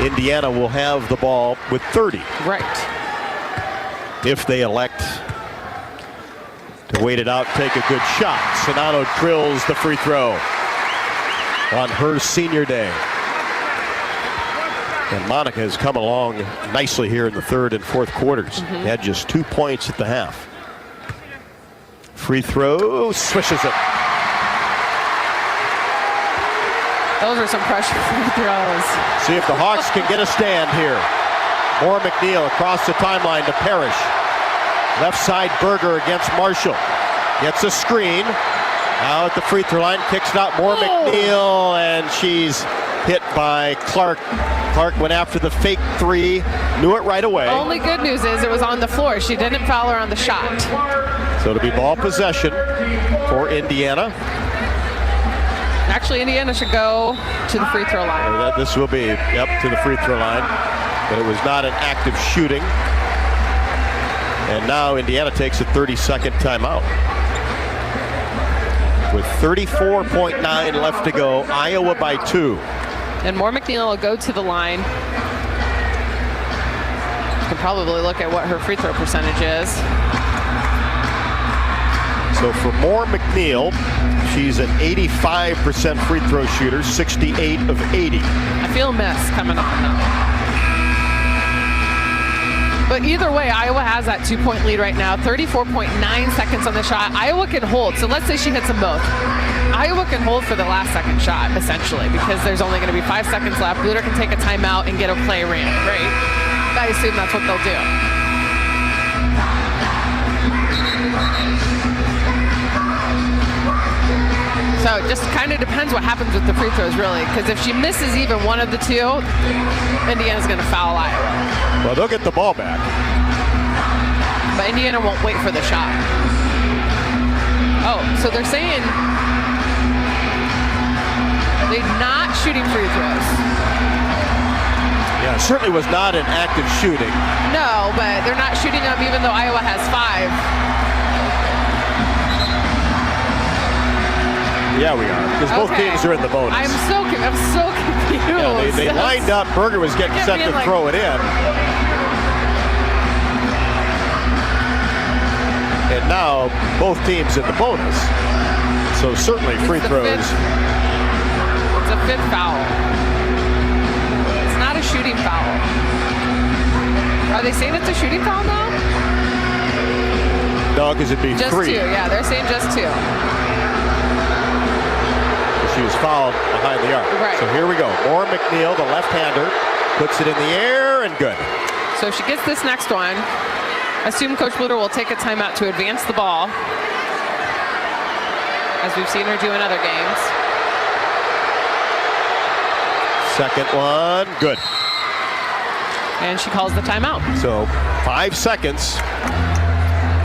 Indiana will have the ball with 30. Right. If they elect to wait it out, take a good shot. Sedano drills the free throw on her senior day. And Monica has come along nicely here in the third and fourth quarters. Had just 2 points at the half. Free throw, swishes it. Those are some pressure free throws. See if the Hawks can get a stand here. Moore McNeil across the timeline to Parrish. Left side Berger against Marshall. Gets a screen. Now at the free throw line, kicks it out. Moore McNeil, and she's hit by Clark. Clark went after the fake 3, knew it right away. Only good news is it was on the floor. She didn't foul her on the shot. So it'll be ball possession for Indiana. Actually, Indiana should go to the free throw line. This will be, to the free throw line. But it was not an active shooting. And now Indiana takes a 30-second timeout. With 34.9 left to go, Iowa by 2. And Moore McNeil will go to the line. You can probably look at what her free throw percentage is. So for Moore McNeil, she's an 85% free throw shooter, 68 of 80. I feel a mess coming on now. But either way, Iowa has that 2-point lead right now. 34.9 seconds on the shot. Iowa can hold. So let's say she hits them both. Iowa can hold for the last second shot, essentially, because there's only going to be 5 seconds left. Bluter can take a timeout and get a play ran, right? I assume that's what they'll do. So it just kind of depends what happens with the free throws, really, because if she misses even one of the two, Indiana's going to foul Iowa. Well, they'll get the ball back. But Indiana won't wait for the shot. Oh, so they're saying they're not shooting free throws. Yeah, it certainly was not an active shooting. No, but they're not shooting them even though Iowa has 5. Yeah, we are, because both teams are in the bonus. I'm so confused. Yeah, they lined up. Berger was getting set to throw it in. And now both teams in the bonus. So certainly free throws. It's a 5th foul. It's not a shooting foul. Are they saying it's a shooting foul now? No, because it'd be just 3. Just 2, yeah, they're saying just 2. She was fouled behind the arc. Right. So here we go. Moore McNeil, the left-hander, puts it in the air and good. So if she gets this next one, assume Coach Bluter will take a timeout to advance the ball, as we've seen her do in other games. Second one, good. And she calls the timeout. So 5 seconds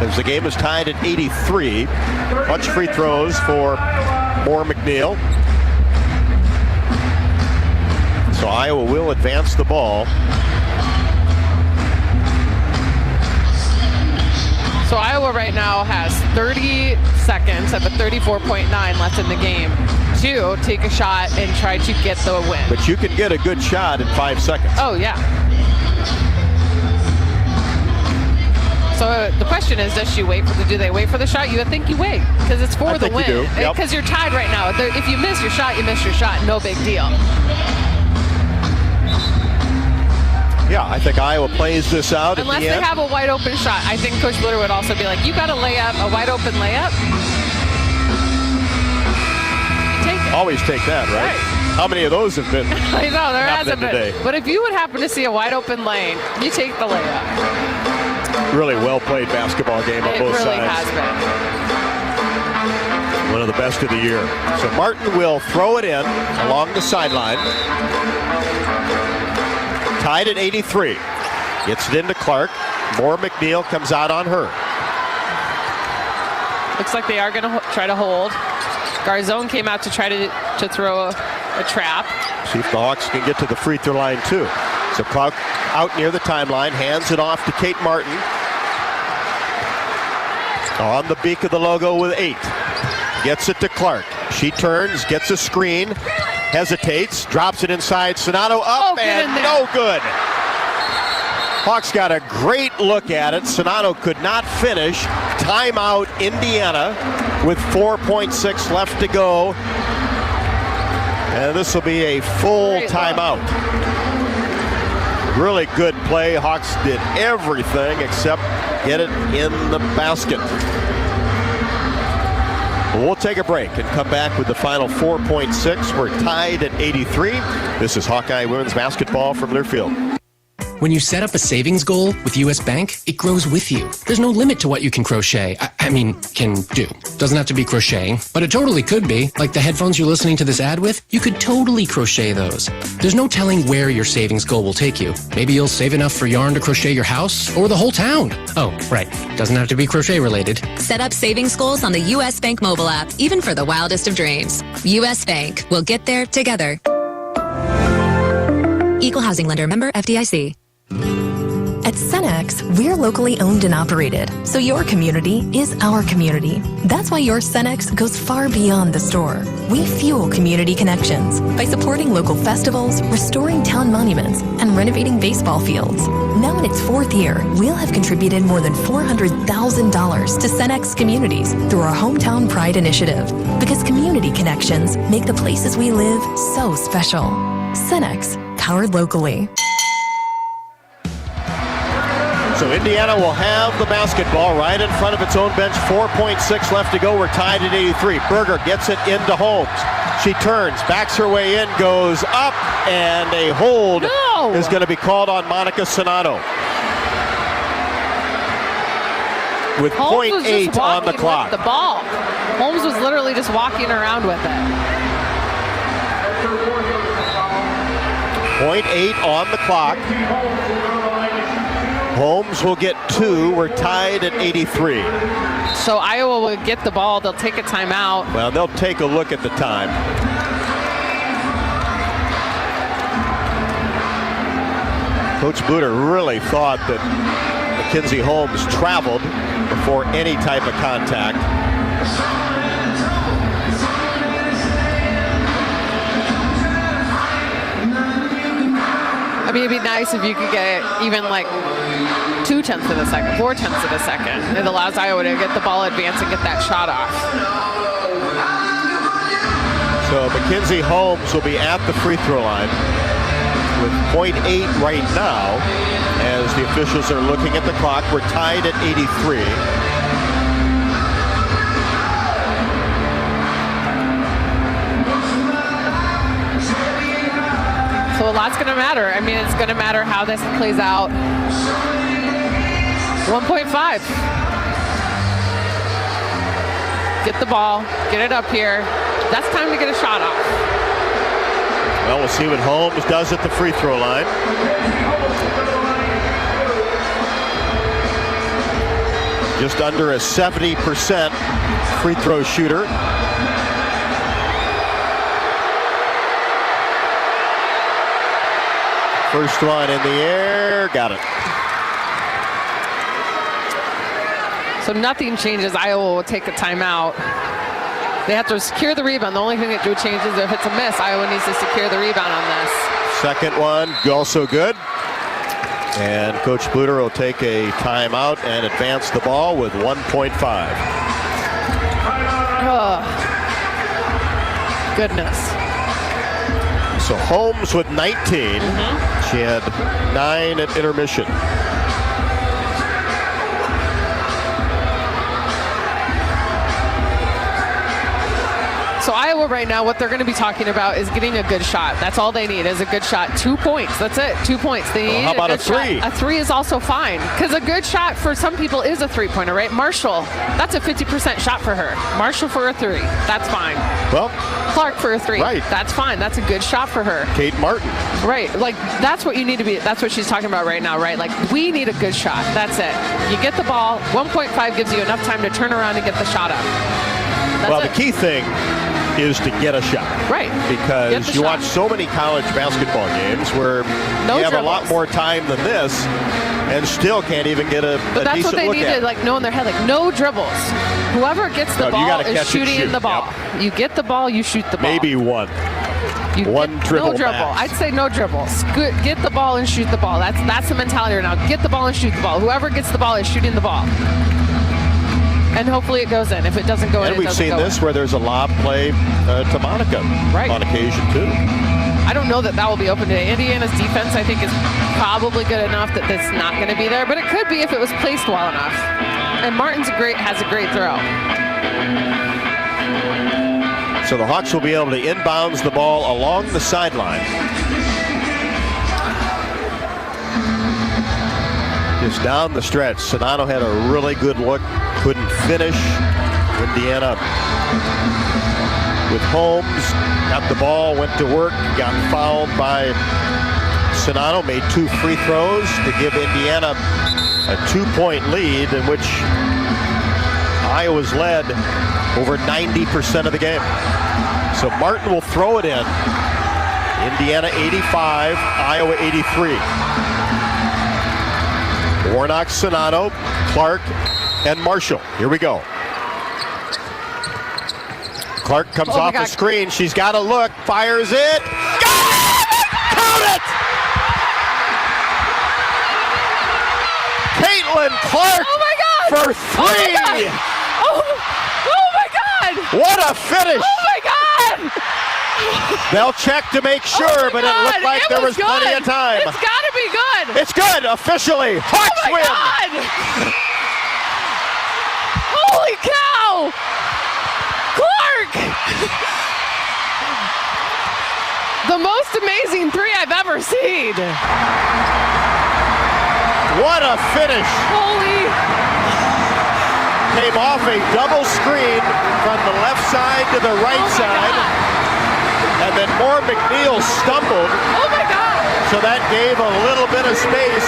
as the game is tied at 83. Bunch of free throws for Moore McNeil. So Iowa will advance the ball. So Iowa right now has 30 seconds of a 34.9 left in the game to take a shot and try to get the win. But you can get a good shot in 5 seconds. Oh, yeah. So the question is, do they wait for the shot? You would think you wait, because it's for the win. Because you're tied right now. If you miss your shot, you miss your shot. No big deal. Yeah, I think Iowa plays this out. Unless they have a wide open shot. I think Coach Bluter would also be like, you got a layup, a wide open layup. Take it. Always take that, right? How many of those have been? I know, there hasn't been. Today. But if you would happen to see a wide open lane, you take the layup. Really well played basketball game on both sides. It really has been. One of the best of the year. So Martin will throw it in along the sideline. Tied at 83. Gets it into Clark. Moore McNeil comes out on her. Looks like they are going to try to hold. Garzone came out to try to throw a trap. See if the Hawks can get to the free throw line too. So Clark out near the timeline, hands it off to Kate Martin. On the beak of the logo with 8. Gets it to Clark. She turns, gets a screen, hesitates, drops it inside. Sonato up and no good. Hawks got a great look at it. Sonato could not finish. Timeout Indiana with 4.6 left to go. And this will be a full timeout. Really good play. Hawks did everything except get it in the basket. We'll take a break and come back with the final 4.6. We're tied at 83. This is Hawkeye women's basketball from Learfield. When you set up a savings goal with U.S. Bank, it grows with you. There's no limit to what you can crochet. Can do. Doesn't have to be crocheting, but it totally could be. Like the headphones you're listening to this ad with, you could totally crochet those. There's no telling where your savings goal will take you. Maybe you'll save enough for yarn to crochet your house or the whole town. Oh, right. Doesn't have to be crochet related. Set up savings goals on the U.S. Bank mobile app, even for the wildest of dreams. U.S. Bank. We'll get there together. Equal housing lender, member FDIC. At At Cenex, we're locally owned and operated, so your community is our community. That's why your Cenex goes far beyond the store. We fuel community connections by supporting local festivals, restoring town monuments, and renovating baseball fields. Now in its 4th year, we'll have contributed more than $400,000 to Cenex communities through our Hometown Pride initiative, because community connections make the places we live so special. Cenex, powered locally. So Indiana will have the basketball right in front of its own bench. 4.6 left to go. We're tied at 83. Berger gets it into Holmes. She turns, backs her way in, goes up, and a hold is going to be called on Monica Sonato. With 0.8 on the clock. The ball. Holmes was literally just walking around with it. 0.8 on the clock. Holmes will get 2. We're tied at 83. So Iowa will get the ball. They'll take a timeout. Well, they'll take a look at the time. Coach Bluter really thought that Mackenzie Holmes traveled before any type of contact. I mean, it'd be nice if you could get even like 0.2 of a second, 0.4 of a second. It allows Iowa to get the ball advance and get that shot off. So Mackenzie Holmes will be at the free throw line with 0.8 right now as the officials are looking at the clock. We're tied at 83. So a lot's going to matter. I mean, it's going to matter how this plays out. 1.5. Get the ball. Get it up here. That's time to get a shot off. Well, we'll see what Holmes does at the free throw line. Just under a 70% free throw shooter. First one in the air, got it. So nothing changes. Iowa will take a timeout. They have to secure the rebound. The only thing that changes is if it's a miss, Iowa needs to secure the rebound on this. Second one, also good. And Coach Bluter will take a timeout and advance the ball with 1.5. Oh, goodness. So Holmes with 19. She had 9 at intermission. So Iowa right now, what they're going to be talking about is getting a good shot. That's all they need is a good shot. 2 points. That's it. 2 points. They need how about a 3? Shot. A 3 is also fine because a good shot for some people is a 3-pointer, right? Marshall, that's a 50% shot for her. Marshall for a 3. That's fine. Well, Clark for a 3. Right. That's fine. That's a good shot for her. Kate Martin. Right. Like, that's what you need to be. That's what she's talking about right now, right? Like, we need a good shot. That's it. You get the ball. 1.5 gives you enough time to turn around and get the shot up. Well, the key thing is to get a shot. Right. Because you watch so many college basketball games where you have a lot more time than this and still can't even get a But that's what decent they look need at to like know in their head, like no dribbles. Whoever gets the ball is shooting the ball. Yep. You get the ball, you shoot the ball. Maybe one. One dribble. No dribble. Max. I'd say no dribbles. Get the ball and shoot the ball. That's the mentality right now. Get the ball and shoot the ball. Whoever gets the ball is shooting the ball. And hopefully it goes in. If it doesn't go in, and we've seen this where there's a lob play to Monica on occasion too. I don't know that will be open today. Indiana's defense, I think, is probably good enough that that's not going to be there, but it could be if it was placed well enough. And Martin's has a great throw. So the Hawks will be able to inbounds the ball along the sideline. Just down the stretch. Sonato had a really good look. Couldn't finish. Indiana with Holmes. Got the ball, went to work, got fouled by Sonato. Made 2 free throws to give Indiana a 2-point lead in which Iowa's led over 90% of the game. So Martin will throw it in. Indiana 85, Iowa 83. Warnock, Sonano, Clark, and Marshall. Here we go. Clark comes off the screen. She's got a look. Fires it. Got it! Count it! Caitlin Clark for three. Oh my God! What a finish! Oh my God! They'll check to make sure, but it looked like there was plenty of time. It's got to be good. It's good, officially. Hawks win. God. Holy cow! Clark! The most amazing three I've ever seen. What a finish. Holy. Came off a double screen from the left side to the right side. God. And then Moore McNeil stumbled. Oh my God! So that gave a little bit of space.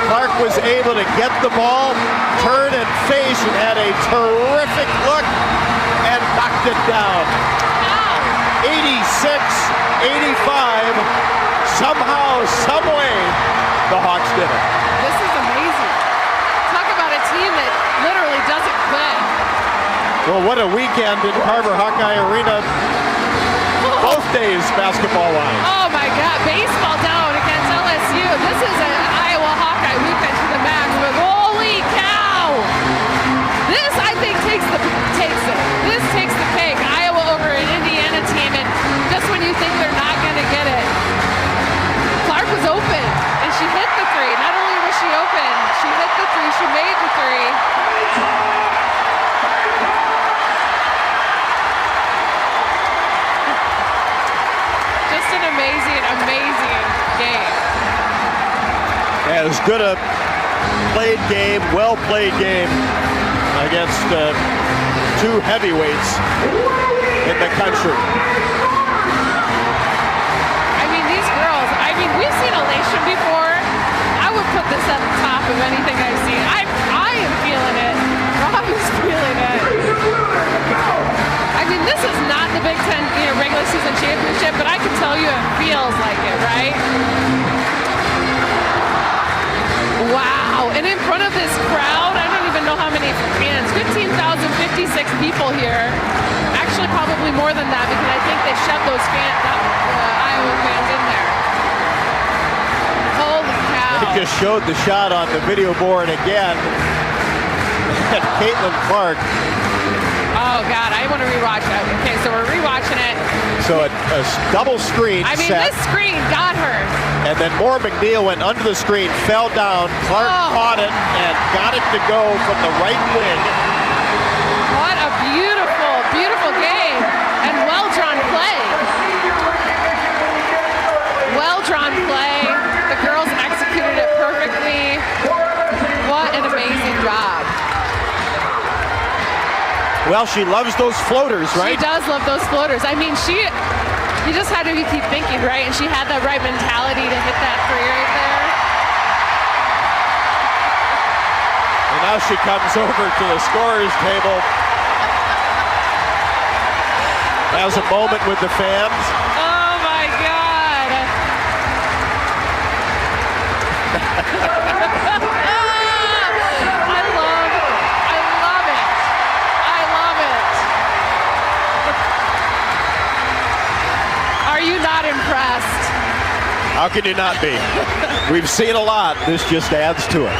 Clark was able to get the ball, turn and face, and had a terrific look and knocked it down. 86-85. Somehow, some way, the Hawks did it. This is amazing. Talk about a team that literally doesn't quit. Well, what a weekend in Carver Hawkeye Arena. Both days, basketball-wise. Oh my God, baseball down against LSU. This is an Iowa Hawkeye weekend to the max, but holy cow! This, I think, takes it. This takes the cake. Iowa over an Indiana team, and just when you think they're not going to get it, Clark was open, and she hit the three. Not only was she open, she hit the three, she made the three. Amazing game. As good a played game, well-played game against two heavyweights in the country. I mean, these girls, we've seen elation before. I would put this at the top of anything I've seen. I am feeling it. Rob is feeling it. I mean, this is not the Big Ten regular season championship, but I can tell you it feels like it, right? Wow. And in front of this crowd, I don't even know how many fans, 15,056 people here. Actually, probably more than that because I think they shoved those Iowa fans in there. Holy cow. They just showed the shot on the video board again. Caitlin Clark. Oh, God, I want to rewatch it. Okay, so we're rewatching it. So a double screen set. This screen got her. And then Moore McNeil went under the screen, fell down. Clark caught it and got it to go from the right wing. What a beautiful, beautiful game. And well-drawn play. Well-drawn play. The girls executed it perfectly. What an amazing job. Well, she loves those floaters, right? She does love those floaters. I mean, you just had to keep thinking, right? And she had the right mentality to hit that three right there. And now she comes over to the scorer's table. Has a moment with the fans. Oh, my God. Are you not impressed? How can you not be? We've seen a lot. This just adds to it.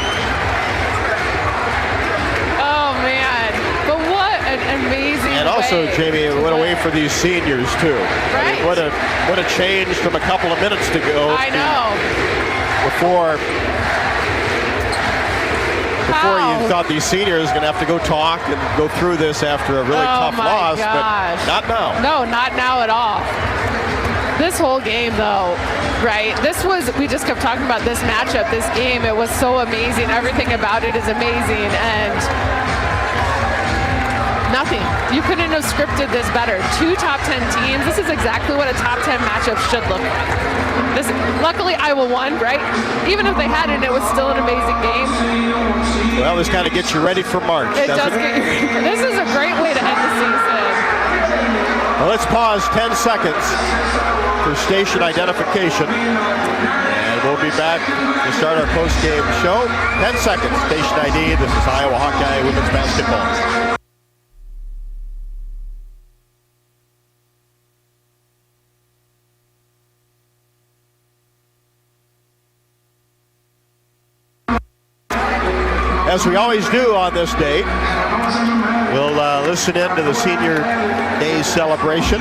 Oh, man. But what an amazing And also, Jamie, what a way for these seniors, too. Right. I mean, what a change from a couple of minutes to go. I know. Before you thought these seniors were going to have to go talk and go through this after a really tough loss. Gosh. But not now. No, not now at all. This whole game, though, right? We just kept talking about this matchup, this game. It was so amazing. Everything about it is amazing. And nothing. You couldn't have scripted this better. Two top 10 teams. This is exactly what a top 10 matchup should look like. Luckily, Iowa won, right? Even if they hadn't, it was still an amazing game. Well, this kind of gets you ready for March, It does get you ready for. This is a great way to end the season. Well, let's pause 10 seconds for station identification. As And we'll be back to start our post-game show. 10 seconds, station ID. This is Iowa Hawkeye women's basketball. As we always do on this date, we'll listen in to the Senior Day celebration.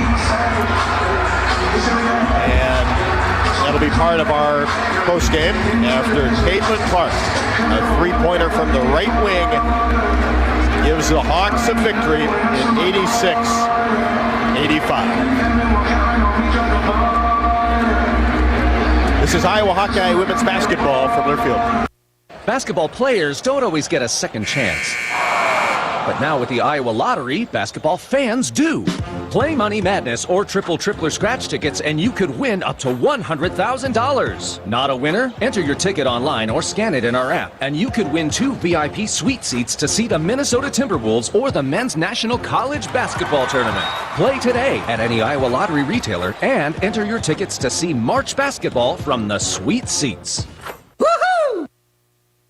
And that'll be part of our postgame after Caitlin Clark, a three-pointer from the right wing, gives the Hawks a victory in 86-85. This is Iowa Hawkeye women's basketball from Learfield. Basketball players don't always get a second chance. But now with the Iowa Lottery, basketball fans do. Play Money Madness or Tripler Scratch tickets and you could win up to $100,000. Not a winner? Enter your ticket online or scan it in our app and you could win 2 VIP suite seats to see the Minnesota Timberwolves or the Men's National College Basketball Tournament. Play today at any Iowa Lottery retailer and enter your tickets to see March basketball from the suite seats.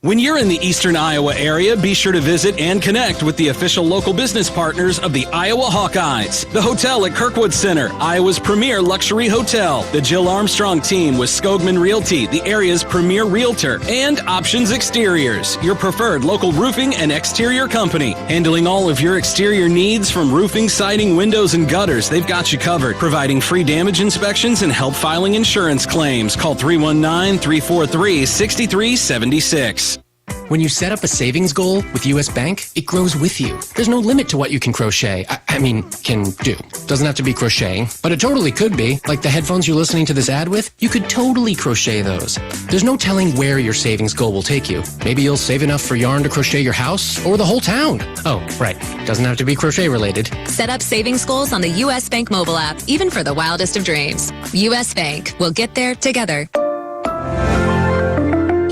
When you're in the eastern Iowa area, be sure to visit and connect with the official local business partners of the Iowa Hawkeyes. The hotel at Kirkwood Center, Iowa's premier luxury hotel. The Jill Armstrong team with Skogman Realty, the area's premier realtor. And Options Exteriors, your preferred local roofing and exterior company. Handling all of your exterior needs from roofing, siding, windows, and gutters. They've got you covered. Providing free damage inspections and help filing insurance claims. Call 319-343-6376. When you set up a savings goal with U.S. Bank, it grows with you. There's no limit to what you can crochet. Can do. Doesn't have to be crocheting, but it totally could be. Like the headphones you're listening to this ad with, you could totally crochet those. There's no telling where your savings goal will take you. Maybe you'll save enough for yarn to crochet your house or the whole town. Oh, right. Doesn't have to be crochet related. Set up savings goals on the U.S. Bank mobile app, even for the wildest of dreams. U.S. Bank. We'll get there together.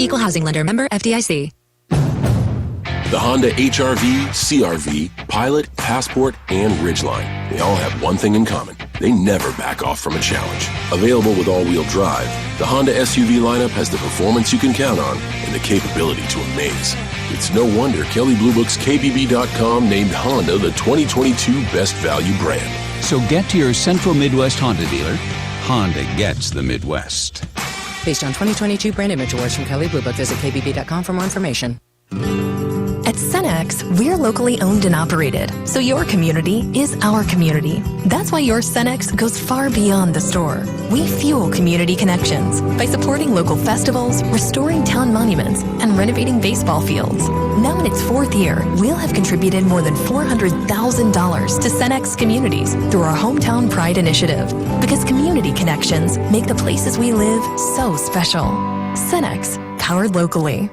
Equal housing lender, member FDIC. The Honda HR-V, CR-V, Pilot, Passport, and Ridgeline. They all have one thing in common. They never back off from a challenge. Available with all-wheel drive, the Honda SUV lineup has the performance you can count on and the capability to amaze. It's no wonder Kelley Blue Book's KBB.com named Honda the 2022 Best Value brand. So get to your Central Midwest Honda dealer. Honda gets the Midwest. Based on 2022 brand image awards from Kelley Blue Book, visit KBB.com for more information. At Cenex, we're locally owned and operated, so your community is our community. That's why your Cenex goes far beyond the store. We fuel community connections by supporting local festivals, restoring town monuments, and renovating baseball fields. Now in its 4th year, we'll have contributed more than $400,000 to Cenex communities through our Hometown Pride initiative, because community connections make the places we live so special. Cenex, powered locally.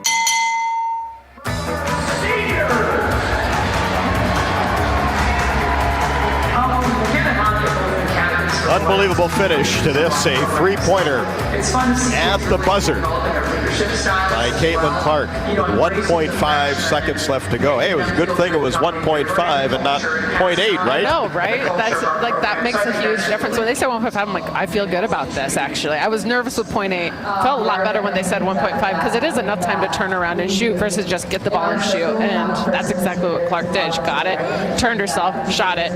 Unbelievable finish to this, a three-pointer at the buzzer by Caitlin Clark with 1.5 seconds left to go. Hey, it was a good thing it was 1.5 and not 0.8, right? I know, right? That's like, that makes a huge difference. When they said 1.5, I'm like, I feel good about this, actually. I was nervous with 0.8. Felt a lot better when they said 1.5 because it is enough time to turn around and shoot versus just get the ball and shoot. And that's exactly what Clark did. She got it, turned herself, shot it.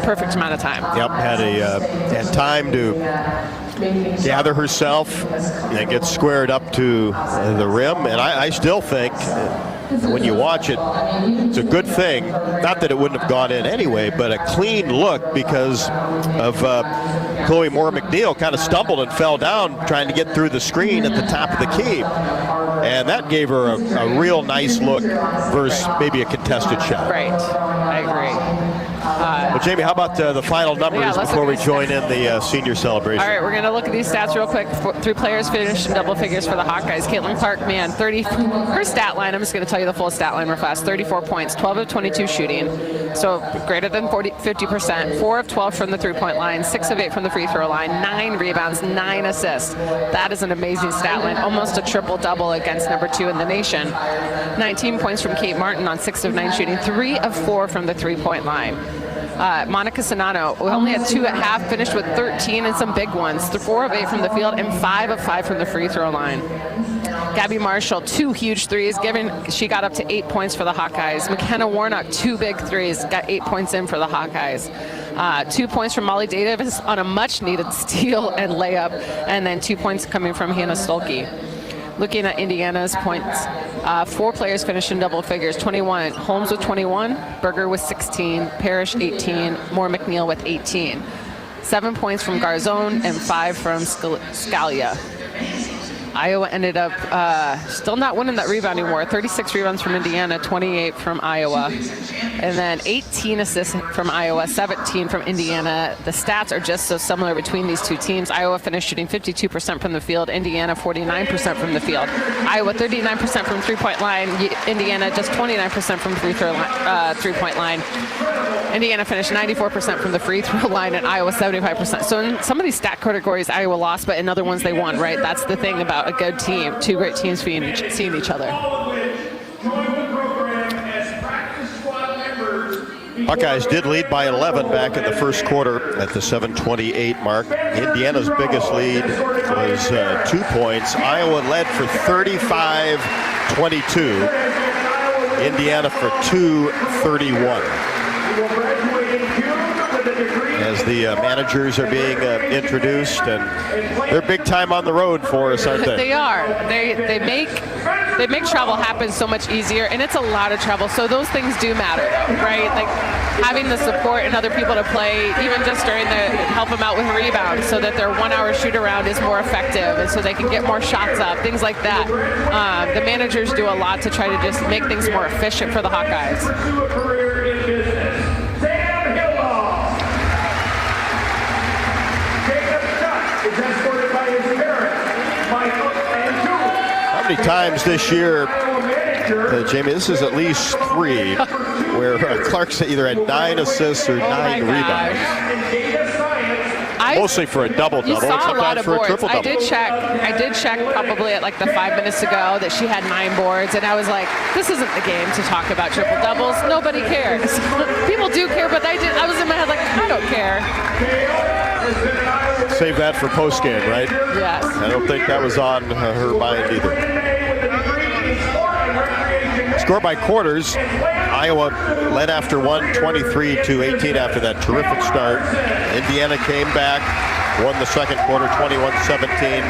Perfect amount of time. Yep, had time to gather herself and get squared up to the rim. And I still think when you watch it, it's a good thing. Not that it wouldn't have gone in anyway, but a clean look because of Chloe Moore McNeil kind of stumbled and fell down trying to get through the screen at the top of the key. And that gave her a real nice look versus maybe a contested shot. Right, I agree. Well, Jamie, how about the final numbers before we join in the senior celebration? All right, we're going to look at these stats real quick. 3 players finished in double figures for the Hawkeyes. Caitlin Clark, man, her stat line, I'm just going to tell you the full stat line real fast. 34 points, 12 of 22 shooting, so greater than 50%, 4 of 12 from the three-point line, 6 of 8 from the free throw line, 9 rebounds, 9 assists. That is an amazing stat line, almost a triple-double against number 2 in the nation. 19 points from Kate Martin on 6 of 9 shooting, 3 of 4 from the three-point line. Monica Sonano, who only had 2 at half, finished with 13 and some big ones. 4 of 8 from the field and 5 of 5 from the free throw line. Gabby Marshall, 2 huge threes, she got up to 8 points for the Hawkeyes. McKenna Warnock, 2 big threes, got 8 points in for the Hawkeyes. 2 points from Molly Davis on a much-needed steal and layup, and then 2 points coming from Hannah Stolke. Looking at Indiana's points, 4 players finished in double figures, 21. Holmes with 21, Berger with 16, Parrish 18, Moore McNeil with 18. 7 points from Garzone and 5 from Scalia. Iowa ended up still not winning that rebounding war. 36 rebounds from Indiana, 28 from Iowa. And then 18 assists from Iowa, 17 from Indiana. The stats are just so similar between these two teams. Iowa finished shooting 52% from the field, Indiana 49% from the field. Iowa 39% from three-point line, Indiana just 29% from three-point line. Indiana finished 94% from the free throw line, and Iowa 75%. So in some of these stat categories, Iowa lost, but in other ones they won, right? That's the thing about a good team, 2 great teams seeing each other. Hawkeyes did lead by 11 back in the first quarter at the 7:28 mark. Indiana's biggest lead was 2 points. Iowa led for 35-22. Indiana for 2:31. As the managers are being introduced, and they're big time on the road for us, aren't they? They are. They make travel happen so much easier, and it's a lot of travel. So those things do matter, right? Like having the support and other people to play, even just during help them out with rebounds, so that their 1 hour shoot around is more effective, and so they can get more shots up, things like that. The managers do a lot to try to just make things more efficient for the Hawkeyes. How many times this year, Jamie, this is at least 3, where Clark's either had 9 assists or 9 rebounds. Mostly for a double-double, sometimes for a triple-double. I did check probably at like the 5 minutes ago that she had 9 boards, and I was like, this isn't the game to talk about triple-doubles. Nobody cares. People do care, but I was in my head like, I don't care. Save that for post-game, right? Yes. I don't think that was on her mind either. Score by quarters. Iowa led after 1, 23-18 after that terrific start. Indiana came back, won the second quarter, 21-17.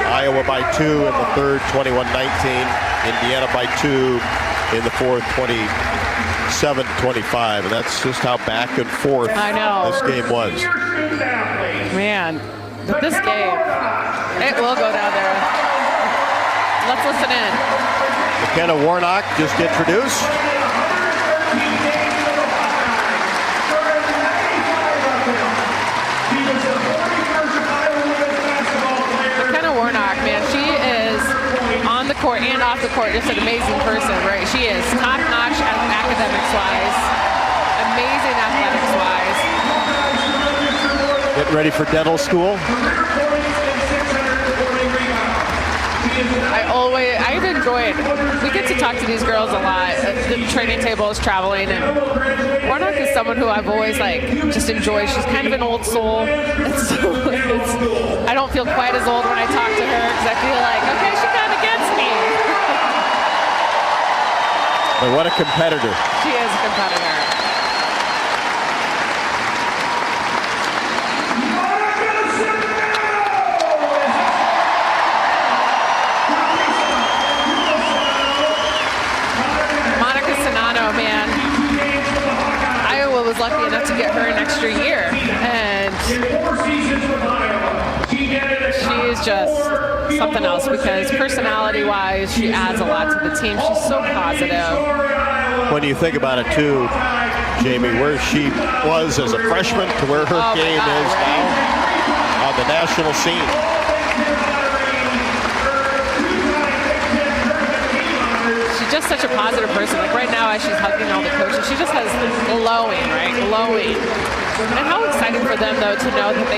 Iowa by 2 in the third, 21-19. Indiana by 2 in the fourth, 27-25. And that's just how back and forth this game was. Man, but this game, it will go down there. Let's listen in. McKenna Warnock just introduced. McKenna Warnock, man, she is on the court and off the court just an amazing person, right? She is top-notch academics-wise, amazing athletics-wise. Getting ready for dental school. I've enjoyed, we get to talk to these girls a lot. The training table is traveling, and Warnock is someone who I've always just enjoyed. She's kind of an old soul. I don't feel quite as old when I talk to her because I feel like, okay, she kind of gets me. But what a competitor. She is a competitor. Was lucky enough to get her an extra year, and she is just something else because personality-wise, she adds a lot to the team. She's so positive. When you think about it, too, Jamie, where she was as a freshman to where her game is now on the national scene. Just such a positive person. Like right now, as she's hugging all the coaches, she just has glowing, right? Glowing. And how exciting for them, though, to know that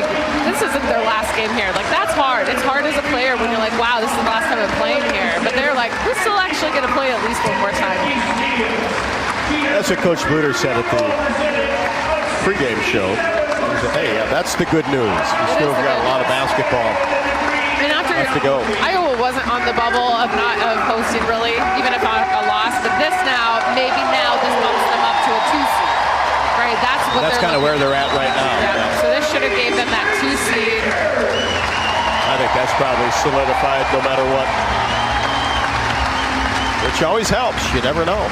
this isn't their last game here. Like, that's hard. It's hard as a player when you're like, wow, this is the last time I'm playing here. But they're like, we're still actually going to play at least one more time. That's what Coach Bluter said at the pregame show. Hey, that's the good news. We still got a lot of basketball left to go. Iowa wasn't on the bubble of hosting really, even if a loss. But this this bumps them up to a 2 seed. Right, that's kind of where they're at right now. Yeah. So this should have gave them that 2 seed. I think that's probably solidified no matter what. Which always helps. You never know.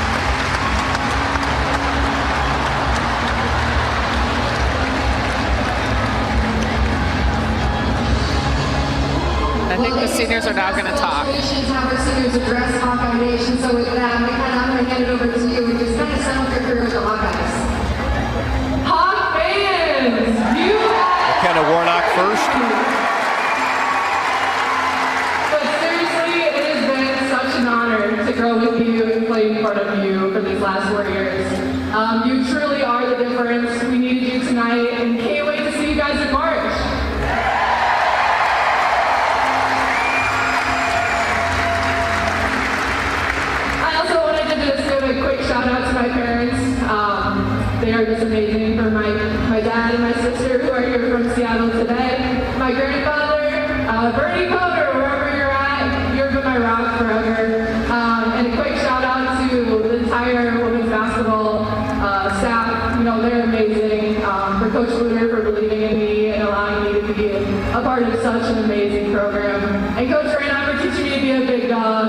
I think the seniors are now going to talk. Have our seniors address Hawkeye Nation. So with that, I'm going to hand it over to you and just kind of sum up your career with the Hawkeyes. Hawk fans, McKenna Warnock first. But seriously, it has been such an honor to grow with you and play in front of you for these last 4 years. You truly are the difference. We needed you tonight and can't wait to see you guys in March. My parents, they are just amazing. For my dad and my sister who are here from Seattle today. My grandfather, Bernie Coder, wherever you're at, you've been my rock forever. And a quick shout out to the entire women's basketball staff. You know, they're amazing. For Coach Luder for believing in me and allowing me to be a part of such an amazing program. And Coach Rayna for teaching me to be a big dog.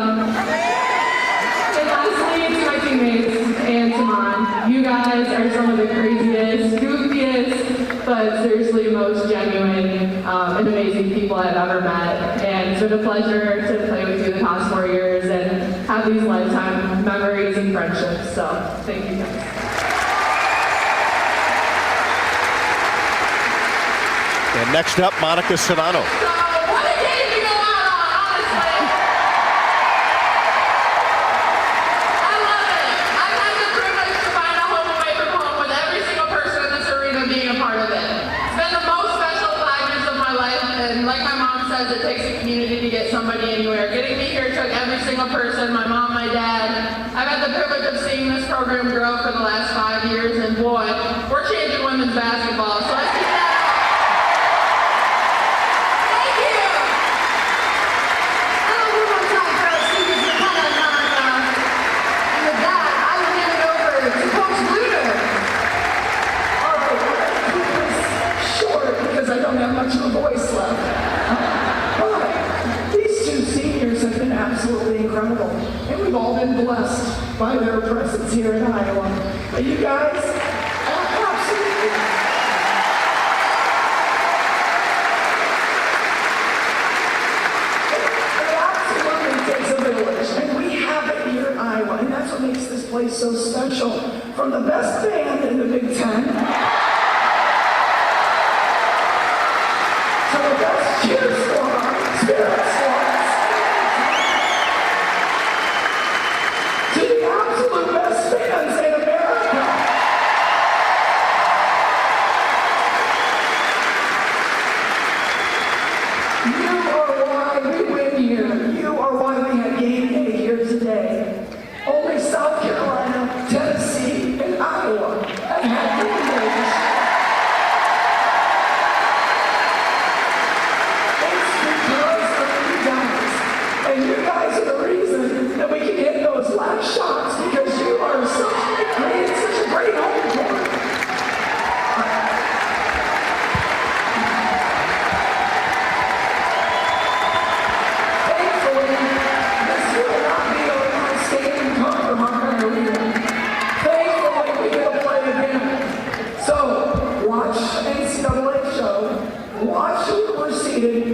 And lastly, to my teammates. And Timon, you guys are some of the craziest, goofiest, but seriously most genuine and amazing people I've ever met. And it's been a pleasure to play with you the past 4 years and have these lifetime memories and friendships. So thank you guys. And next up, Monica Sonano. It takes a community to get somebody anywhere. Getting me here took every single person, my mom, my dad. I've had the privilege of seeing this program grow for the last 5 years, and boy, we're changing women's basketball. So let's keep that up. Thank you. And I'll move on time for our seniors to come on now. And with that, I will hand it over to Coach Luder. All right, I'm going to keep this short because I don't have much of a voice left. Absolutely incredible. And we've all been blessed by their presence here in Iowa. But you guys, absolutely. It absolutely takes a village. And we have it here in Iowa. And that's what makes this place so special. From the best band in the Big Ten to the best cheer squad, spirit squad.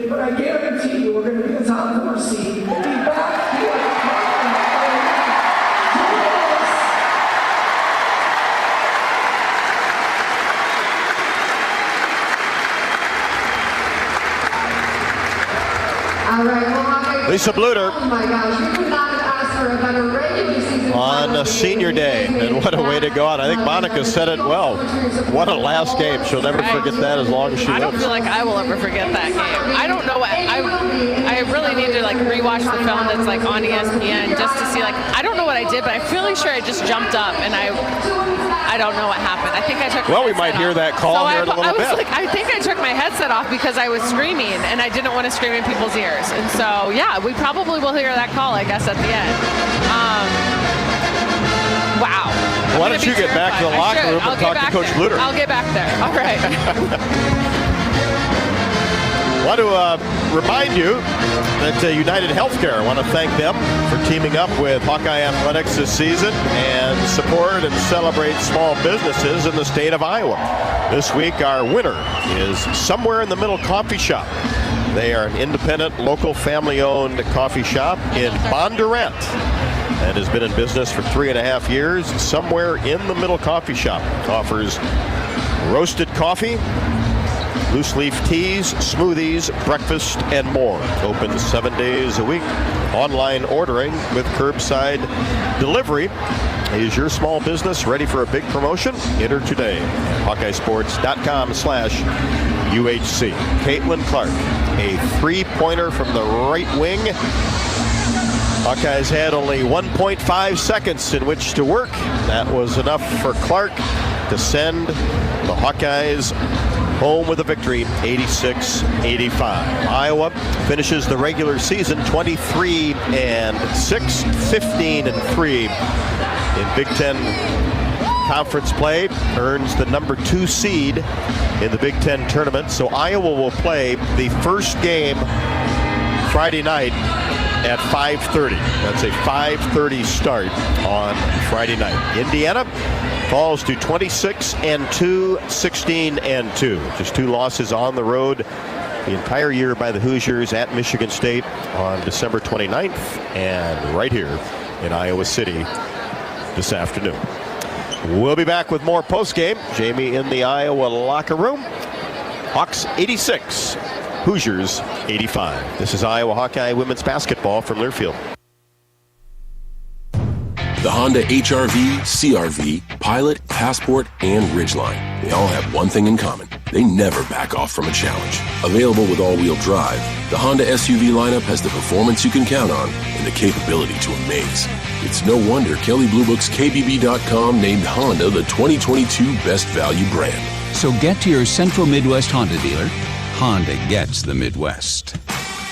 But I guarantee you we're going to be the top 4 seed. We'll be back here. All right, well, Lisa Bluder. Oh my gosh, we could not have asked for a better regular season. On on senior day, and what a way to go out. I think Monica said it well. What a last game. She'll never forget that as long as she lives. I don't feel like I will ever forget that game. I don't know what, I really need to like rewatch the film that's like on ESPN just to see like, I don't know what I did, but I'm fairly sure I just jumped up and I don't know what happened. I think I took Well, we might hear that call here in a little bit. Like, I think I took my headset off because I was screaming and I didn't want to scream in people's ears. And so, yeah, we probably will hear that call, I guess, at the end. Wow. Why don't you get back to the locker room and talk to Coach Luter? I'll get back there. All right. Want to remind you that United Healthcare, I want to thank them for teaming up with Hawkeye Athletics this season and support and celebrate small businesses in the state of Iowa. This week, our winner is Somewhere in the Middle Coffee Shop. They are an independent, local, family-owned coffee shop in Bondurant and has been in business for 3.5 years. Somewhere in the Middle Coffee Shop offers roasted coffee, loose leaf teas, smoothies, breakfast, and more. Open 7 days a week. Online ordering with curbside delivery. Is your small business ready for a big promotion? Enter today at HawkeyeSports.com/UHC. Caitlin Clark, a three-pointer from the right wing. Hawkeyes had only 1.5 seconds in which to work. That was enough for Clark to send the Hawkeyes home with a victory, 86-85. Iowa finishes the regular season 23-6, 15-3 in Big Ten conference play. Earns the number 2 seed in the Big Ten tournament. So Iowa will play the first game Friday night at 5:30. That's a 5:30 start on Friday night. Indiana falls to 26-2, 16-2. Just 2 losses on the road the entire year by the Hoosiers at Michigan State on December 29th and right here in Iowa City this afternoon. We'll be back with more postgame. Jamie in the Iowa locker room. Hawks 86, Hoosiers 85. This is Iowa Hawkeye women's basketball from Learfield. The Honda HR-V, CR-V, Pilot, Passport, and Ridgeline. They all have one thing in common. They never back off from a challenge. Available with all-wheel drive, the Honda SUV lineup has the performance you can count on and the capability to amaze. It's no wonder Kelley Blue Book's KBB.com named Honda the 2022 Best Value brand. So get to your Central Midwest Honda dealer. Honda gets the Midwest.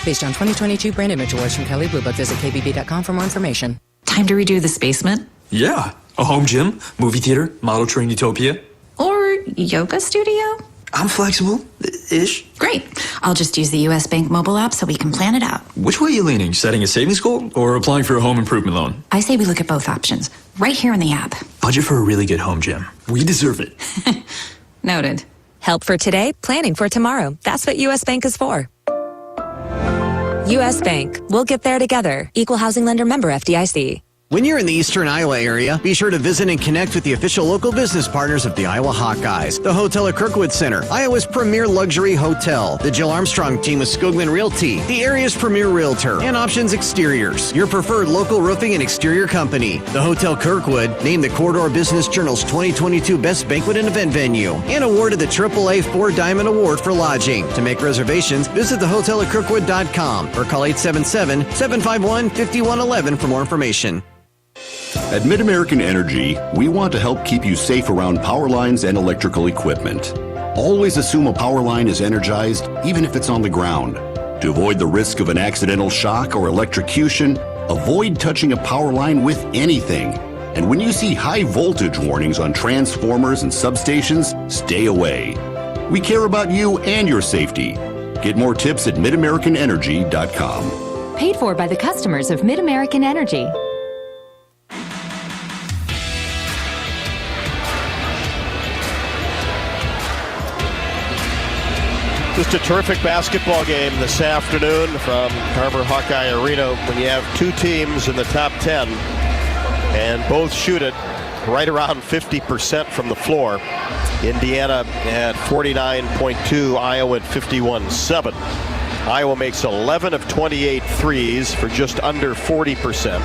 Based on 2022 brand image awards from Kelley Blue Book, visit KBB.com for more information. Time to redo this basement? Yeah. A home gym, movie theater, model train utopia. Or yoga studio? I'm flexible-ish. Great. I'll just use the U.S. Bank mobile app so we can plan it out. Which way are you leaning? Setting a savings goal or applying for a home improvement loan? I say we look at both options, right here in the app. Budget for a really good home gym. We deserve it. Noted. Help for today, planning for tomorrow. That's what U.S. Bank is for. U.S. Bank. We'll get there together. Equal housing lender member FDIC. When you're in the Eastern Iowa area, be sure to visit and connect with the official local business partners of the Iowa Hawkeyes. The Hotel at Kirkwood Center, Iowa's premier luxury hotel. The Jill Armstrong team with Skogman Realty, the area's premier realtor. And Options Exteriors, your preferred local roofing and exterior company. The Hotel Kirkwood, named the Corridor Business Journal's 2022 Best Banquet and Event Venue. And awarded the AAA 4-Diamond Award for lodging. To make reservations, visit thehotelatkirkwood.com or call 877-751-5111 for more information. At Mid-American Energy, we want to help keep you safe around power lines and electrical equipment. Always assume a power line is energized, even if it's on the ground. To avoid the risk of an accidental shock or electrocution, avoid touching a power line with anything. And when you see high voltage warnings on transformers and substations, stay away. We care about you and your safety. Get more tips at midamericanenergy.com. Paid for by the customers of Mid-American Energy. Just a terrific basketball game this afternoon from Carver Hawkeye Arena when you have 2 teams in the top 10 and both shoot it right around 50% from the floor. Indiana at 49.2, Iowa at 51.7. Iowa makes 11 of 28 threes for just under 40%.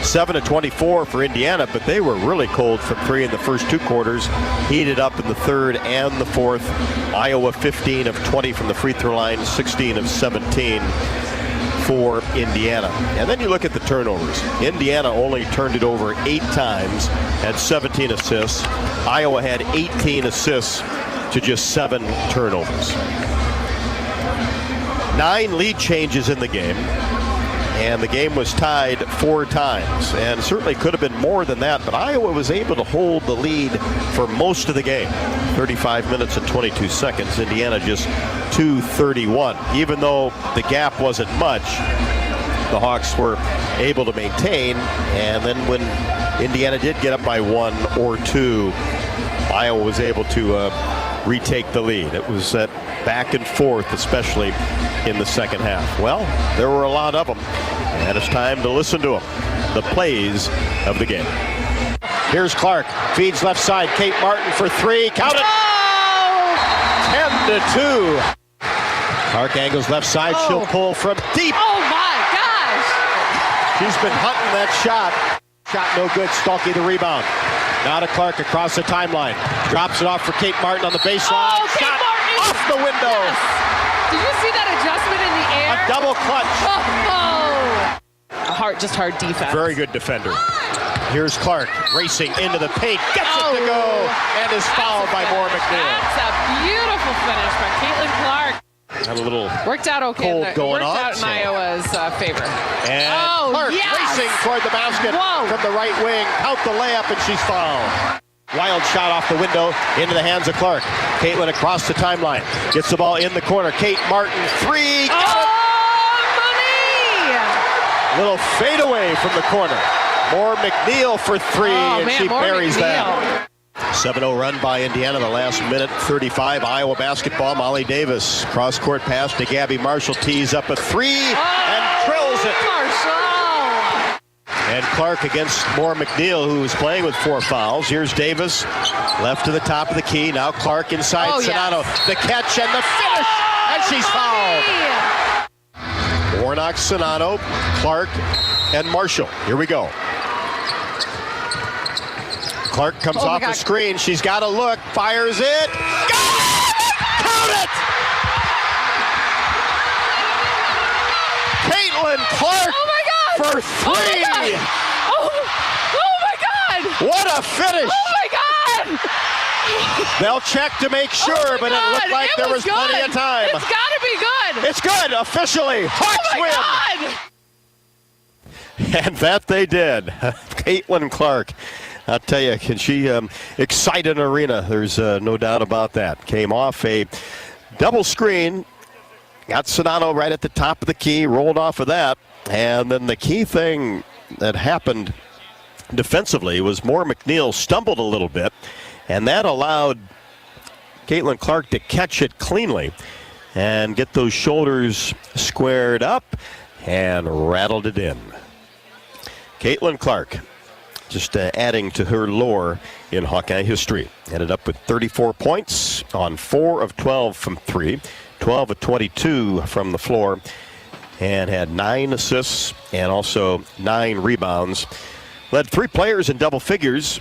7-24 for Indiana, but they were really cold from three in the first two quarters. Heated up in the third and the fourth. Iowa 15 of 20 from the free throw line, 16 of 17 for Indiana. And then you look at the turnovers. Indiana only turned it over 8 times, had 17 assists. Iowa had 18 assists to just 7 turnovers. 9 lead changes in the game, and the game was tied 4 times, and certainly could have been more than that, but Iowa was able to hold the lead for most of the game. 35 minutes and 22 seconds. Indiana just 2:31. Even though the gap wasn't much, the Hawks were able to maintain, and then when Indiana did get up by 1 or 2, Iowa was able to retake the lead. It was that back and forth, especially in the second half. Well, there were a lot of them, and it's time to listen to them. The plays of the game. Here's Clark, feeds left side. Kate Martin for 3. Count it! 10-2. Clark angles left side. She'll pull from deep. Oh my gosh! She's been hunting that shot. Shot no good. Stalky the rebound. Now to Clark across the timeline. Drops it off for Kate Martin on the baseline. Oh, Kate Shot Martin! Off the window. Yes. Did you see that adjustment in the air? A double clutch. Hard defense. Very good defender. Here's Clark racing into the paint. Gets it to go and is fouled by Moore McNeil. That's a beautiful finish by Caitlin Clark. Had a little worked out okay. cold going worked on. Out in Iowa's favor. And Clark yes! racing toward the basket from the right wing. Out the layup, and she's fouled. Wild shot off the window into the hands of Clark. Caitlin across the timeline. Gets the ball in the corner. Kate Martin, 3. Got it! Little fadeaway from the corner. Moore McNeil for 3, and she buries that. 7-0 run by Indiana, the last minute 35. Iowa basketball. Molly Davis, cross-court pass to Gabby Marshall, tees up a 3 and drills it. Marshall! And Clark against Moore McNeil, who is playing with 4 fouls. Here's Davis, left to the top of the key. Now Clark inside Sonato. Yes. The catch and the finish, and she's fouled. Warnock, Sonato, Clark, and Marshall. Here we go. Clark comes off the screen. She's got a look. Fires it. Got it! Count it! Caitlin Clark for 3. Oh my God! What a finish! Oh my God! They'll check to make sure, but it looked like there was plenty of time. It's got to be good. It's good, officially. Hawks win. God. And that they did. Caitlin Clark. I'll tell you, can she excite an arena? There's no doubt about that. Came off a double screen, got Sonato right at the top of the key, rolled off of that, and then the key thing that happened defensively was Moore McNeil stumbled a little bit, and that allowed Caitlin Clark to catch it cleanly and get those shoulders squared up and rattled it in. Caitlin Clark, just adding to her lore in Hawkeye history. Ended up with 34 points on 4 of 12 from 3, 12 of 22 from the floor, and had 9 assists and also 9 rebounds. Led 3 players in double figures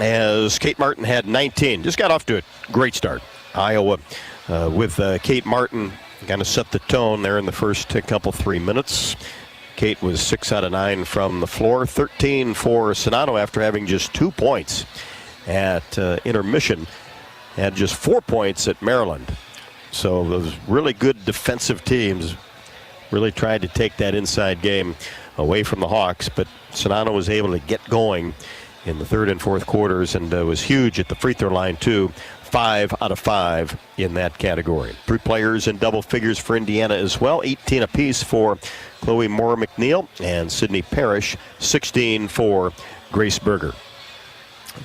as Kate Martin had 19. Just got off to a great start. Iowa with Kate Martin kind of set the tone there in the first couple 3 minutes. Kate was 6 out of 9 from the floor, 13 for Sonato after having just 2 points at intermission, had just 4 points at Maryland. So those really good defensive teams really tried to take that inside game away from the Hawks, but Sonato was able to get going in the third and fourth quarters and was huge at the free throw line too. 5 out of 5 in that category. 3 players in double figures for Indiana as well, 18 apiece for Chloe Moore McNeil and Sydney Parrish, 16 for Grace Berger.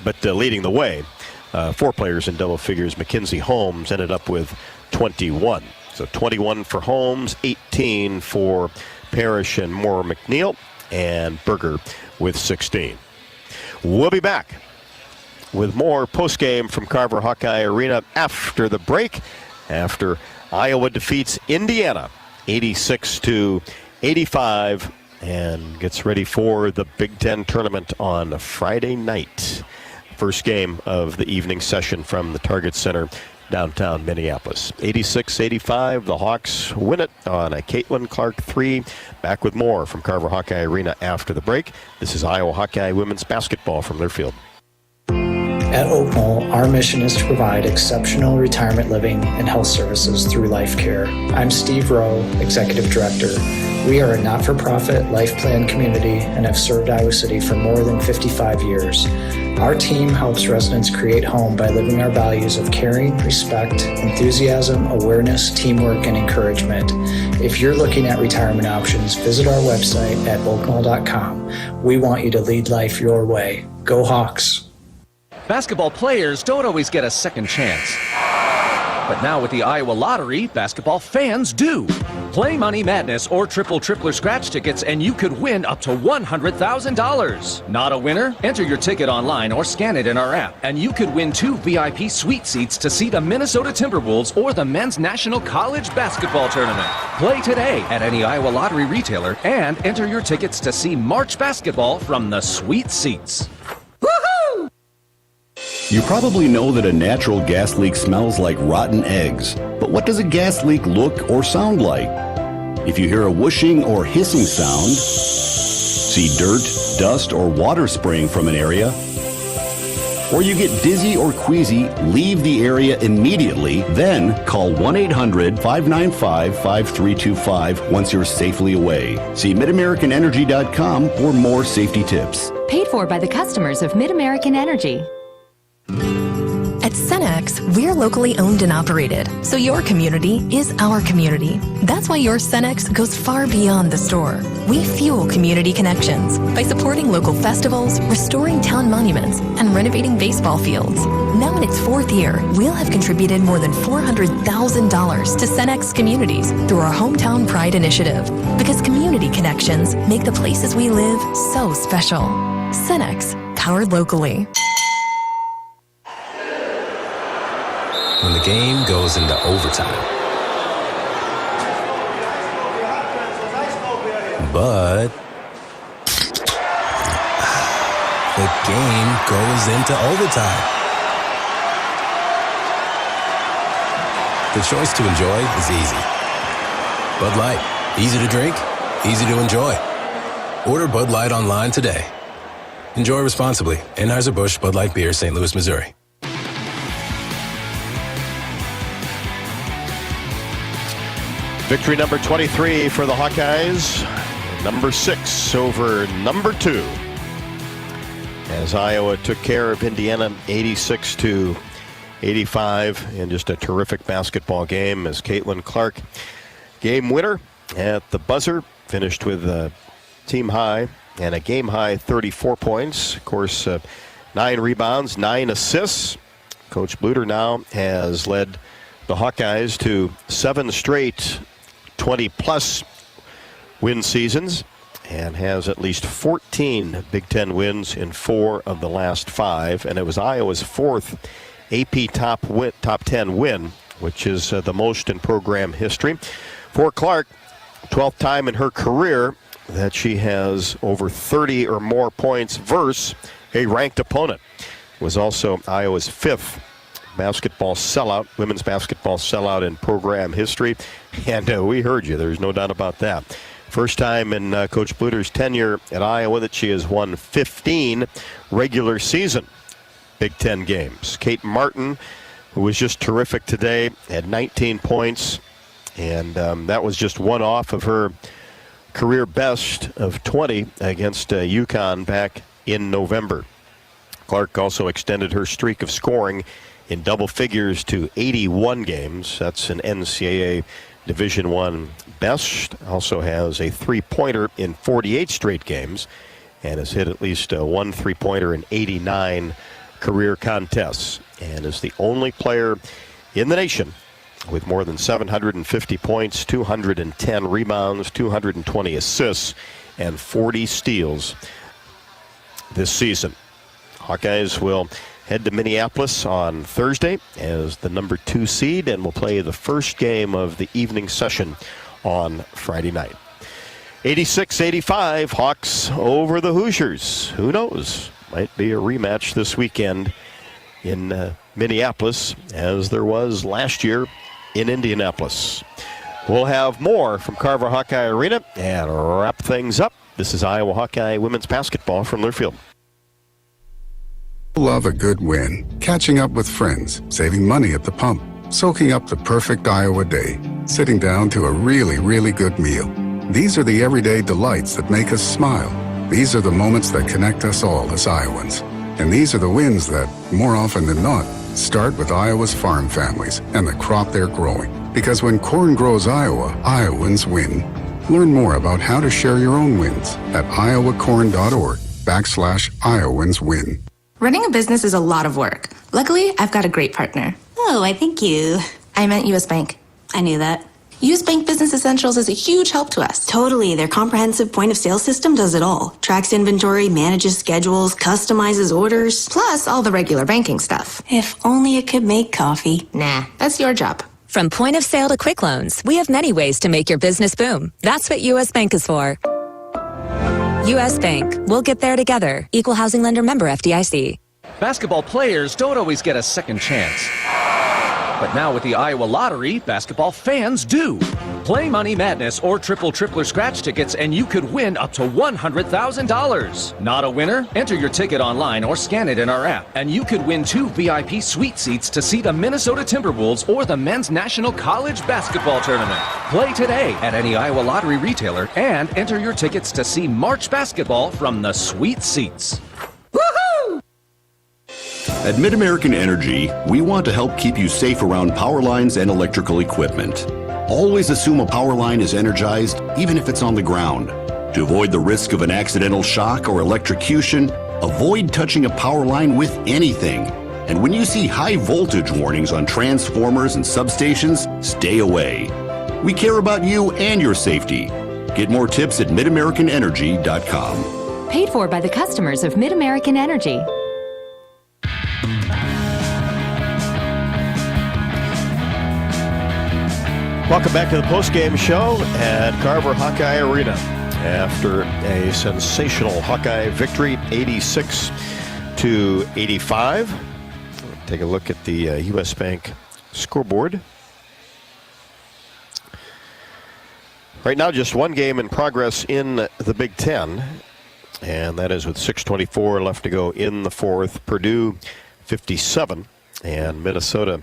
But leading the way, 4 players in double figures, Mackenzie Holmes ended up with 21. So 21 for Holmes, 18 for Parrish and Moore McNeil, and Berger with 16. We'll be back with more postgame from Carver Hawkeye Arena after the break, after Iowa defeats Indiana 86-85 and gets ready for the Big Ten tournament on Friday night. First game of the evening session from the Target Center, downtown Minneapolis. 86-85, the Hawks win it on a Caitlin Clark 3. Back with more from Carver Hawkeye Arena after the break. This is Iowa Hawkeye women's basketball from their field. At Oak Knoll, our mission is to provide exceptional retirement living and health services through life care. I'm Steve Rowe, Executive Director. We are a not-for-profit life plan community and have served Iowa City for more than 55 years. Our team helps residents create home by living our values of caring, respect, enthusiasm, awareness, teamwork, and encouragement. If you're looking at retirement options, visit our website at oakknoll.com. We want you to lead life your way. Go Hawks! Basketball players don't always get a second chance. But now with the Iowa Lottery, basketball fans do. Play Money Madness or Tripler Scratch tickets and you could win up to $100,000. Not a winner? Enter your ticket online or scan it in our app and you could win 2 VIP suite seats to see the Minnesota Timberwolves or the Men's National College Basketball Tournament. Play today at any Iowa Lottery retailer and enter your tickets to see March basketball from the suite seats. You probably know that a natural gas leak smells like rotten eggs. But what does a gas leak look or sound like? If you hear a whooshing or hissing sound, see dirt, dust, or water spraying from an area, or you get dizzy or queasy, leave the area immediately, then call 1-800-595-5325 once you're safely away. See MidAmericanEnergy.com for more safety tips. Paid for by the customers of Mid-American Energy. At Cenex, we're locally owned and operated, so your community is our community. That's why your Cenex goes far beyond the store. We fuel community connections by supporting local festivals, restoring town monuments, and renovating baseball fields. Now in its 4th year, we'll have contributed more than $400,000 to Cenex communities through our Hometown Pride initiative, because community connections make the places we live so special. Cenex, powered locally. When the game goes into overtime. But the game goes into overtime. The choice to enjoy is easy. Bud Light, easy to drink, easy to enjoy. Order Bud Light online today. Enjoy responsibly. Anheuser-Busch Bud Light Beer, St. Louis, Missouri. Victory number 23 for the Hawkeyes. Number 6 over number 2. As Iowa took care of Indiana 86-85 in just a terrific basketball game as Caitlin Clark, game winner at the buzzer, finished with a team high and a game high 34 points. Of course, 9 rebounds, 9 assists. Coach Bluter now has led the Hawkeyes to 7 straight 20-plus win seasons and has at least 14 Big Ten wins in 4 of the last 5. And it was Iowa's 4th AP top 10 win, which is the most in program history. For Clark, 12th time in her career that she has over 30 or more points versus a ranked opponent. It was also Iowa's 5th basketball sellout, women's basketball sellout in program history. And we heard you. There's no doubt about that. First time in Coach Bluter's tenure at Iowa that she has won 15 regular season Big Ten games. Kate Martin, who was just terrific today, had 19 points. And that was just one off of her career best of 20 against UConn back in November. Clark also extended her streak of scoring in double figures to 81 games. That's an NCAA Division I best. Also has a three-pointer in 48 straight games and has hit at least one three-pointer in 89 career contests, and is the only player in the nation with more than 750 points, 210 rebounds, 220 assists, and 40 steals this season. Hawkeyes will head to Minneapolis on Thursday as the number 2 seed and will play the first game of the evening session on Friday night. 86-85, Hawks over the Hoosiers. Who knows? Might be a rematch this weekend in Minneapolis, as there was last year in Indianapolis. We'll have more from Carver Hawkeye Arena and wrap things up. This is Iowa Hawkeye women's basketball from Learfield. Love a good win. Catching up with friends, saving money at the pump, soaking up the perfect Iowa day, sitting down to a really, really good meal. These are the everyday delights that make us smile. These are the moments that connect us all as Iowans. And these are the wins that, more often than not, start with Iowa's farm families and the crop they're growing. Because when corn grows Iowa, Iowans win. Learn more about how to share your own wins at iowacorn.org/IowansWin. Running a business is a lot of work. Luckily, I've got a great partner. Oh, I think you. I meant U.S. Bank. I knew that. U.S. Bank Business Essentials is a huge help to us. Totally. Their comprehensive point of sale system does it all. Tracks inventory, manages schedules, customizes orders. Plus all the regular banking stuff. If only it could make coffee. Nah, that's your job. From point of sale to quick loans, we have many ways to make your business boom. That's what U.S. Bank is for. U.S. Bank. We'll get there together. Equal housing lender, member FDIC. Basketball players don't always get a second chance. But now with the Iowa Lottery, basketball fans do. Play Money Madness or Tripler Scratch tickets and you could win up to $100,000. Not a winner? Enter your ticket online or scan it in our app, and you could win 2 VIP suite seats to see the Minnesota Timberwolves or the Men's National College Basketball Tournament. Play today at any Iowa Lottery retailer and enter your tickets to see March basketball from the suite seats. At Mid-American Energy, we want to help keep you safe around power lines and electrical equipment. Always assume a power line is energized, even if it's on the ground. To avoid the risk of an accidental shock or electrocution, avoid touching a power line with anything. And when you see high voltage warnings on transformers and substations, stay away. We care about you and your safety. Get more tips at midamericanenergy.com. Paid for by the customers of Mid-American Energy. Welcome back to the postgame show at Carver Hawkeye Arena. After a sensational Hawkeye victory, 86-85. Take a look at the U.S. Bank scoreboard. Right now, just one game in progress in the Big Ten, and that is with 6:24 left to go in the fourth. Purdue 57 and Minnesota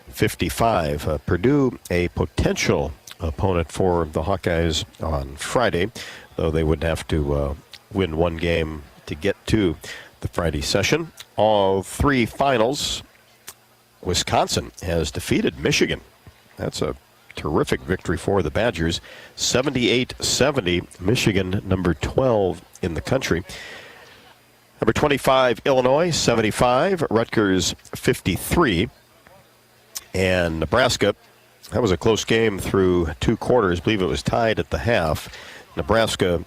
55. Purdue, a potential opponent for the Hawkeyes on Friday, though they would have to win one game to get to the Friday session. All three finals, Wisconsin has defeated Michigan. That's a terrific victory for the Badgers. 78-70, Michigan, number 12 in the country. Number 25, Illinois, 75, Rutgers, 53. And Nebraska, that was a close game through two quarters. I believe it was tied at the half. Nebraska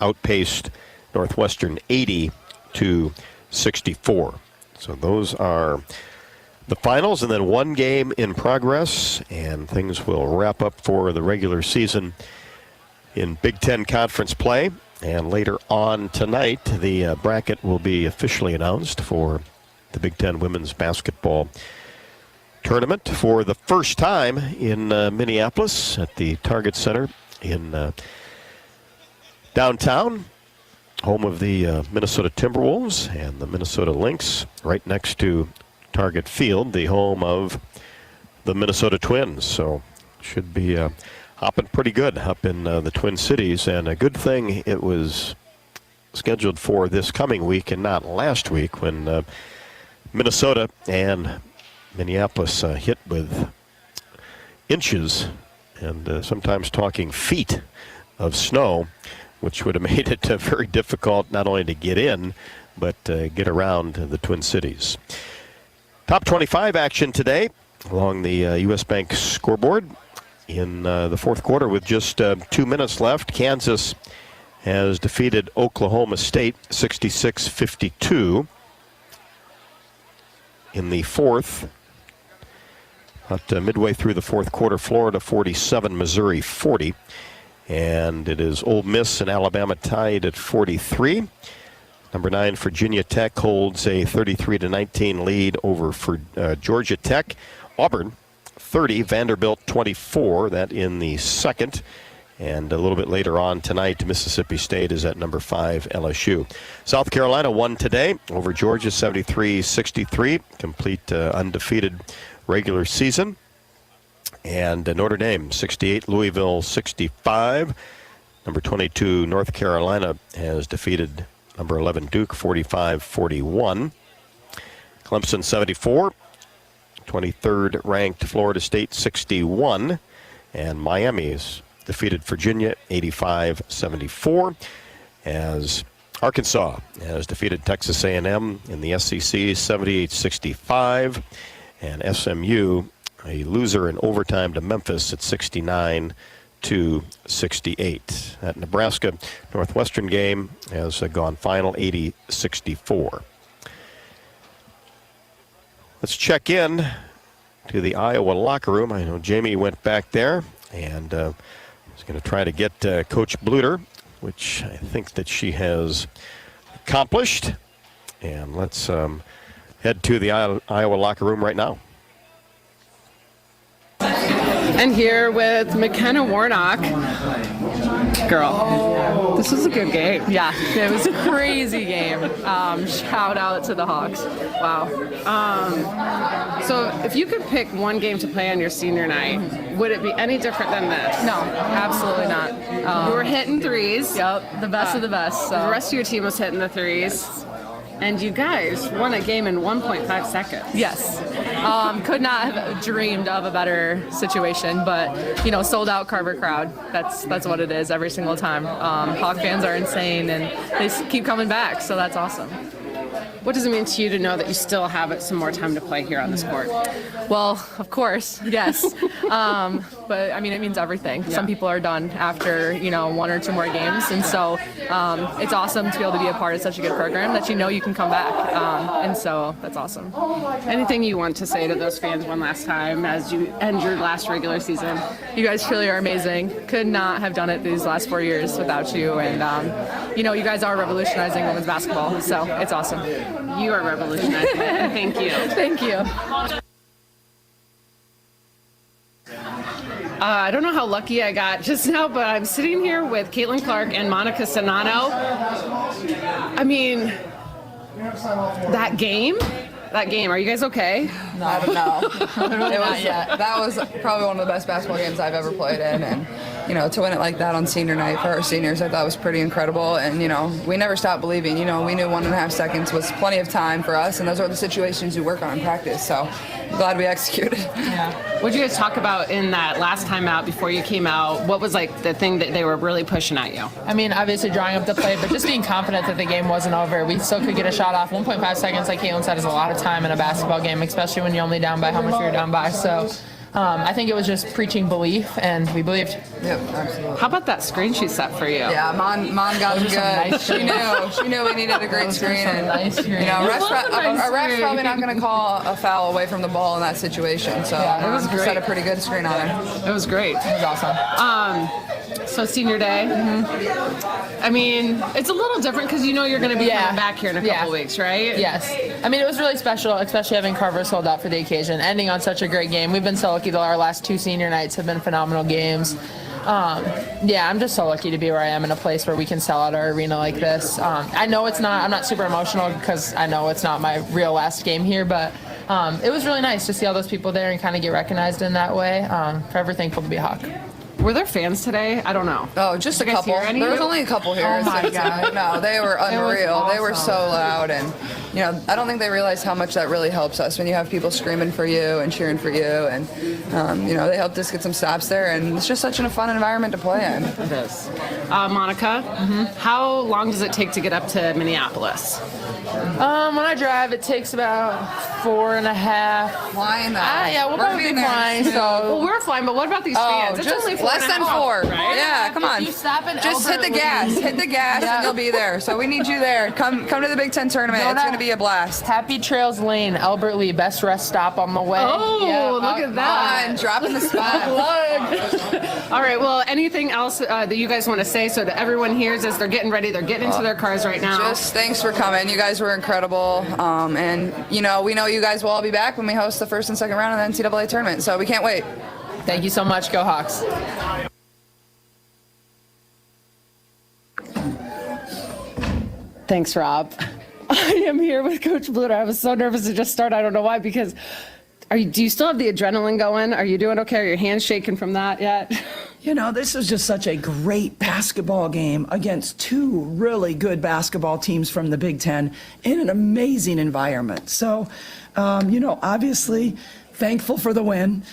outpaced Northwestern 80-64. So those are the finals, and then one game in progress, and things will wrap up for the regular season in Big Ten Conference play. And later on tonight, the bracket will be officially announced for the Big Ten women's basketball tournament for the first time in Minneapolis at the Target Center in downtown, home of the Minnesota Timberwolves and the Minnesota Lynx, right next to Target Field, the home of the Minnesota Twins. So should be hopping pretty good up in the Twin Cities, and a good thing it was scheduled for this coming week and not last week when Minnesota and Minneapolis hit with inches and sometimes talking feet of snow, which would have made it very difficult not only to get in, but get around the Twin Cities. Top 25 action today along the U.S. Bank scoreboard. In the fourth quarter with just 2 minutes left, Kansas has defeated Oklahoma State 66-52. In the fourth, midway through the fourth quarter, Florida 47, Missouri 40. And it is Ole Miss and Alabama tied at 43. Number 9, Virginia Tech holds a 33-19 lead over for Georgia Tech. Auburn 30, Vanderbilt 24. That in the second. And a little bit later on tonight, Mississippi State is at number 5, LSU. South Carolina won today over Georgia, 73-63. Complete undefeated regular season. And Notre Dame, 68, Louisville, 65. Number 22, North Carolina has defeated number 11, Duke, 45-41. Clemson, 74. 23rd ranked Florida State, 61. And Miami's defeated Virginia, 85-74. As Arkansas has defeated Texas A&M in the SEC, 78-65. And SMU, a loser in overtime to Memphis at 69-68. That Nebraska Northwestern game has gone final 80-64. Let's check in to the Iowa locker room. I know Jamie went back there and is going to try to get Coach Bluter, which I think that she has accomplished. And let's head to the Iowa locker room right now. And here with McKenna Warnock. Girl, this was a good game. Yeah, it was a crazy game. Shout out to the Hawks. Wow. So if you could pick one game to play on your senior night, would it be any different than this? No, absolutely not. You were hitting threes. Yep, the best of the best. So. The rest of your team was hitting the threes. And you guys won a game in 1.5 seconds. Yes. Could not have dreamed of a better situation, but, sold out Carver crowd. That's what it is every single time. Hawk fans are insane, and they keep coming back, so that's awesome. What does it mean to you to know that you still have some more time to play here on this court? Well, of course, yes. But, it means everything. Yeah. Some people are done after, 1 or 2 more games. And so it's awesome to be able to be a part of such a good program that you can come back. And so that's awesome. Anything you want to say to those fans one last time as you end your last regular season? You guys truly are amazing. Could not have done it these last 4 years without you. And, you guys are revolutionizing women's basketball. So it's awesome. You are revolutionizing it, and thank you. Thank you. I don't know how lucky I got just now, but I'm sitting here with Caitlin Clark and Monica Sonano. That game, are you guys okay? No, I don't know. It was, that was probably one of the best basketball games I've ever played in, and to win it like that on senior night for our seniors, I thought was pretty incredible. And we never stopped believing. We knew 1.5 seconds was plenty of time for us, and those are the situations you work on in practice. So I'm glad we executed. Yeah. What did you guys talk about in that last time out before you came out? What was the thing that they were really pushing at you? Obviously drawing up the play, but just being confident that the game wasn't over. We still could get a shot off. 1.5 seconds, like Caitlin said, is a lot of time in a basketball game, especially when you're only down by how much you're down by. So I think it was just preaching belief, and we believed. Yep, absolutely. How about that screen she set for you? Yeah, Mon got good. Nice she knew we needed a great screen. Nice screen. A ref's probably not going to call a foul away from the ball in that situation. So it was great. Set a pretty good screen on her. It was great. It was awesome. So senior day. It's a little different because you're going to be coming back here in a couple weeks, right? Yes. It was really special, especially having Carver sold out for the occasion, ending on such a great game. We've been so lucky that our last 2 senior nights have been phenomenal games. I'm just so lucky to be where I am in a place where we can sell out our arena like this. I know I'm not super emotional because I know it's not my real last game here, but it was really nice to see all those people there and kind of get recognized in that way. Forever thankful to be a Hawk. Were there fans today? I don't know. Oh, just a couple. There was only a couple here. Oh my God. No, they were unreal. Awesome. They were so loud, and I don't think they realize how much that really helps us when you have people screaming for you and cheering for you, and they helped us get some stops there, and it's just such a fun environment to play in. It is. Monica, how long does it take to get up to Minneapolis? When I drive, it takes about 4.5. Flying though. Yeah, we'll probably be flying. Well, we're flying, but what about these fans? It's only less than 4. Right? Yeah, come on. If you stop in just hit the gas. Hit the gas, and you'll be there. So we need you there. Come to the Big Ten tournament. It's going to be a blast. Happy Trails Lane, Albert Lee, best rest stop on the way. Oh, look at that. Come on, dropping the spot. All right. Well, anything else that you guys want to say so that everyone hears as they're getting ready? They're getting into their cars right now. Just thanks for coming. You guys were incredible. And, we know you guys will all be back when we host the first and second round of the NCAA tournament. So we can't wait. Thank you so much. Go Hawks. Thanks, Rob. I am here with Coach Bluter. I was so nervous to just start. I don't know why, because do you still have the adrenaline going? Are you doing okay? Are your hands shaking from that yet? This was just such a great basketball game against two really good basketball teams from the Big Ten in an amazing environment. So, obviously thankful for the win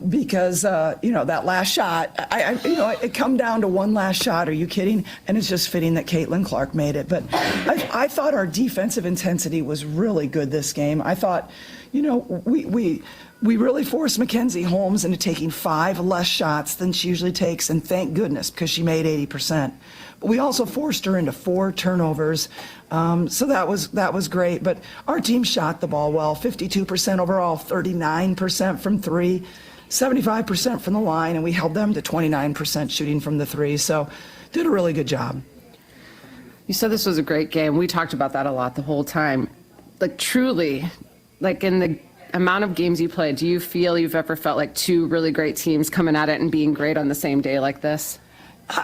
because, that last shot, it come down to one last shot. Are you kidding? And it's just fitting that Caitlin Clark made it. But I thought our defensive intensity was really good this game. I thought, we really forced Mackenzie Holmes into taking 5 less shots than she usually takes, and thank goodness, because she made 80%. But we also forced her into 4 turnovers, so that was great. But our team shot the ball well, 52% overall, 39% from 3, 75% from the line, and we held them to 29% shooting from the 3. So did a really good job. You said this was a great game. We talked about that a lot the whole time. Truly, in the amount of games you played, do you feel you've ever felt like two really great teams coming at it and being great on the same day like this?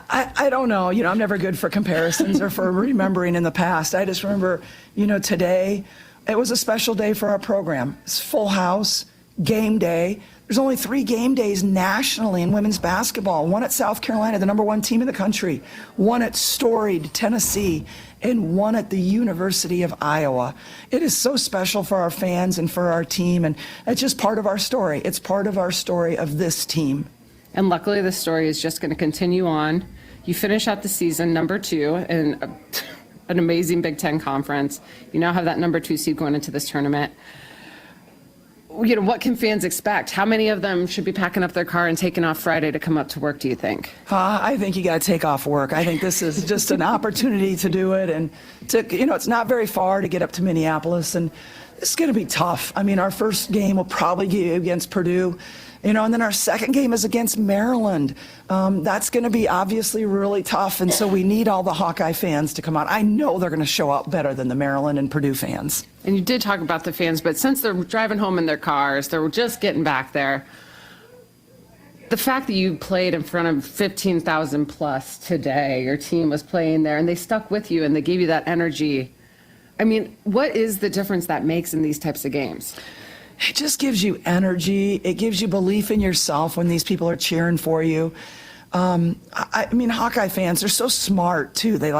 I don't know. I'm never good for comparisons or for remembering in the past. I just remember, today, it was a special day for our program. It's full house, game day. There's only 3 game days nationally in women's basketball. One at South Carolina, the #1 team in the country. One at storied Tennessee. And one at the University of Iowa. It is so special for our fans and for our team, and it's just part of our story. It's part of our story of this team. And luckily, the story is just going to continue on. You finish out the season #2 in an amazing Big Ten conference. You now have that #2 seed going into this tournament. What can fans expect? How many of them should be packing up their car and taking off Friday to come up to work, do you think? I think you got to take off work. I think this is just an opportunity to do it. And, it's not very far to get up to Minneapolis. And it's going to be tough. Our first game will probably be against Purdue. And then our second game is against Maryland. That's going to be obviously really tough. And so we need all the Hawkeye fans to come out. I know they're going to show up better than the Maryland and Purdue fans. And you did talk about the fans, but since they're driving home in their cars, they're just getting back there. The fact that you played in front of 15,000 plus today, your team was playing there, and they stuck with you and they gave you that energy. What is the difference that makes in these types of games? It just gives you energy. It gives you belief in yourself when these people are cheering for you. Hawkeye fans, they're so smart too. They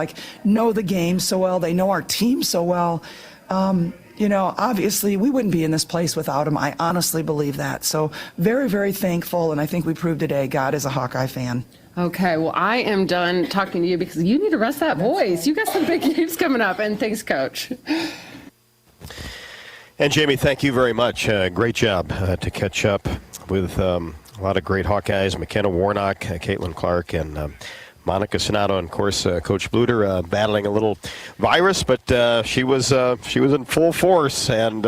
know the game so well. They know our team so well. Obviously we wouldn't be in this place without them. I honestly believe that. So very, very thankful. And I think we proved today God is a Hawkeye fan. Okay, well, I am done talking to you because you need to rest that voice. You got some big games coming up, and thanks, Coach. And Jamie, thank you very much. Great job to catch up with a lot of great Hawkeyes, McKenna Warnock, Caitlin Clark, and Monica Sonato, and of course Coach Bluter battling a little virus, but she was in full force and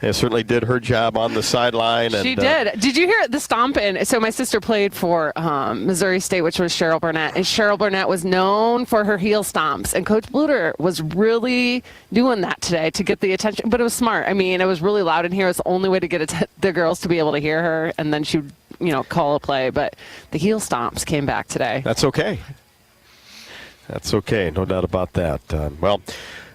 certainly did her job on the sideline. She did. Did you hear the stomping? So my sister played for Missouri State, which was Cheryl Burnett, and Cheryl Burnett was known for her heel stomps, and Coach Bluter was really doing that today to get the attention. But it was smart. It was really loud in here. It was the only way to get the girls to be able to hear her, and then she call a play, but the heel stomps came back today. That's okay. That's okay. No doubt about that.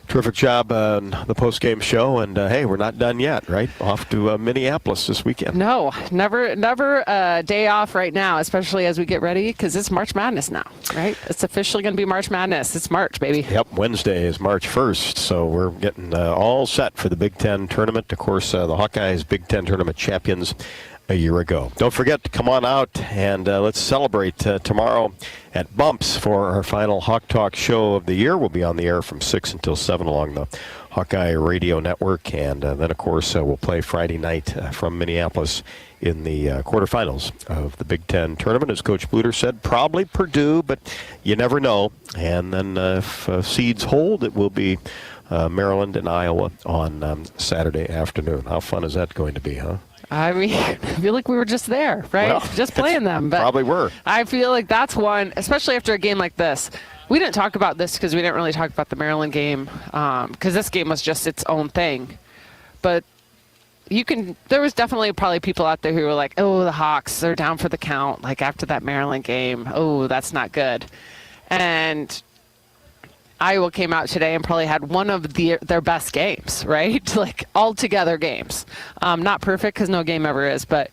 Terrific job on the post-game show, and hey, we're not done yet, right? Off to Minneapolis this weekend. No, never a day off right now, especially as we get ready, because it's March Madness now, right? It's officially going to be March Madness. It's March, baby. Yep, Wednesday is March 1st, so we're getting all set for the Big Ten tournament. Of course, the Hawkeyes Big Ten tournament champions a year ago. Don't forget to come on out and let's celebrate tomorrow at Bumps for our final Hawk Talk show of the year. We'll be on the air from 6 until 7 along the Hawkeye Radio Network, and then of course we'll play Friday night from Minneapolis in the quarterfinals of the Big Ten tournament. As Coach Bluter said, probably Purdue, but you never know. And then if seeds hold, it will be Maryland and Iowa on Saturday afternoon. How fun is that going to be, huh? I mean, I feel like we were just there, right? Well, just playing them. But probably were. I feel like that's one, especially after a game like this. We didn't talk about this because we didn't really talk about the Maryland game because this game was just its own thing. But there was definitely probably people out there who were like, oh, the Hawks, they're down for the count. Like after that Maryland game, oh, that's not good. And Iowa came out today and probably had one of their best games, right? Like all-together games. Not perfect because no game ever is, but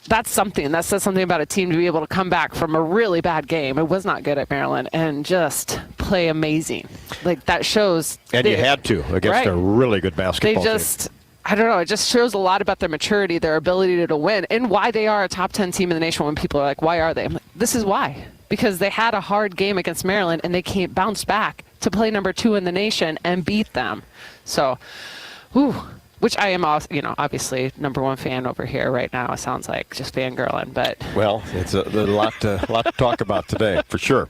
that's something. That says something about a team to be able to come back from a really bad game. It was not good at Maryland and just play amazing. Like that shows. And you had to against a really good basketball team. I don't know. It just shows a lot about their maturity, their ability to win, and why they are a top 10 team in the nation when people are like, why are they? I'm like, this is why. Because they had a hard game against Maryland, and they can't bounce back to play number 2 in the nation and beat them. So, which I am, also, obviously number 1 fan over here right now. It sounds like just fangirling, but well, it's a lot to talk about today for sure.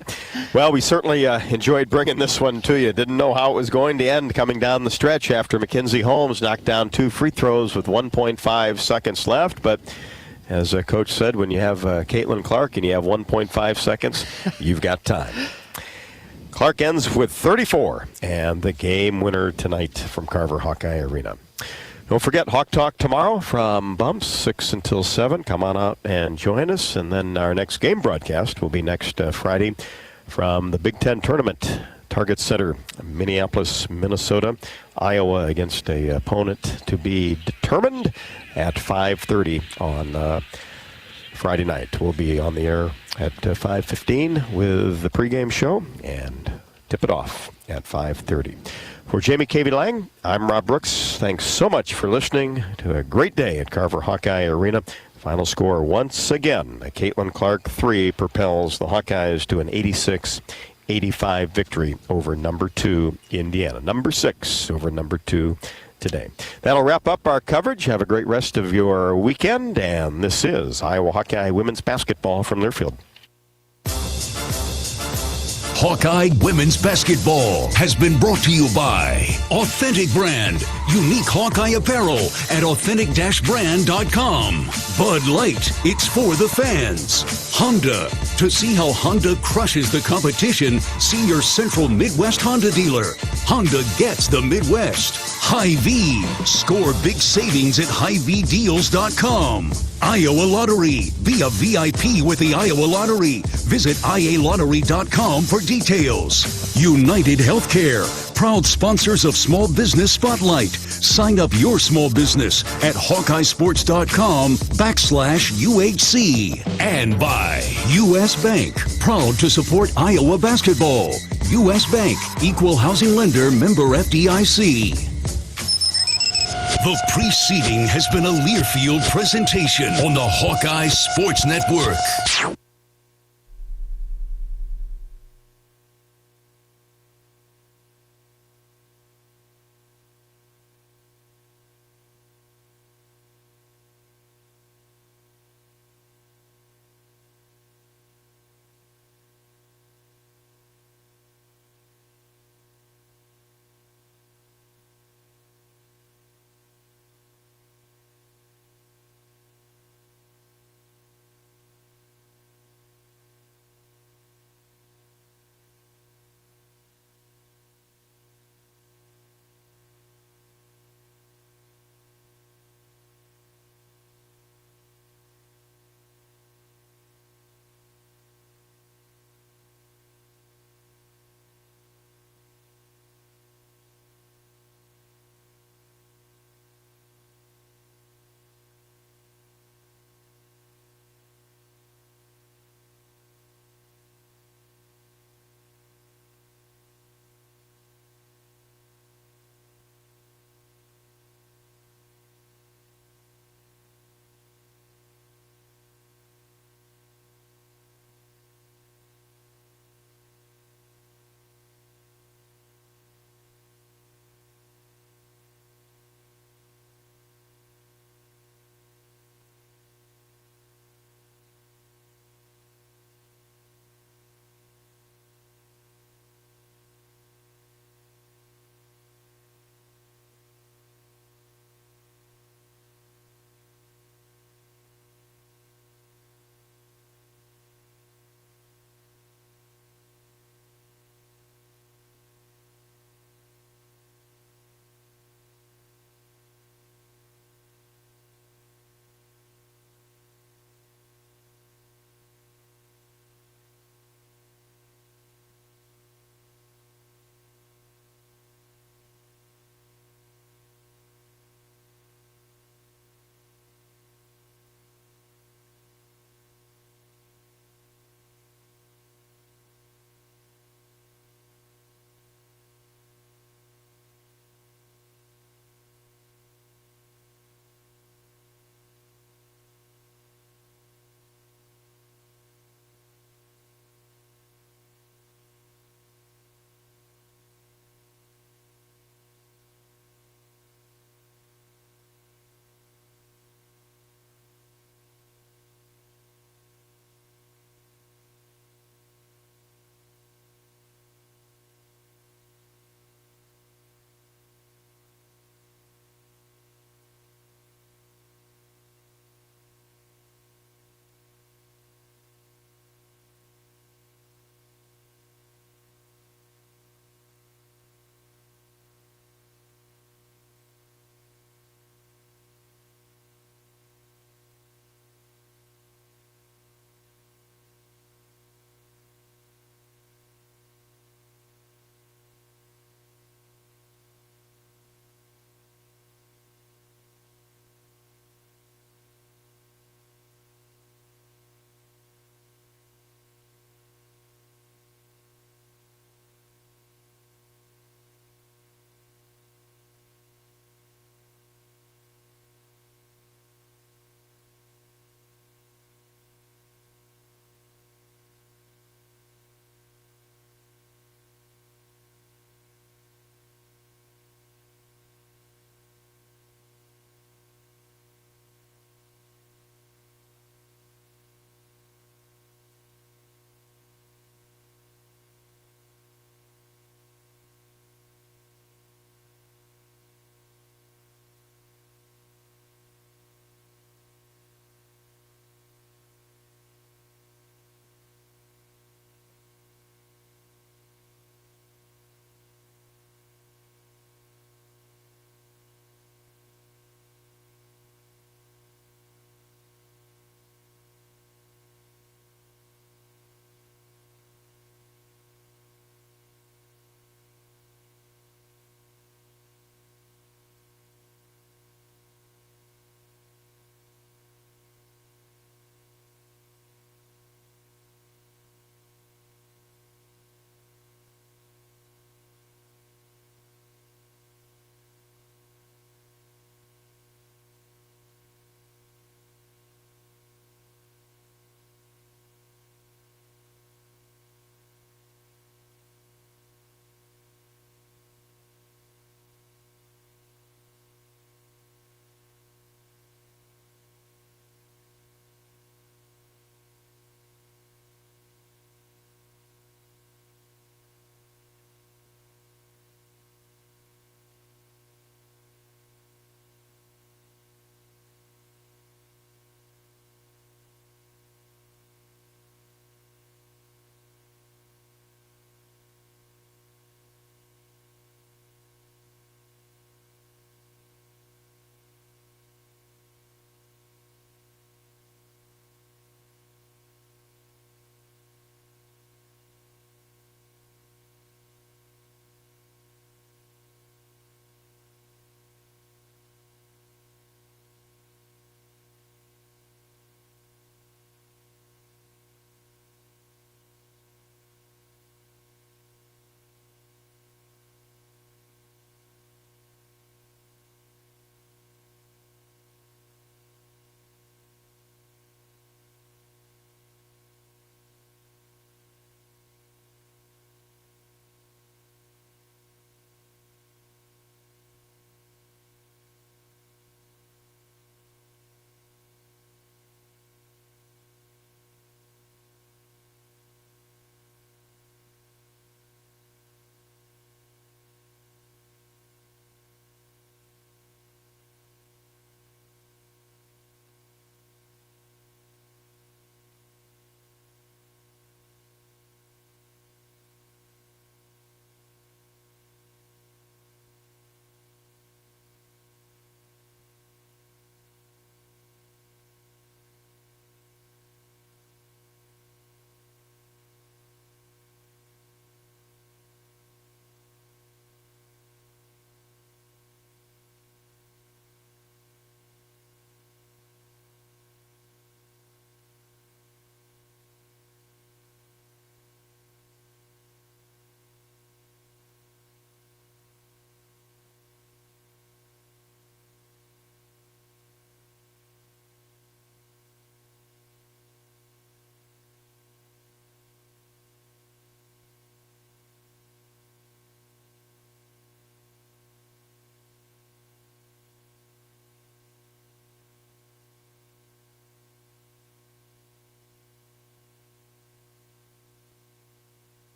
Well, we certainly enjoyed bringing this one to you. Didn't know how it was going to end coming down the stretch after Mackenzie Holmes knocked down 2 free throws with 1.5 seconds left, but. As Coach said, when you have Caitlin Clark and you have 1.5 seconds, you've got time. Clark ends with 34 and the game winner tonight from Carver Hawkeye Arena. Don't forget Hawk Talk tomorrow from Bumps, 6 until 7. Come on out and join us. And then our next game broadcast will be next Friday from the Big Ten Tournament. Target Center, Minneapolis, Minnesota. Iowa against a opponent to be determined at 5:30 on Friday night. We'll be on the air at 5:15 with the pregame show and tip it off at 5:30. For Jamie Cavey Lang, I'm Rob Brooks. Thanks so much for listening to a great day at Carver Hawkeye Arena. Final score once again, a Caitlin Clark 3 propels the Hawkeyes to an 86-85 victory over number 2 Indiana. Number 6 over number 2 today. That'll wrap up our coverage. Have a great rest of your weekend. And this is Iowa Hawkeye women's basketball from Learfield. Hawkeye Women's Basketball has been brought to you by Authentic Brand, unique Hawkeye apparel at authentic-brand.com. Bud Light, it's for the fans. Honda, to see how Honda crushes the competition, see your Central Midwest Honda dealer. Honda gets the Midwest. Hy-Vee, score big savings at HyVeeDeals.com. Iowa Lottery, be a VIP with the Iowa Lottery. Visit IALottery.com for details. United Healthcare, proud sponsors of Small Business Spotlight. Sign up your small business at HawkeyeSports.com/UHC. And by U.S. Bank, proud to support Iowa basketball. U.S. Bank, equal housing lender, member FDIC. The preceding has been a Learfield presentation on the Hawkeye Sports Network.